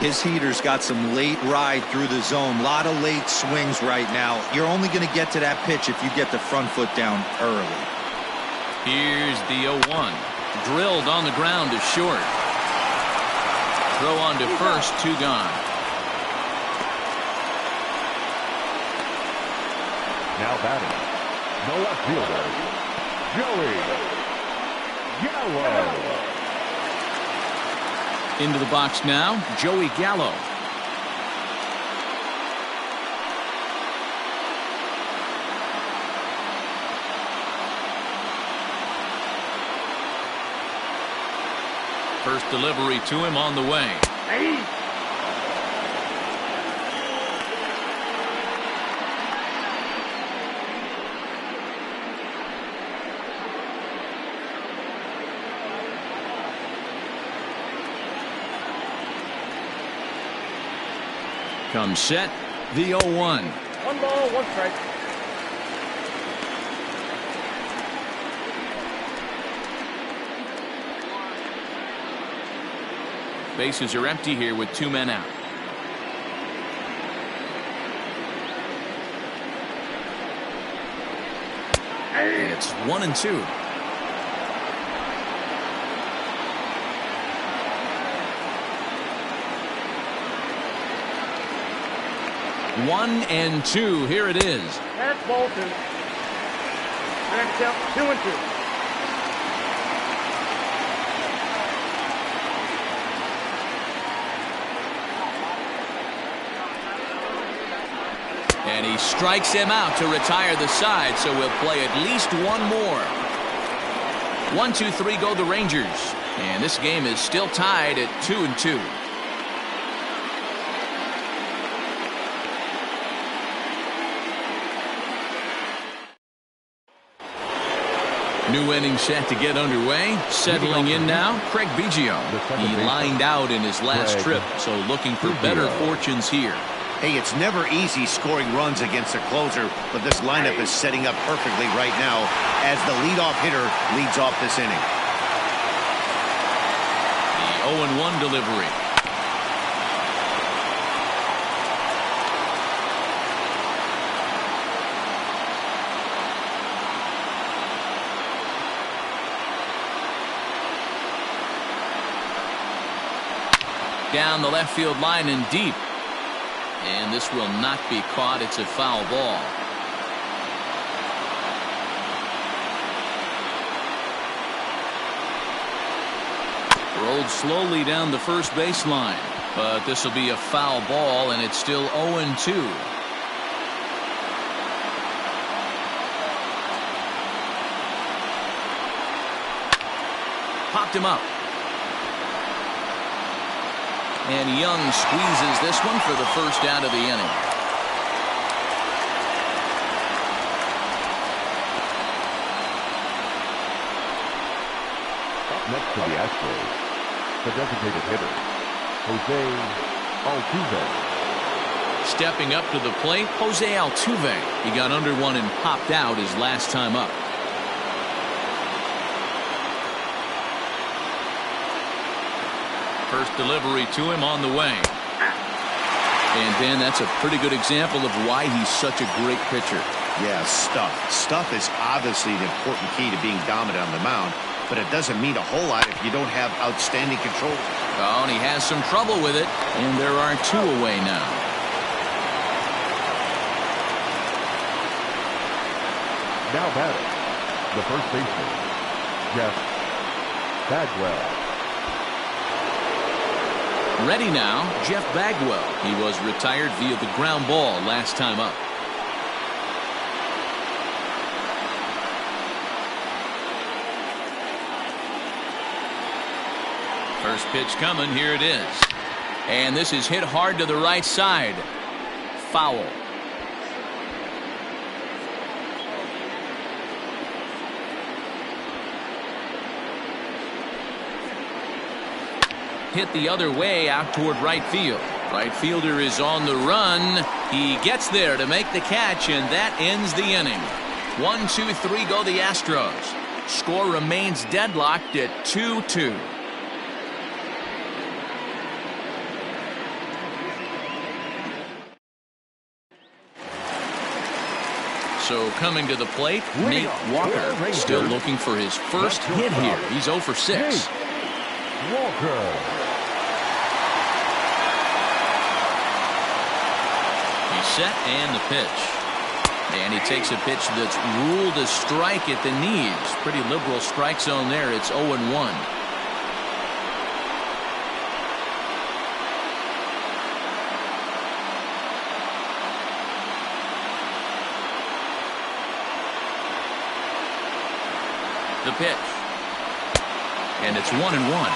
His heater's got some late ride through the zone. A lot of late swings right now. You're only going to get to that pitch if you get the front foot down early. Here's the 0-1. Drilled on the ground to short. Throw on to first, 2 gone. Now batting, the left fielder, Joey Gallo. Into the box now, Joey Gallo. First delivery to him on the way. Hey. Comes set, the 0-1. 1 ball, 1 strike. Bases are empty here with 2 men out. It's 1-2. One and two. Here it is. That's ball 2. And count 2-2. And he strikes him out to retire the side, so we'll play at least one more. 1, 2, 3 go the Rangers. And this game is still tied at 2-2. New inning set to get underway. Settling in now, Craig Biggio. He lined out in his last trip, so looking for better fortunes here. Hey, it's never easy scoring runs against a closer, but this lineup is setting up perfectly right now as the leadoff hitter leads off this inning. The 0-1 delivery. Down the left field line and deep. And this will not be caught. It's a foul ball. Rolled slowly down the first baseline. But this will be a foul ball, and it's still 0-2. Popped him up. And Young squeezes this one for the first out of the inning. Up next to the Astros, the designated hitter, Jose Altuve. Stepping up to the plate, Jose Altuve. He got under one and popped out his last time up. First delivery to him on the way. And Ben, that's a pretty good example of why he's such a great pitcher. Yeah, stuff. Stuff is obviously the important key to being dominant on the mound, but it doesn't mean a whole lot if you don't have outstanding control. Oh, and he has some trouble with it, and there are 2 away now. Now batting, the first baseman, Jeff Bagwell. Ready now, Jeff Bagwell. He was retired via the ground ball last time up. First pitch coming. Here it is. And this is hit hard to the right side. Foul. Hit the other way out toward right field. Right fielder is on the run. He gets there to make the catch, and that ends the inning. 1, 2, 3 go the Astros. Score remains deadlocked at 2-2. So coming to the plate, Nate Walker, still looking for his first hit here. He's 0 for 6. Walker. He's set and the pitch. And he takes a pitch that's ruled a strike at the knees. Pretty liberal strike zone there. It's 0-1. The pitch. And it's 1-1.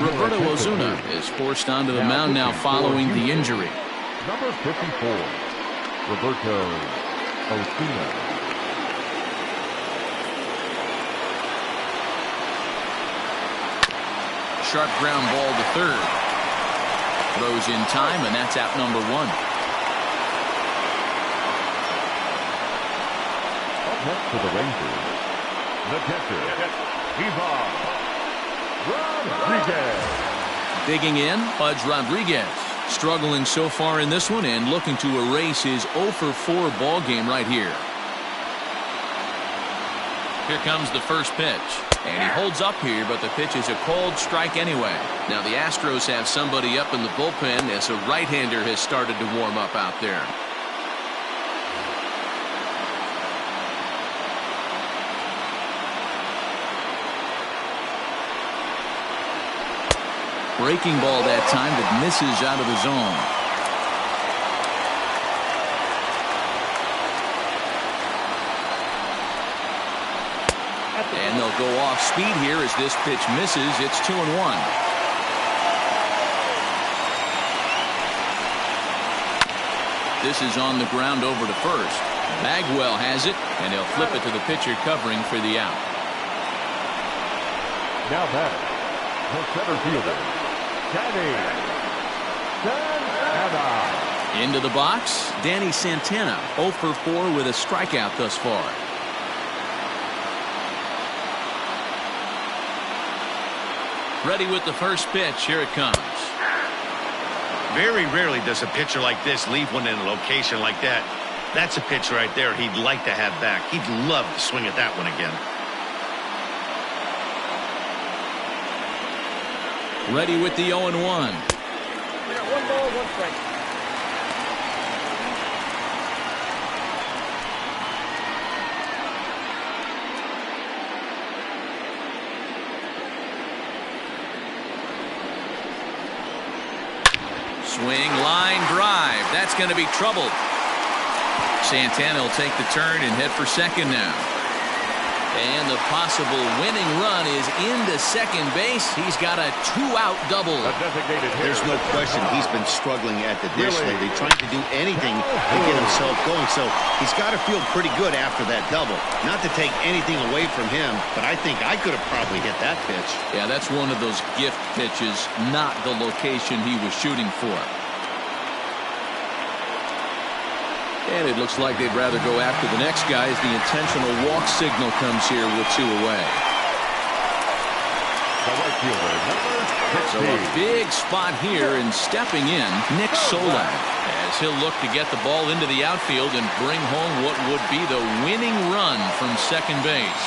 Roberto Ozuna is forced onto the mound now following the injury. Number 54, Roberto Ozuna. Sharp ground ball to third. Throws in time, and that's out number 1. Up next for the Rangers, the catcher, Ivan Rodriguez. Digging in, Pudge Rodriguez. Struggling so far in this one and looking to erase his 0 for 4 ball game right here. Here comes the first pitch. And he holds up here, but the pitch is a called strike anyway. Now the Astros have somebody up in the bullpen as a right-hander has started to warm up out there. Breaking ball that time that misses out of the zone. And they'll go off speed here as this pitch misses. It's 2-1. This is on the ground over to first. Bagwell has it, and he'll flip it to the pitcher covering for the out. Now back, the center fielder, Danny Santana. Into the box, Danny Santana, 0 for 4 with a strikeout thus far. Ready with the first pitch. Here it comes. Very rarely does a pitcher like this leave one in a location like that. That's a pitch right there he'd like to have back. He'd love to swing at that one again. Ready with the 0-1. We got 1 ball, 1 strike. Swing, line drive. That's going to be trouble. Santana will take the turn and head for second now. And the possible winning run is into second base. He's got a 2-out double. There's no question he's been struggling at the dish lately, trying to do anything to get himself going. So he's got to feel pretty good after that double. Not to take anything away from him, but I think I could have probably hit that pitch. Yeah, that's one of those gift pitches, not the location he was shooting for. And it looks like they'd rather go after the next guy as the intentional walk signal comes here with 2 away. So a big spot here, and stepping in, Nick Solak, as he'll look to get the ball into the outfield and bring home what would be the winning run from second base.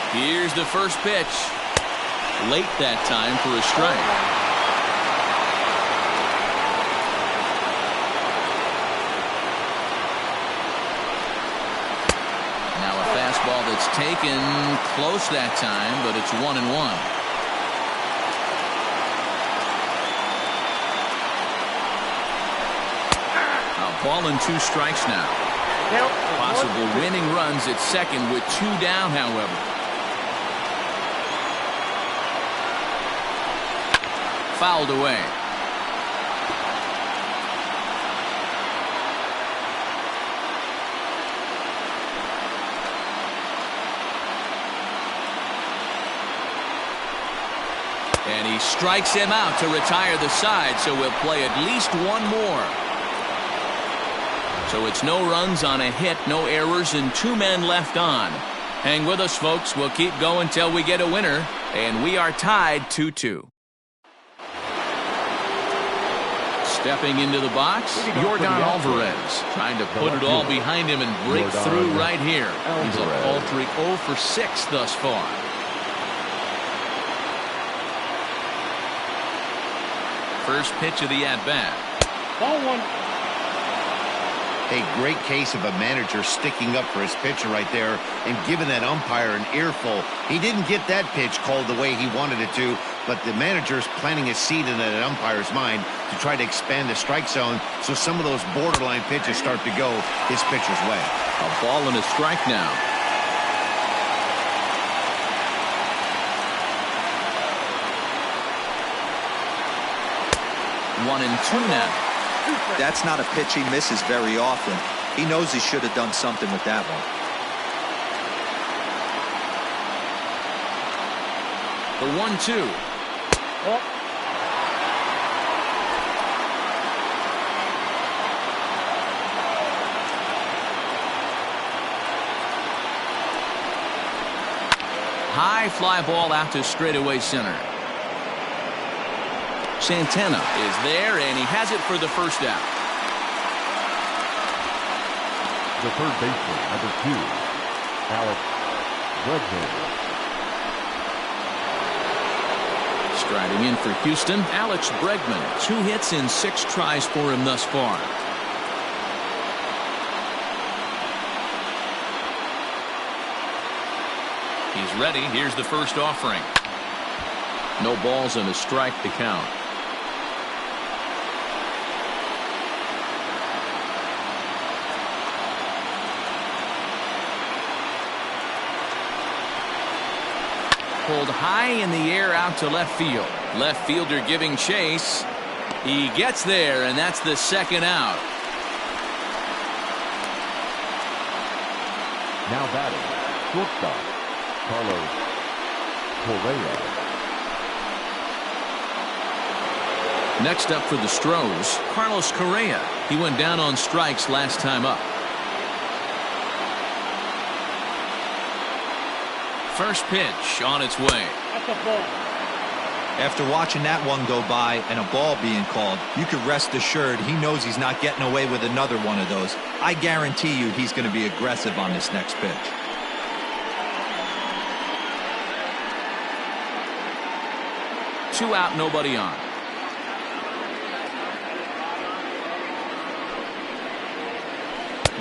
Here's the first pitch. Late that time for a strike. Ball that's taken close that time, but it's 1-1. A ball and 2 strikes now. Possible winning runs at second with 2 down, however. Fouled away. And he strikes him out to retire the side, so we'll play at least 1 more. So it's no runs on a hit, no errors, and 2 men left on. Hang with us, folks. We'll keep going till we get a winner, and we are tied 2-2. Stepping into the box, Yordan Alvarez, trying to put it all behind him and break through right here. He's a paltry 0 for 6 thus far. First pitch of the at-bat. Ball 1. A great case of a manager sticking up for his pitcher right there and giving that umpire an earful. He didn't get that pitch called the way he wanted it to, but the manager's planting a seed in that umpire's mind to try to expand the strike zone so some of those borderline pitches start to go his pitcher's way. A ball and a strike now. One and 2 now. That's not a pitch he misses very often. He knows he should have done something with that one. The 1-2. High fly ball out to straightaway center. Santana is there, and he has it for the first out. The third baseman, number 2, Alex Bregman. Striding in for Houston, Alex Bregman. 2 hits in 6 tries for him thus far. He's ready. Here's the first offering. No balls and a strike to count. Pulled high in the air out to left field. Left fielder giving chase. He gets there, and that's the second out. Now batting, shortstop, Carlos Correa. Next up for the Stros, Carlos Correa. He went down on strikes last time up. First pitch on its way. That's a ball. After watching that one go by and a ball being called, you could rest assured he knows he's not getting away with another one of those. I guarantee you he's going to be aggressive on this next pitch. Two out, nobody on.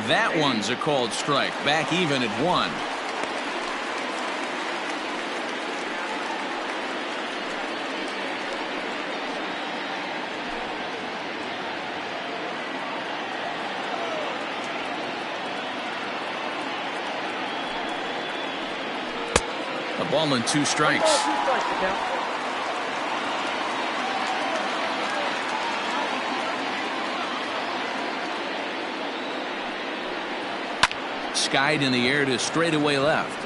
That one's a called strike. Back even at 1. Ball and 2 strikes. Skied in the air to straightaway left.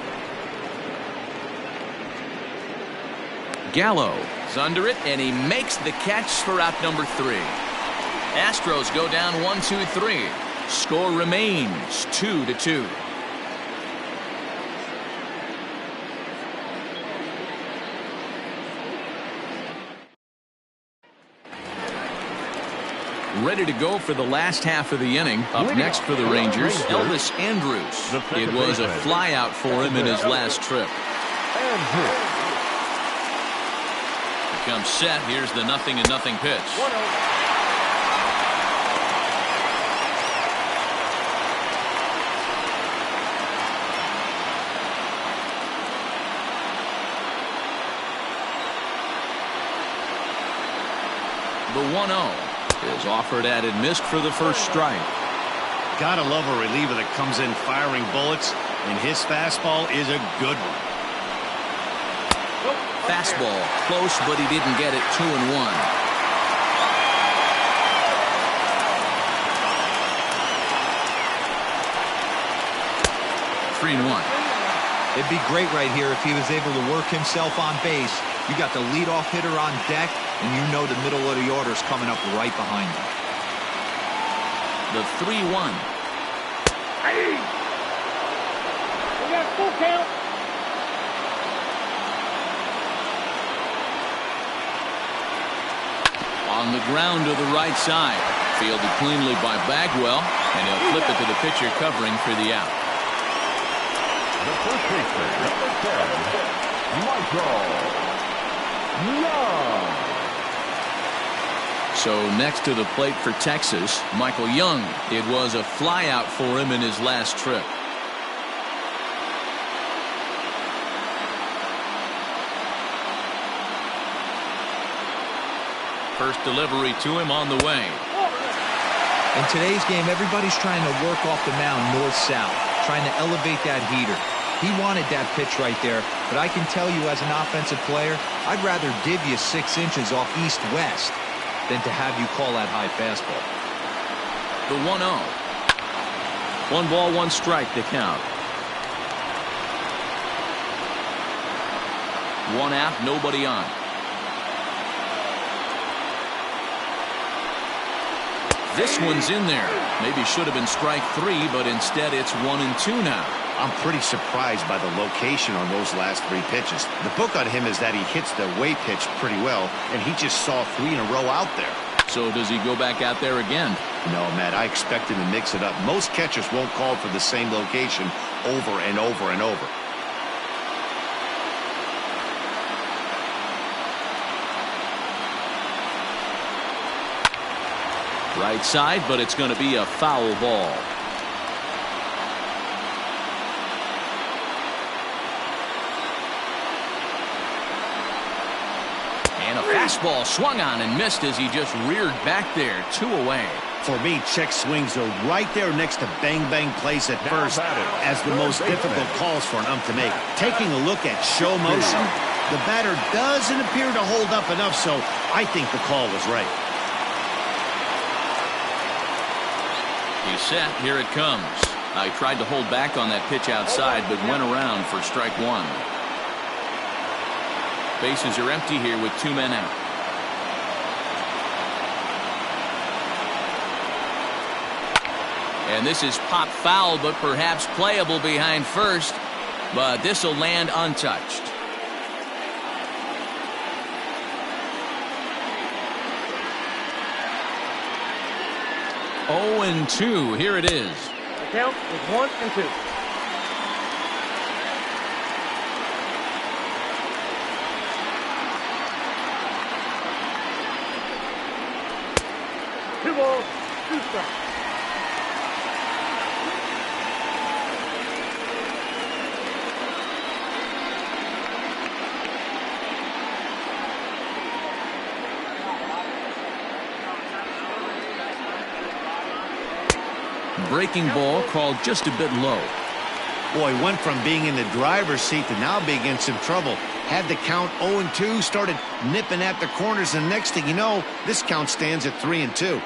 Gallo is under it, and he makes the catch for out number 3. Astros go down 1-2-3. Score remains 2-2. Ready to go for the last half of the inning. Up next for the Rangers, Elvis Andrus. It was a flyout for him in his last trip. He comes set. Here's the 0-0 pitch. The 1-0 is offered at and missed for the first strike. Gotta love a reliever that comes in firing bullets, and his fastball is a good one. Fastball close, but he didn't get it. 2-1. 3-1. It'd be great right here if he was able to work himself on base. You got the leadoff hitter on deck, and you know the middle of the order is coming up right behind you. The 3-1. Hey! We got full count. On the ground to the right side. Fielded cleanly by Bagwell, and he'll flip it to the pitcher covering for the out. The first baseman, number 10, Michael. So next to the plate for Texas, Michael Young. It was a flyout for him in his last trip. First delivery to him on the way. In today's game, everybody's trying to work off the mound north-south, trying to elevate that heater. He wanted that pitch right there, but I can tell you as an offensive player, I'd rather div you 6 inches off east-west than to have you call that high fastball. The 1-0. 1 ball, 1 strike to count. 1 out, nobody on. This one's in there. Maybe should have been strike 3, but instead it's 1-2 now. I'm pretty surprised by the location on those last 3 pitches. The book on him is that he hits the way pitch pretty well, and he just saw 3 in a row out there. So does he go back out there again? No, Matt, I expect him to mix it up. Most catchers won't call for the same location over and over and over. Right side, but it's going to be a foul ball. And a fastball swung on and missed as he just reared back there. 2 away. For me, check swings are right there next to bang-bang plays at first as the most difficult calls for an ump to make. Taking a look at show motion, the batter doesn't appear to hold up enough, so I think the call was right. He's set. Here it comes. I tried to hold back on that pitch outside, but went around for strike 1. Bases are empty here with 2 men out. And this is pop foul, but perhaps playable behind first. But this will land untouched. Oh, and 2. Here it is. The count is 1-2. Two balls, 2 strikes. Breaking ball called just a bit low. Boy, went from being in the driver's seat to now being in some trouble. Had the count 0-2, started nipping at the corners, and next thing you know, this count stands at 3-2.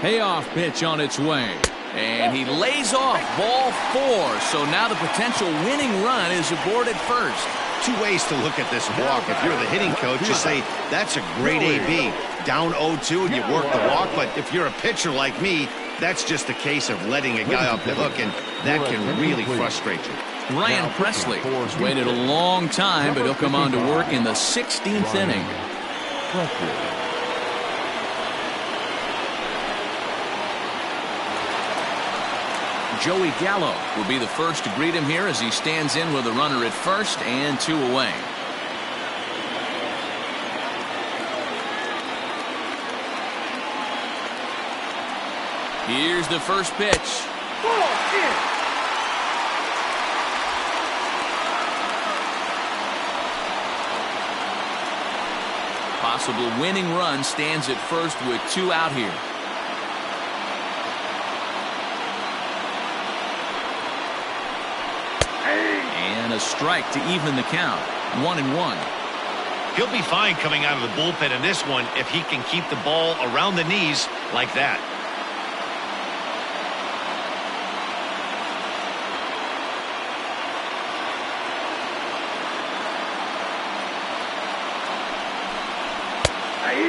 Payoff pitch on its way. And he lays off ball 4. So now the potential winning run is aboard at first. Two ways to look at this walk. If you're the hitting coach, you say, that's a great AB. Down 0-2 and you work the walk. But if you're a pitcher like me, that's just a case of letting a guy off the hook, and that can really frustrate you. Ryan Presley has waited a long time, but he'll come on to work in the 16th inning. Joey Gallo will be the first to greet him here as he stands in with a runner at first and 2 away. Here's the first pitch. Possible winning run stands at first with 2 out here. And a strike to even the count. 1-1. He'll be fine coming out of the bullpen in this one if he can keep the ball around the knees like that.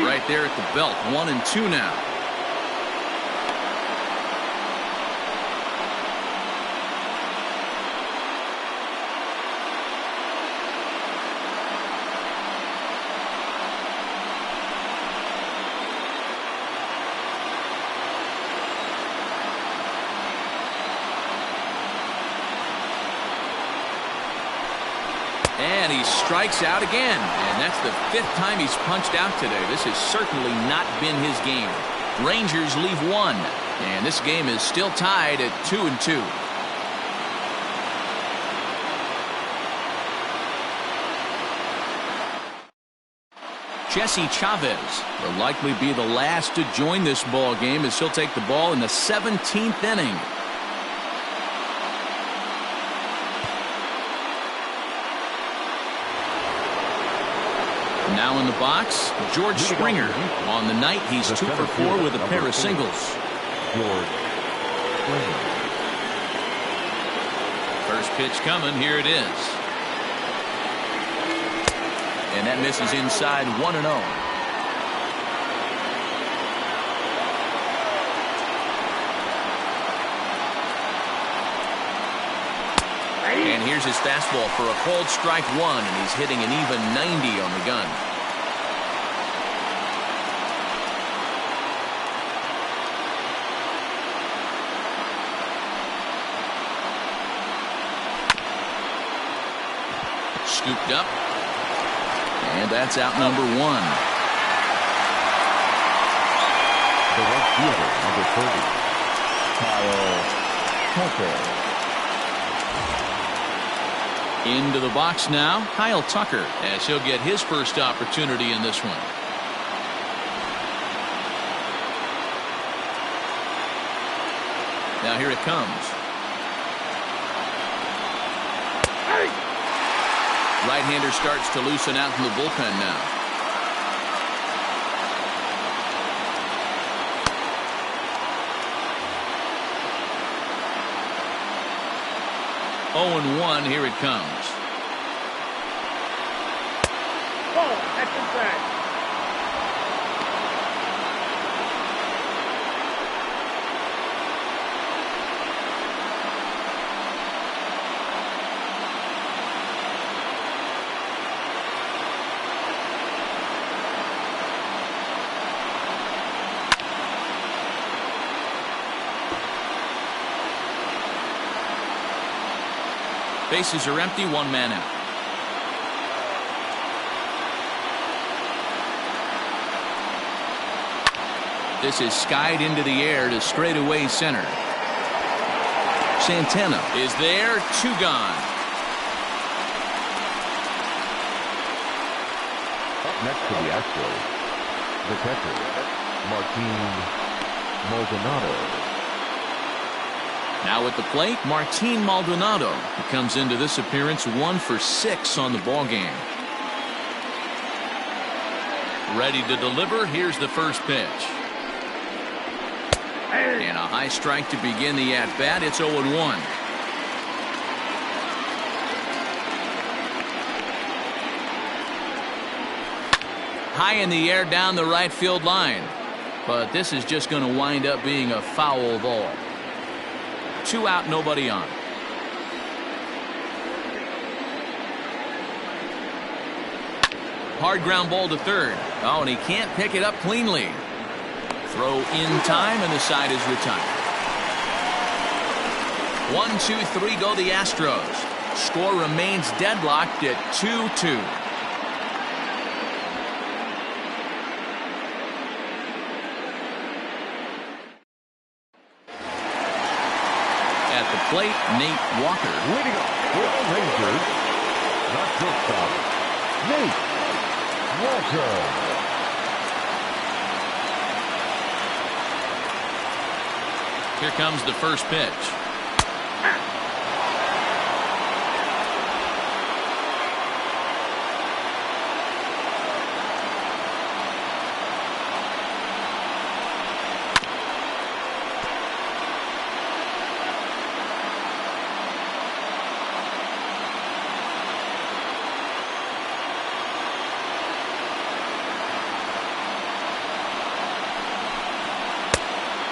Right there at the belt. 1-2 now. And he strikes out again. And that's the 5th time he's punched out today. This has certainly not been his game. Rangers leave 1. And this game is still tied at 2-2. Jesse Chavez will likely be the last to join this ball game as he'll take the ball in the 17th inning. Now in the box, George Springer. On the night, he's 2 for 4 with a pair of singles. First pitch coming. Here it is. And that misses inside. 1-0. And here's his fastball for a called strike 1, and he's hitting an even 90 on the gun. Scooped up, and that's out number 1. The right fielder, number 30, Kyle Tucker. Into the box now, Kyle Tucker, as he'll get his first opportunity in this one. Now here it comes. Right-hander starts to loosen out in the bullpen now. Oh, and 1, here it comes. Oh, that's inside. Bases are empty, 1 man out. This is skied into the air to straightaway center. Santana is there, 2 gone. Up next to the Astros, the catcher, Martin Maldonado. Now at the plate, Martin Maldonado. He comes into this appearance 1 for 6 on the ball game. Ready to deliver. Here's the first pitch. And a high strike to begin the at-bat. It's 0-1. High in the air down the right field line. But this is just going to wind up being a foul ball. 2 out, nobody on. Hard ground ball to third. Oh, and he can't pick it up cleanly. Throw in time, and the side is retired. 1-2-3 go the Astros. Score remains deadlocked at 2-2. At the plate, Nate Walker. Leading off for the Rangers, not shortstop, Nate Walker. Here comes the first pitch.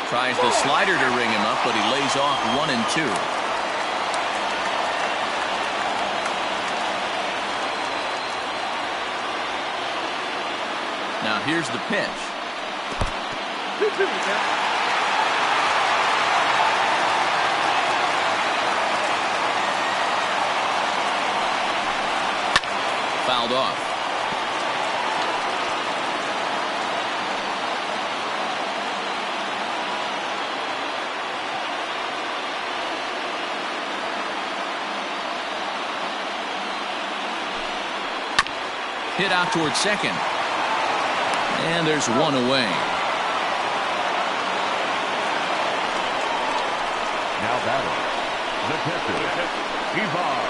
Tries the slider to ring him up, but he lays off 1 and 2. Now here's the pitch. Fouled off. Hit out towards second. And there's 1 away. Now batting, the catcher, Ivan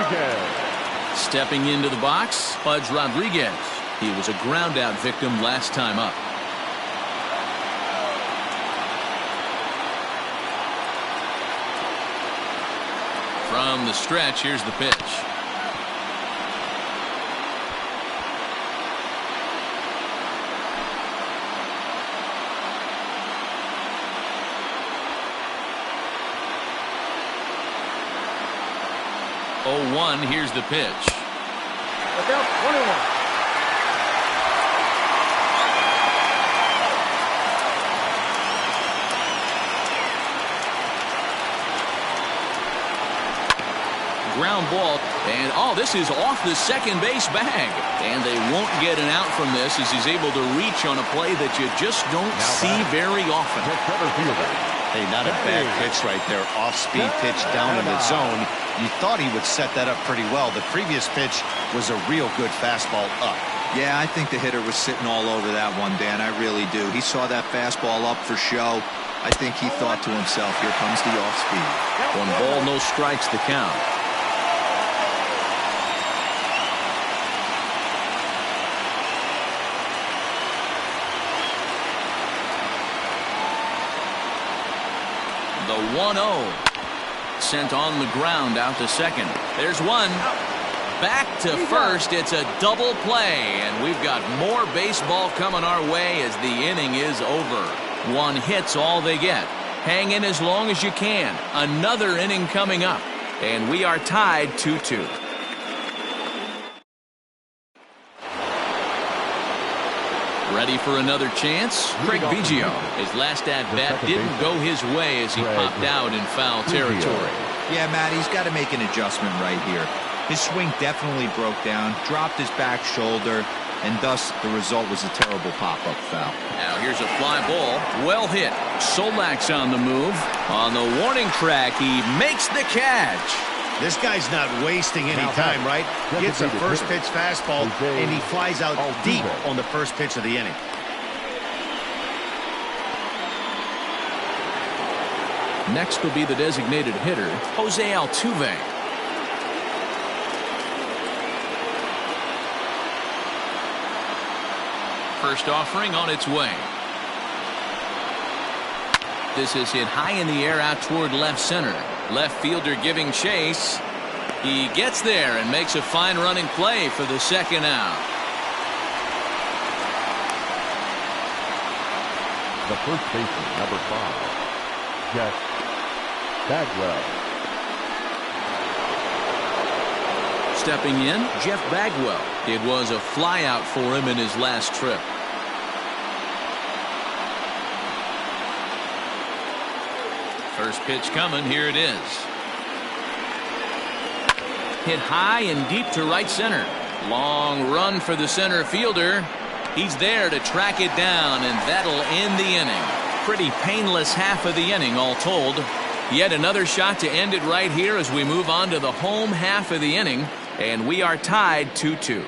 Rodriguez. Stepping into the box, Pudge Rodriguez. He was a ground out victim last time up. From the stretch, here's the pitch. Oh, 1, here's the pitch. Look out, 1-1. Ground ball, and oh, this is off the second base bag. And they won't get an out from this as he's able to reach on a play that you just don't see very often. Hey, not a bad pitch right there. Off-speed pitch down in the zone. You thought he would set that up pretty well. The previous pitch was a real good fastball up. Yeah, I think the hitter was sitting all over that one, Dan. I really do. He saw that fastball up for show. I think he thought to himself, here comes the off-speed. 1 ball, no strikes to count. The 1-0. Sent on the ground out to second. There's 1. Back to first. It's a double play, and we've got more baseball coming our way as the inning is over. 1 hit's all they get. Hang in as long as you can. Another inning coming up, and we are tied 2-2. Ready for another chance? Craig Biggio. His last at-bat didn't go his way as he popped out in foul territory. Yeah, Matt, he's got to make an adjustment right here. His swing definitely broke down, dropped his back shoulder, and thus the result was a terrible pop-up foul. Now here's a fly ball. Well hit. Solak's on the move. On the warning track, he makes the catch. This guy's not wasting any time, right? Gets a first pitch fastball, and he flies out deep on the first pitch of the inning. Next will be the designated hitter, Jose Altuve. First offering on its way. This is hit high in the air out toward left center. Left fielder giving chase. He gets there and makes a fine running play for the second out. The first baseman, number 5, Jeff Bagwell. Stepping in, Jeff Bagwell. It was a flyout for him in his last trip. First pitch coming. Here it is. Hit high and deep to right center. Long run for the center fielder. He's there to track it down, and that'll end the inning. Pretty painless half of the inning, all told. Yet another shot to end it right here as we move on to the home half of the inning, and we are tied 2-2.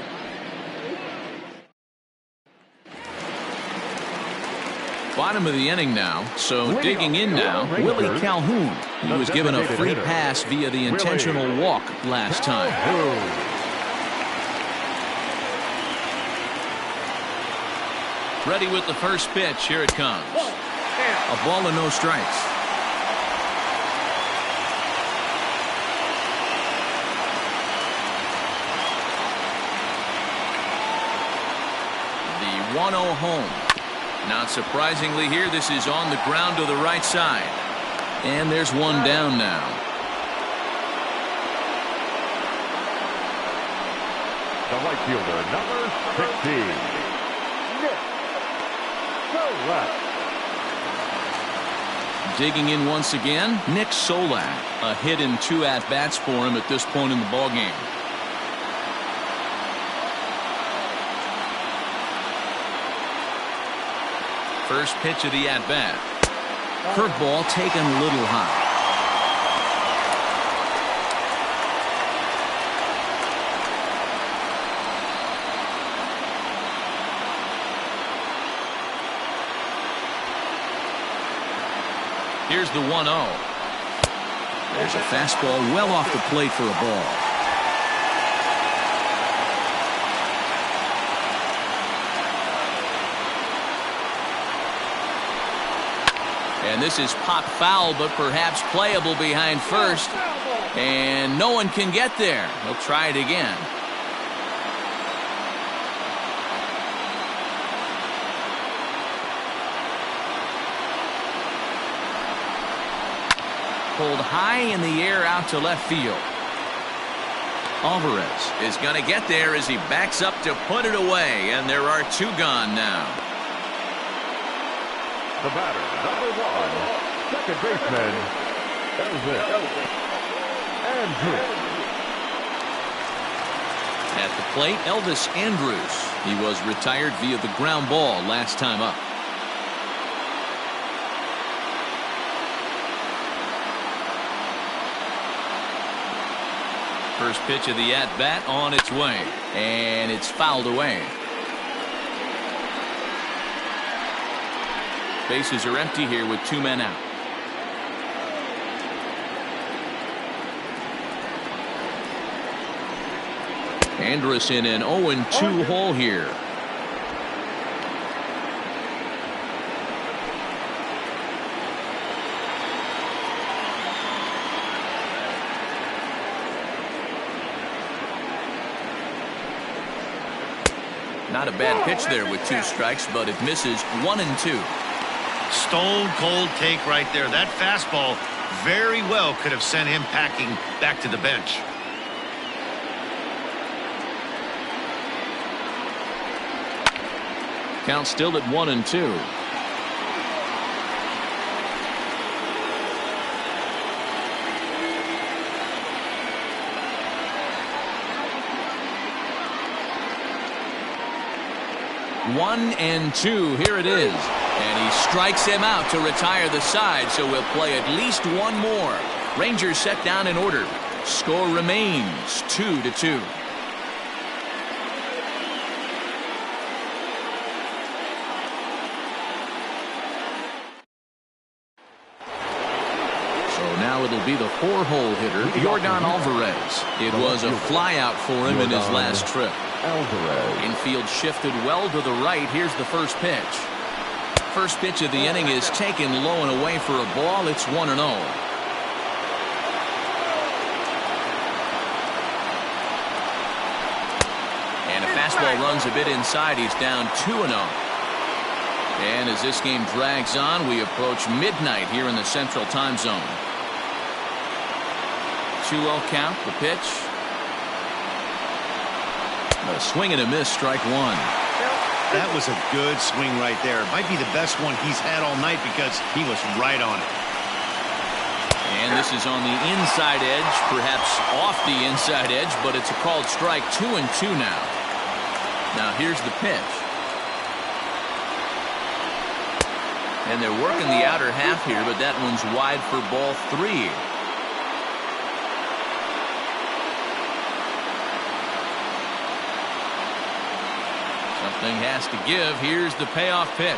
Bottom of the inning now, so digging in now, Willie Calhoun. He was given a free pass via the intentional walk last time. Ready with the first pitch. Here it comes. A ball and no strikes. The 1-0 home. Not surprisingly here, this is on the ground to the right side. And there's one down now. The right fielder, number 16. Digging in once again, Nick Solak. A hit in 2 at-bats for him at this point in the ballgame. First pitch of the at-bat. Curveball taken a little high. Here's the 1-0. There's a fastball well off the plate for a ball. And this is pop foul, but perhaps playable behind first. And no one can get there. He'll try it again. Pulled high in the air out to left field. Alvarez is going to get there as he backs up to put it away, and there are 2 gone now. The batter, number 1, second baseman, Andrews. At the plate, Elvis Andrews. He was retired via the ground ball last time up. First pitch of the at-bat on its way, and it's fouled away. Bases are empty here with 2 men out. Andrus in an 0-2 hole here. Not a bad pitch there with 2 strikes, but it misses 1-2. Stone cold take right there. That fastball very well could have sent him packing back to the bench. Count still at 1-2. One and 2. Here it is. And he strikes him out to retire the side, so we'll play at least 1 more. Rangers set down in order. Score remains 2-2. now it'll be the 4-hole hitter, Yordan Alvarez. It was a flyout for him in his last trip. Infield shifted well to the right. Here's the first pitch. First pitch of the inning is taken low and away for a ball. It's 1-0. And a fastball runs a bit inside. He's down 2-0. And as this game drags on, we approach midnight here in the Central Time Zone. 2-0 count, the pitch. A swing and a miss, strike one. That was a good swing right there. It might be the best one he's had all night because he was right on it. And this is on the inside edge, perhaps off the inside edge, but it's a called strike. 2-2 now. Now here's the pitch. And they're working the outer half here, but that one's wide for ball 3. Something has to give. Here's the payoff pitch.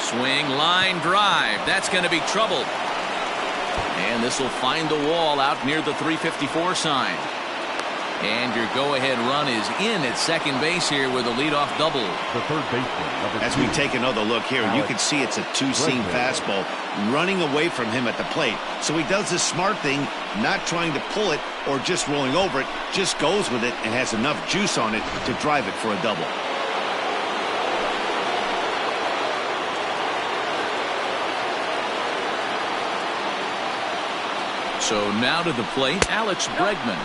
Swing, line drive. That's going to be trouble. And this will find the wall out near the 354 sign. And your go-ahead run is in at second base here with a leadoff double. The third baseman. As we take another look here, you can see it's a two-seam fastball running away from him at the plate. So he does this smart thing, not trying to pull it or just rolling over it, just goes with it and has enough juice on it to drive it for a double. So now to the plate, Alex Bregman.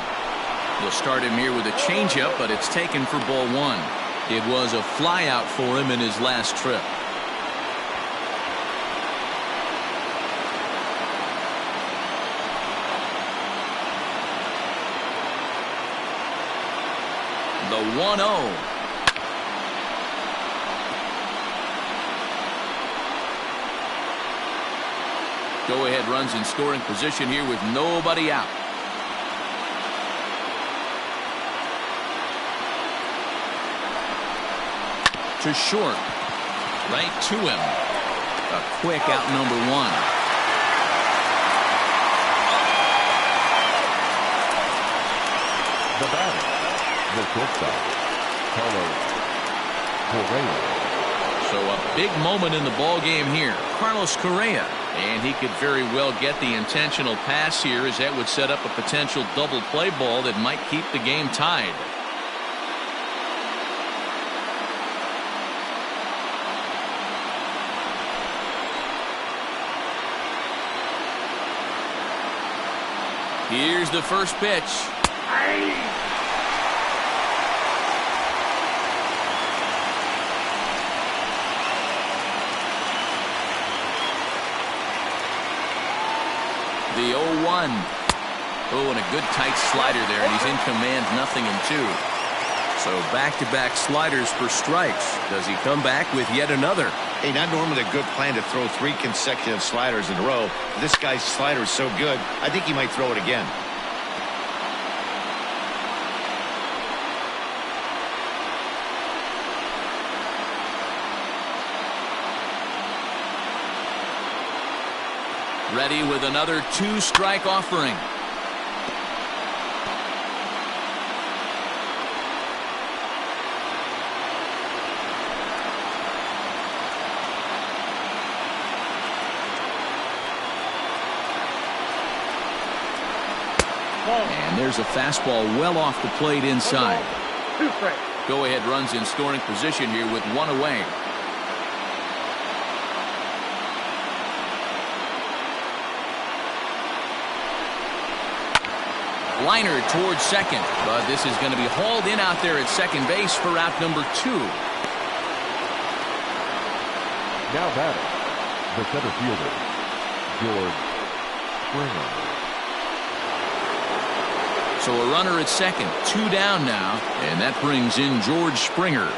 We'll start him here with a changeup, but it's taken for ball 1. It was a flyout for him in his last trip. The 1-0. Go-ahead runs in scoring position here with nobody out. To short. Right to him. A quick out number 1. The batter, the shortstop, Carlos Correa. So a big moment in the ball game here. Carlos Correa. And he could very well get the intentional pass here, as that would set up a potential double play ball that might keep the game tied. Here's the first pitch. The 0-1. Oh, and a good tight slider there, and he's in command, 0-2. So back-to-back sliders for strikes. Does he come back with yet another? Hey, not normally a good plan to throw 3 consecutive sliders in a row. This guy's slider is so good, I think he might throw it again. Ready with another 2-strike offering. And there's a fastball well off the plate inside. Go-ahead runs in scoring position here with 1 away. Liner towards second, but this is going to be hauled in out there at second base for out number 2. Now batting, the center fielder, George Springer. So a runner at second, 2 down now, and that brings in George Springer.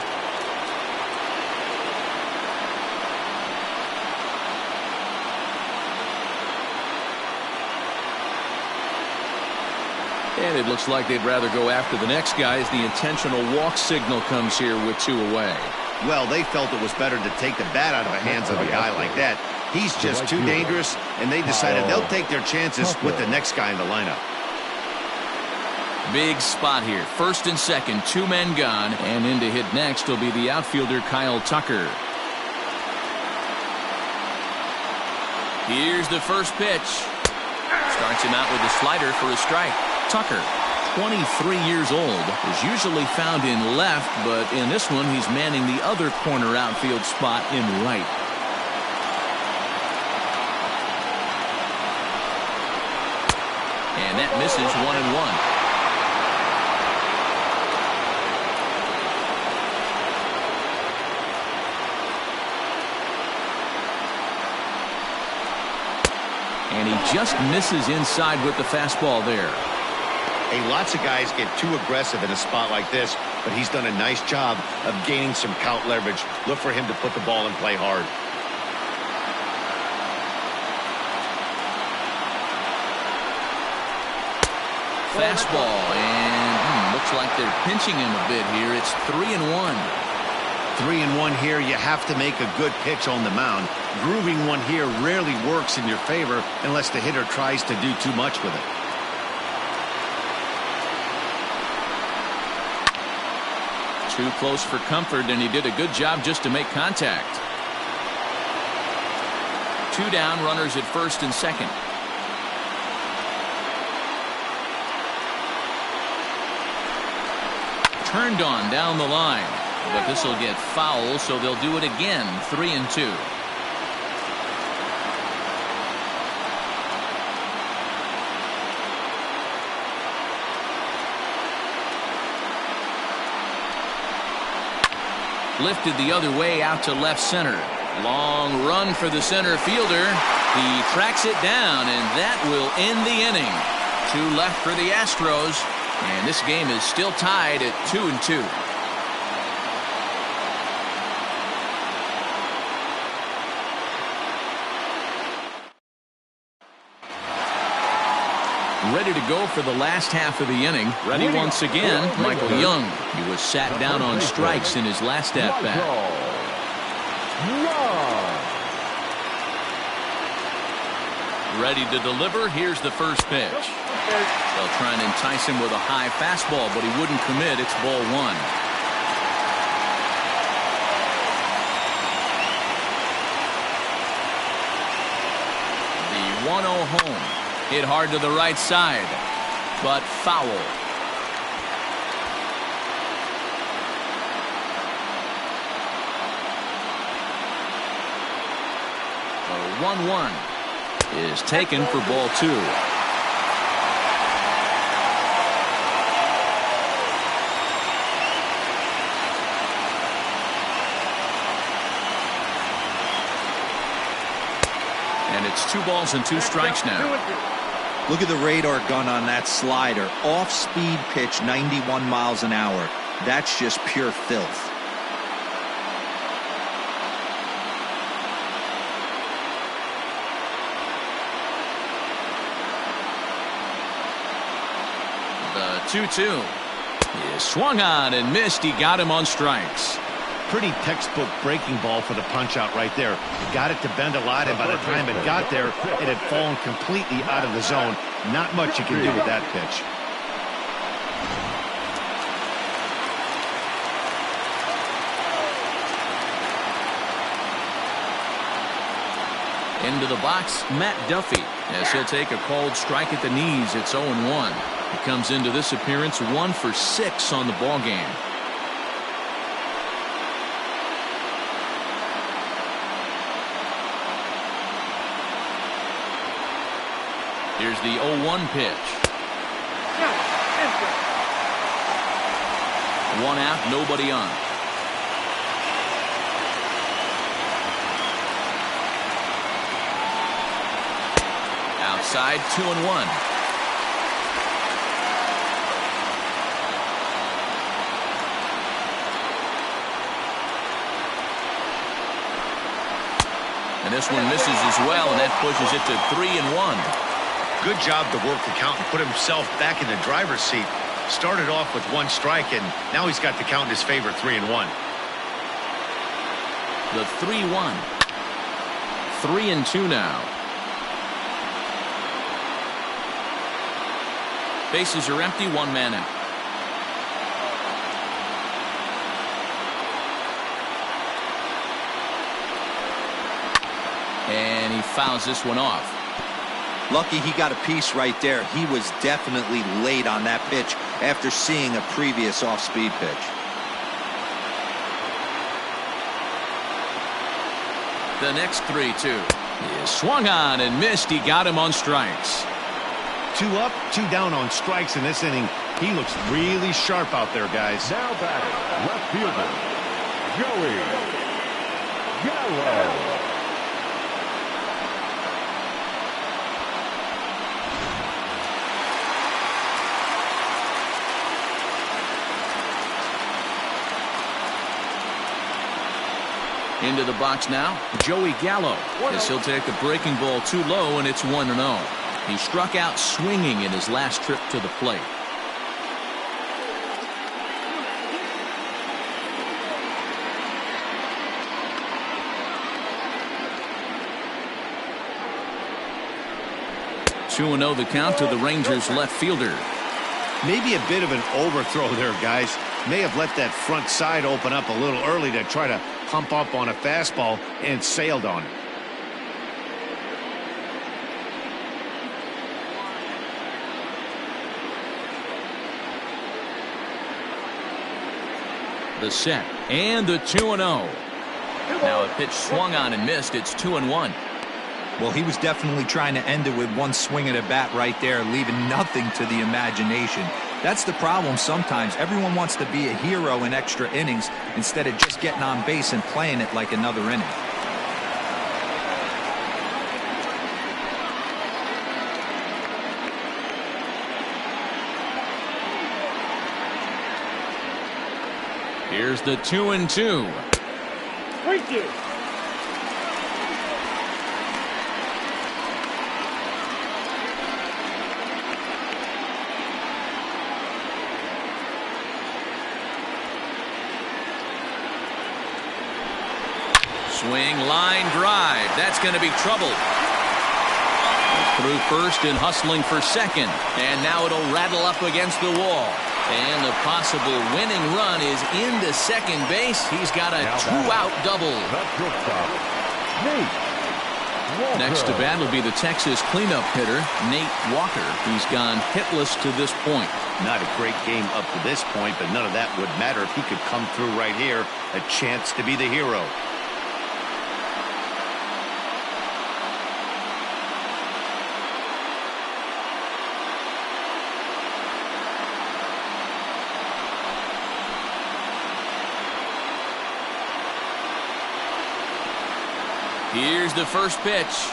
And it looks like they'd rather go after the next guy as the intentional walk signal comes here with 2 away. Well, they felt it was better to take the bat out of the hands of a guy like that. He's just too dangerous, and they decided they'll take their chances with the next guy in the lineup. Big spot here. First and second, 2 men gone, and in to hit next will be the outfielder Kyle Tucker. Here's the first pitch. Starts him out with a slider for a strike. Tucker, 23 years old, is usually found in left, but in this one he's manning the other corner outfield spot in right. And that misses 1-1. And he just misses inside with the fastball there. Hey, lots of guys get too aggressive in a spot like this, but he's done a nice job of gaining some count leverage. Look for him to put the ball in play hard. Fastball, and looks like they're pinching him a bit here. It's 3-1. 3-1 here. You have to make a good pitch on the mound. Grooving one here rarely works in your favor unless the hitter tries to do too much with it. Too close for comfort, and he did a good job just to make contact. 2 down, runners at first and second. Turned on down the line, but this will get foul, so they'll do it again. 3-2. Lifted the other way out to left center. Long run for the center fielder. He tracks it down, and that will end the inning. 2 left for the Astros, and this game is still tied at 2-2. Ready to go for the last half of the inning. Ready once again, Michael Young. He was sat down on strikes in his last at-bat. Ready to deliver. Here's the first pitch. They'll try and entice him with a high fastball, but he wouldn't commit. It's ball 1. The 1-0 home. Hit hard to the right side, but foul. The 1-1 is taken for ball 2. And it's 2 balls and 2 strikes now. Look at the radar gun on that slider. Off-speed pitch, 91 miles an hour. That's just pure filth. The 2-2 is swung on and missed. He got him on strikes. Pretty textbook breaking ball for the punch out right there. He got it to bend a lot, and by the time it got there, it had fallen completely out of the zone. Not much you can do with that pitch. Into the box, Matt Duffy, as he'll take a called strike at the knees. It's 0-1. He comes into this appearance 1 for 6 on the ball game. Here's the 0-1 pitch. 1 out, nobody on. Outside, 2-1. And this one misses as well, and that pushes it to 3-1. Good job to work the count and put himself back in the driver's seat. Started off with 1 strike, and now he's got the count in his favor, 3-1. The 3-1. 3-2 now. Bases are empty, 1 man out. And he fouls this one off. Lucky he got a piece right there. He was definitely late on that pitch after seeing a previous off-speed pitch. The next 3-2 is swung on and missed. He got him on strikes. 2 up, 2 down on strikes in this inning. He looks really sharp out there, guys. Now batting, left fielder, Joey Gallo. Into the box now, Joey Gallo, as he'll take the breaking ball too low, and it's 1-0. He struck out swinging in his last trip to the plate. Two 2-0 the count to the Rangers left fielder. Maybe a bit of an overthrow there, guys. May have let that front side open up a little early to try to pump up on a fastball and sailed on it. The set and the 2-0. Now a pitch swung on and missed. It's 2-1. Well, he was definitely trying to end it with one swing at a bat right there, leaving nothing to the imagination. That's the problem sometimes. Everyone wants to be a hero in extra innings instead of just getting on base and playing it like another inning. Here's the 2-2. Thank you. Swing, line drive. That's going to be trouble. Through first and hustling for second. And now it'll rattle up against the wall. And the possible winning run is into second base. He's got a 2-out double. Next to bat will be the Texas cleanup hitter, Nate Walker. He's gone hitless to this point. Not a great game up to this point, but none of that would matter if he could come through right here. A chance to be the hero. Here's the first pitch.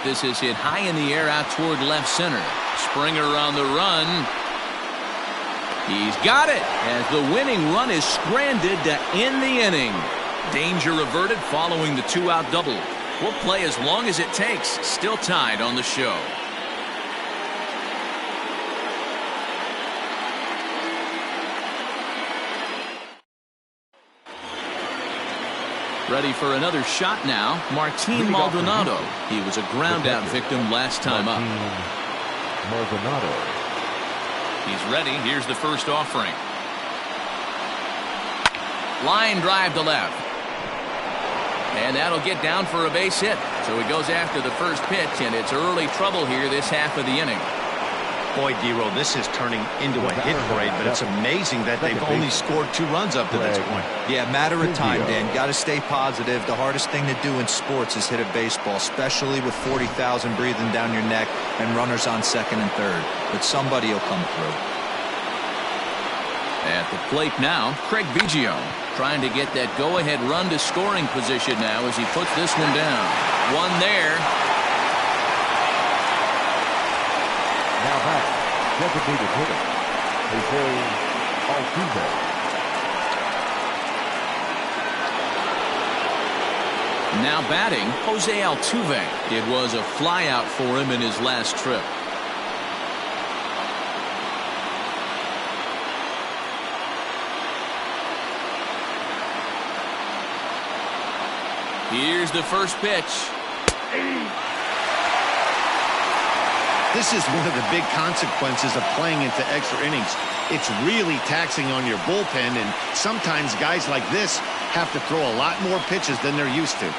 This is hit high in the air out toward left center. Springer on the run. He's got it as the winning run is stranded to end the inning. Danger averted following the 2-out double. We'll play as long as it takes. Still tied on the show. Ready for another shot now, Martin Maldonado. He was a ground-out victim last time up. Maldonado. He's ready. Here's the first offering. Line drive to left. And that'll get down for a base hit. So he goes after the first pitch, and it's early trouble here this half of the inning. Boy, D-Roll, this is turning into a hit parade, but it's amazing that they've only scored 2 runs up to this point. Yeah, matter of time, Dan. Got to stay positive. The hardest thing to do in sports is hit a baseball, especially with 40,000 breathing down your neck and runners on second and third. But somebody will come through. At the plate now, Craig Biggio trying to get that go-ahead run to scoring position now as he puts this one down. One there. Now back, designated hitter, Jose Altuve. Now batting, Jose Altuve. It was a flyout for him in his last trip. Here's the first pitch. This is one of the big consequences of playing into extra innings. It's really taxing on your bullpen, and sometimes guys like this have to throw a lot more pitches than they're used to.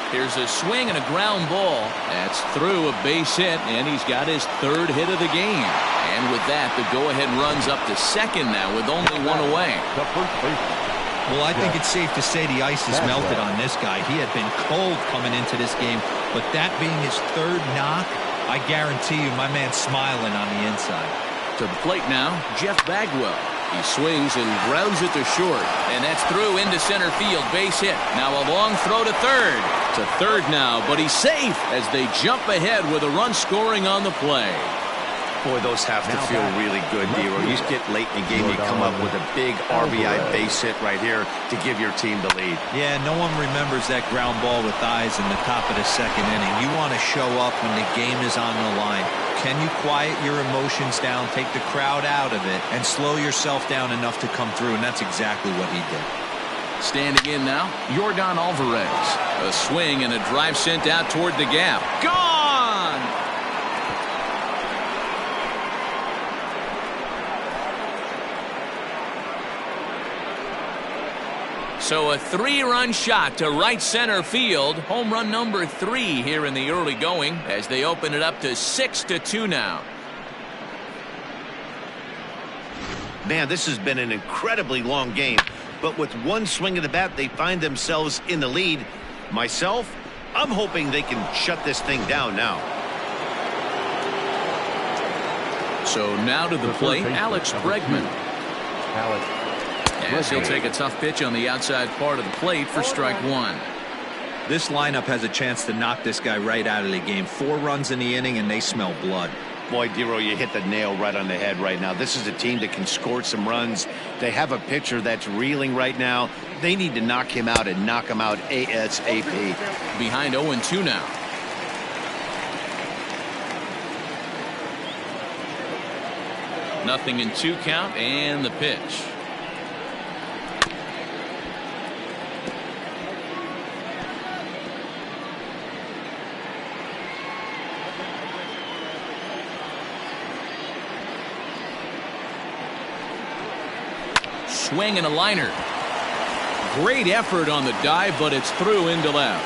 Here's a swing and a ground ball. That's through a base hit, and he's got his third hit of the game. And with that, the go-ahead runs up to second now with only one away. Well, I think it's safe to say the ice is melted on this guy. He had been cold coming into this game, but that being his third knock, I guarantee you my man's smiling on the inside. To the plate now, Jeff Bagwell. He swings and grounds it to short, and that's through into center field, base hit. Now a long throw to third. To third now, but he's safe as they jump ahead with a run scoring on the play. Boy, those have to feel really good, Dero. You get late in the game, you come up with a big RBI base hit right here to give your team the lead. Yeah, no one remembers that ground ball with eyes in the top of the second inning. You want to show up when the game is on the line. Can you quiet your emotions down, take the crowd out of it, and slow yourself down enough to come through? And that's exactly what he did. Standing in now, Yordan Alvarez. A swing and a drive sent out toward the gap. Gone! So a 3-run shot to right center field. Home run number 3 here in the early going as they open it up to 6-2 now. Man, this has been an incredibly long game, but with one swing of the bat, they find themselves in the lead. Myself, I'm hoping they can shut this thing down now. So now to the plate, Alex Bregman. As he'll take a tough pitch on the outside part of the plate for strike one. This lineup has a chance to knock this guy right out of the game. 4 runs in the inning, and they smell blood. Boy, Dero, you hit the nail right on the head right now. This is a team that can score some runs. They have a pitcher that's reeling right now. They need to knock him out and knock him out ASAP. Behind 0-2 now. Nothing in 2 count, and the pitch. Swing and a liner. Great effort on the dive, but it's through into left.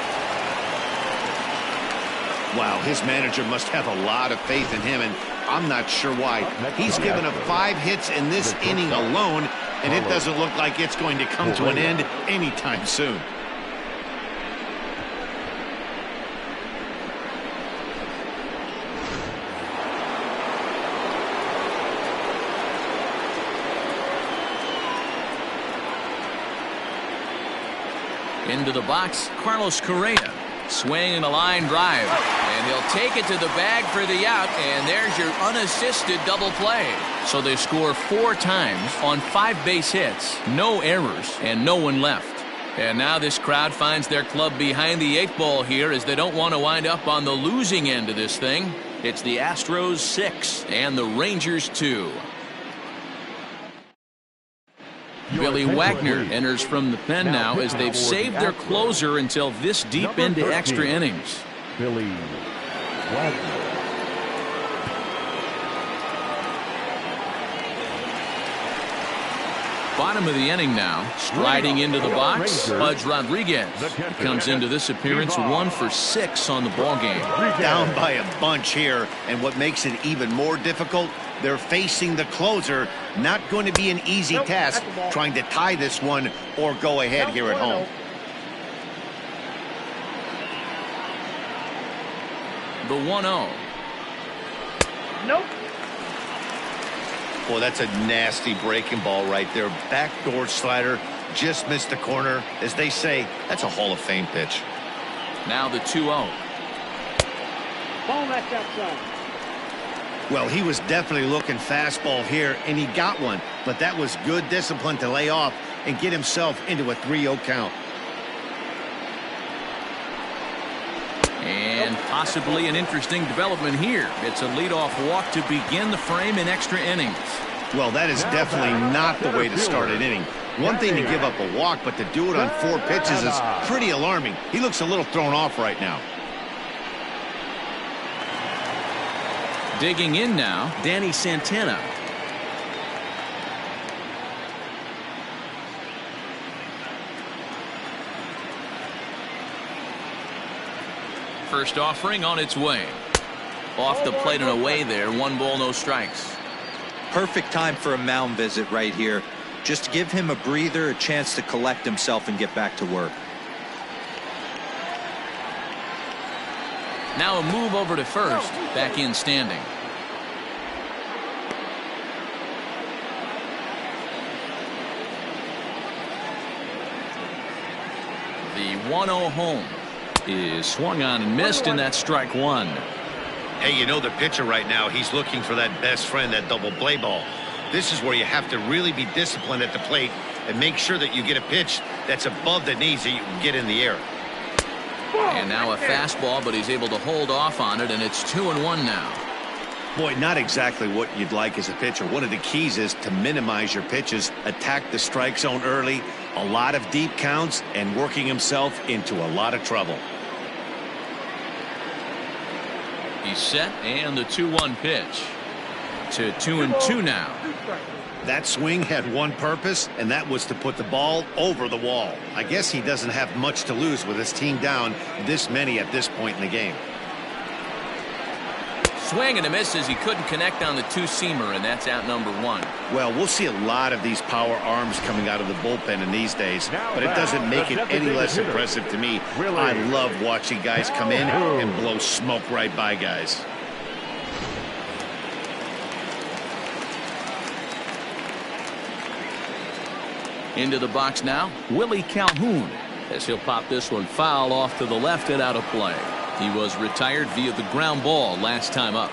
Wow, his manager must have a lot of faith in him, and I'm not sure why. He's given up 5 hits in this inning alone, and it doesn't look like it's going to come to an end anytime soon. Into the box, Carlos Correa. Swing and a line drive. And he'll take it to the bag for the out. And there's your unassisted double play. So they score 4 times on 5 base hits. No errors and no one left. And now this crowd finds their club behind the 8 ball here as they don't want to wind up on the losing end of this thing. It's the Astros 6 and the Rangers 2. Billy Wagner enters from the pen now as they've saved their closer until this deep into extra innings. Billy Wagner. Bottom of the inning now, striding into the box, Pudge Rodriguez. He comes into this appearance 1 for 6 on the ballgame. Down by a bunch here, and what makes it even more difficult, they're facing the closer. Not going to be an easy task trying to tie this one or go ahead here at home. The 1-0. Nope. Boy, that's a nasty breaking ball right there. Backdoor slider, just missed the corner. As they say, that's a Hall of Fame pitch. Now the 2-0. Ball left outside. Well, he was definitely looking fastball here, and he got one. But that was good discipline to lay off and get himself into a 3-0 count. And And possibly an interesting development here. It's a leadoff walk to begin the frame in extra innings. Well, that is definitely not the way to start an inning. One thing to give up a walk, but to do it on 4 pitches is pretty alarming. He looks a little thrown off right now. Digging in now, Danny Santana. First offering on its way. Off the plate and away there. 1 ball, no strikes. Perfect time for a mound visit right here. Just give him a breather, a chance to collect himself and get back to work. Now a move over to first. Back in standing. The 1-0 home is swung on and missed, and that's strike 1. Hey, you know the pitcher right now, he's looking for that best friend, that double play ball. This is where you have to really be disciplined at the plate and make sure that you get a pitch that's above the knees that you can get in the air. And now a fastball, but he's able to hold off on it, and it's 2-1 now. Boy, not exactly what you'd like as a pitcher. One of the keys is to minimize your pitches, attack the strike zone early, a lot of deep counts, and working himself into a lot of trouble. He's set, and the 2-1 pitch. To 2-2 now. That swing had one purpose, and that was to put the ball over the wall. I guess he doesn't have much to lose with his team down this many at this point in the game. Swing and a miss as he couldn't connect on the 2-seamer, and that's out number 1. Well, we'll see a lot of these power arms coming out of the bullpen in these days, but it doesn't make it any less impressive to me. I love watching guys come in and blow smoke right by guys. Into the box now, Willie Calhoun, as he'll pop this one foul off to the left and out of play. He was retired via the ground ball last time up.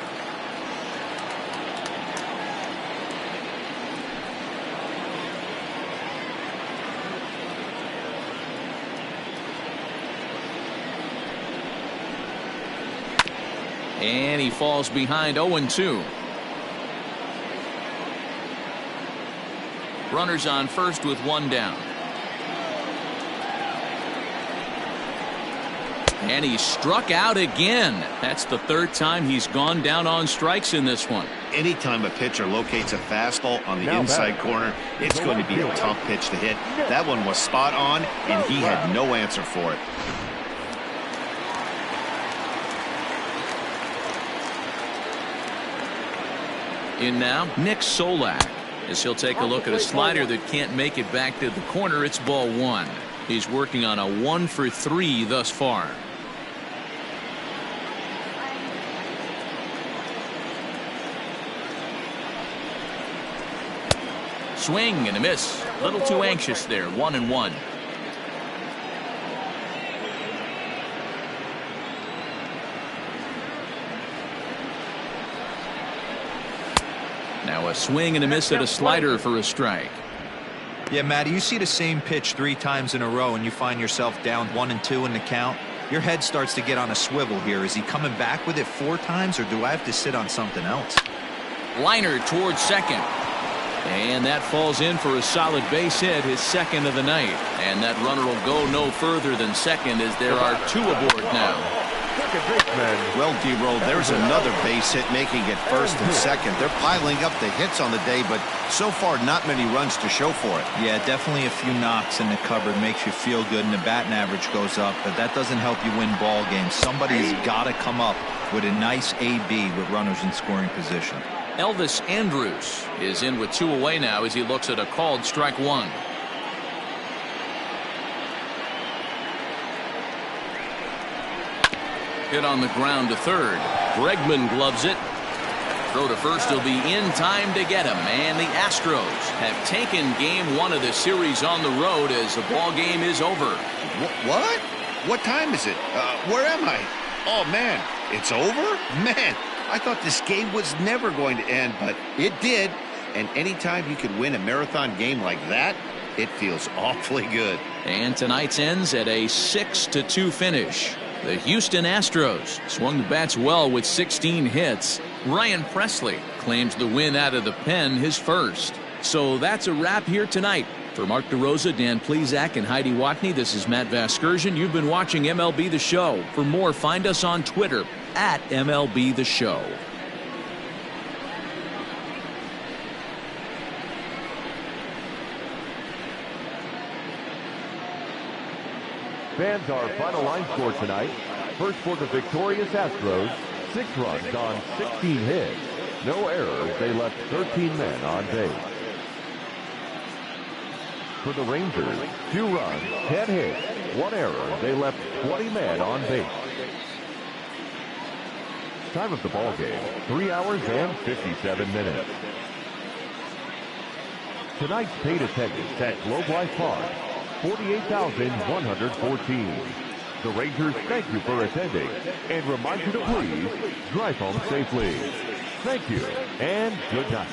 And he falls behind 0-2. Runners on first with 1 down. And he struck out again. That's the 3rd time he's gone down on strikes in this one. Anytime a pitcher locates a fastball on the inside corner, it's going to be a tough pitch to hit. That one was spot on, and he had no answer for it. In now, Nick Solak, as he'll take a look at a slider that can't make it back to the corner. It's ball 1. He's working on a 1-for-3 thus far. Swing and a miss. A little too anxious there. 1-1. Now a swing and a miss at a slider for a strike. Yeah, Matty, you see the same pitch 3 times in a row and you find yourself down 1-2 in the count. Your head starts to get on a swivel here. Is he coming back with it 4 times, or do I have to sit on something else? Liner towards second. And that falls in for a solid base hit, his 2nd of the night. And that runner will go no further than second, as there are 2 aboard now. Well, D-Roll, there's another base hit making it 1st and 2nd. They're piling up the hits on the day, but so far not many runs to show for it. Yeah, definitely a few knocks in the cupboard makes you feel good, and the batting average goes up, but that doesn't help you win ball games. Somebody's got to come up with a nice AB with runners in scoring position. Elvis Andrus is in with 2 away now as he looks at a called strike 1. Hit on the ground to third. Bregman gloves it. Throw to first will be in time to get him. And the Astros have taken game 1 of the series on the road as the ball game is over. What? What time is it? Where am I? Oh, man, it's over? Man, I thought this game was never going to end, but it did. And anytime you can win a marathon game like that, it feels awfully good. And tonight's ends at a 6-2 finish. The Houston Astros swung the bats well with 16 hits. Ryan Presley claims the win out of the pen, his first. So that's a wrap here tonight. For Mark DeRosa, Dan Plesac, and Heidi Watney, this is Matt Vasgersian. You've been watching MLB The Show. For more, find us on Twitter at MLB The Show. Fans, our final line score tonight. First for the victorious Astros, 6 runs on 16 hits. No errors. They left 13 men on base. For the Rangers, 2 runs, 10 hits, 1 error. They left 20 men on base. Time of the ball game, 3 hours and 57 minutes. Tonight's paid attendance at Globe Life Park, 48,114. The Rangers thank you for attending and remind you to please drive home safely. Thank you and good night.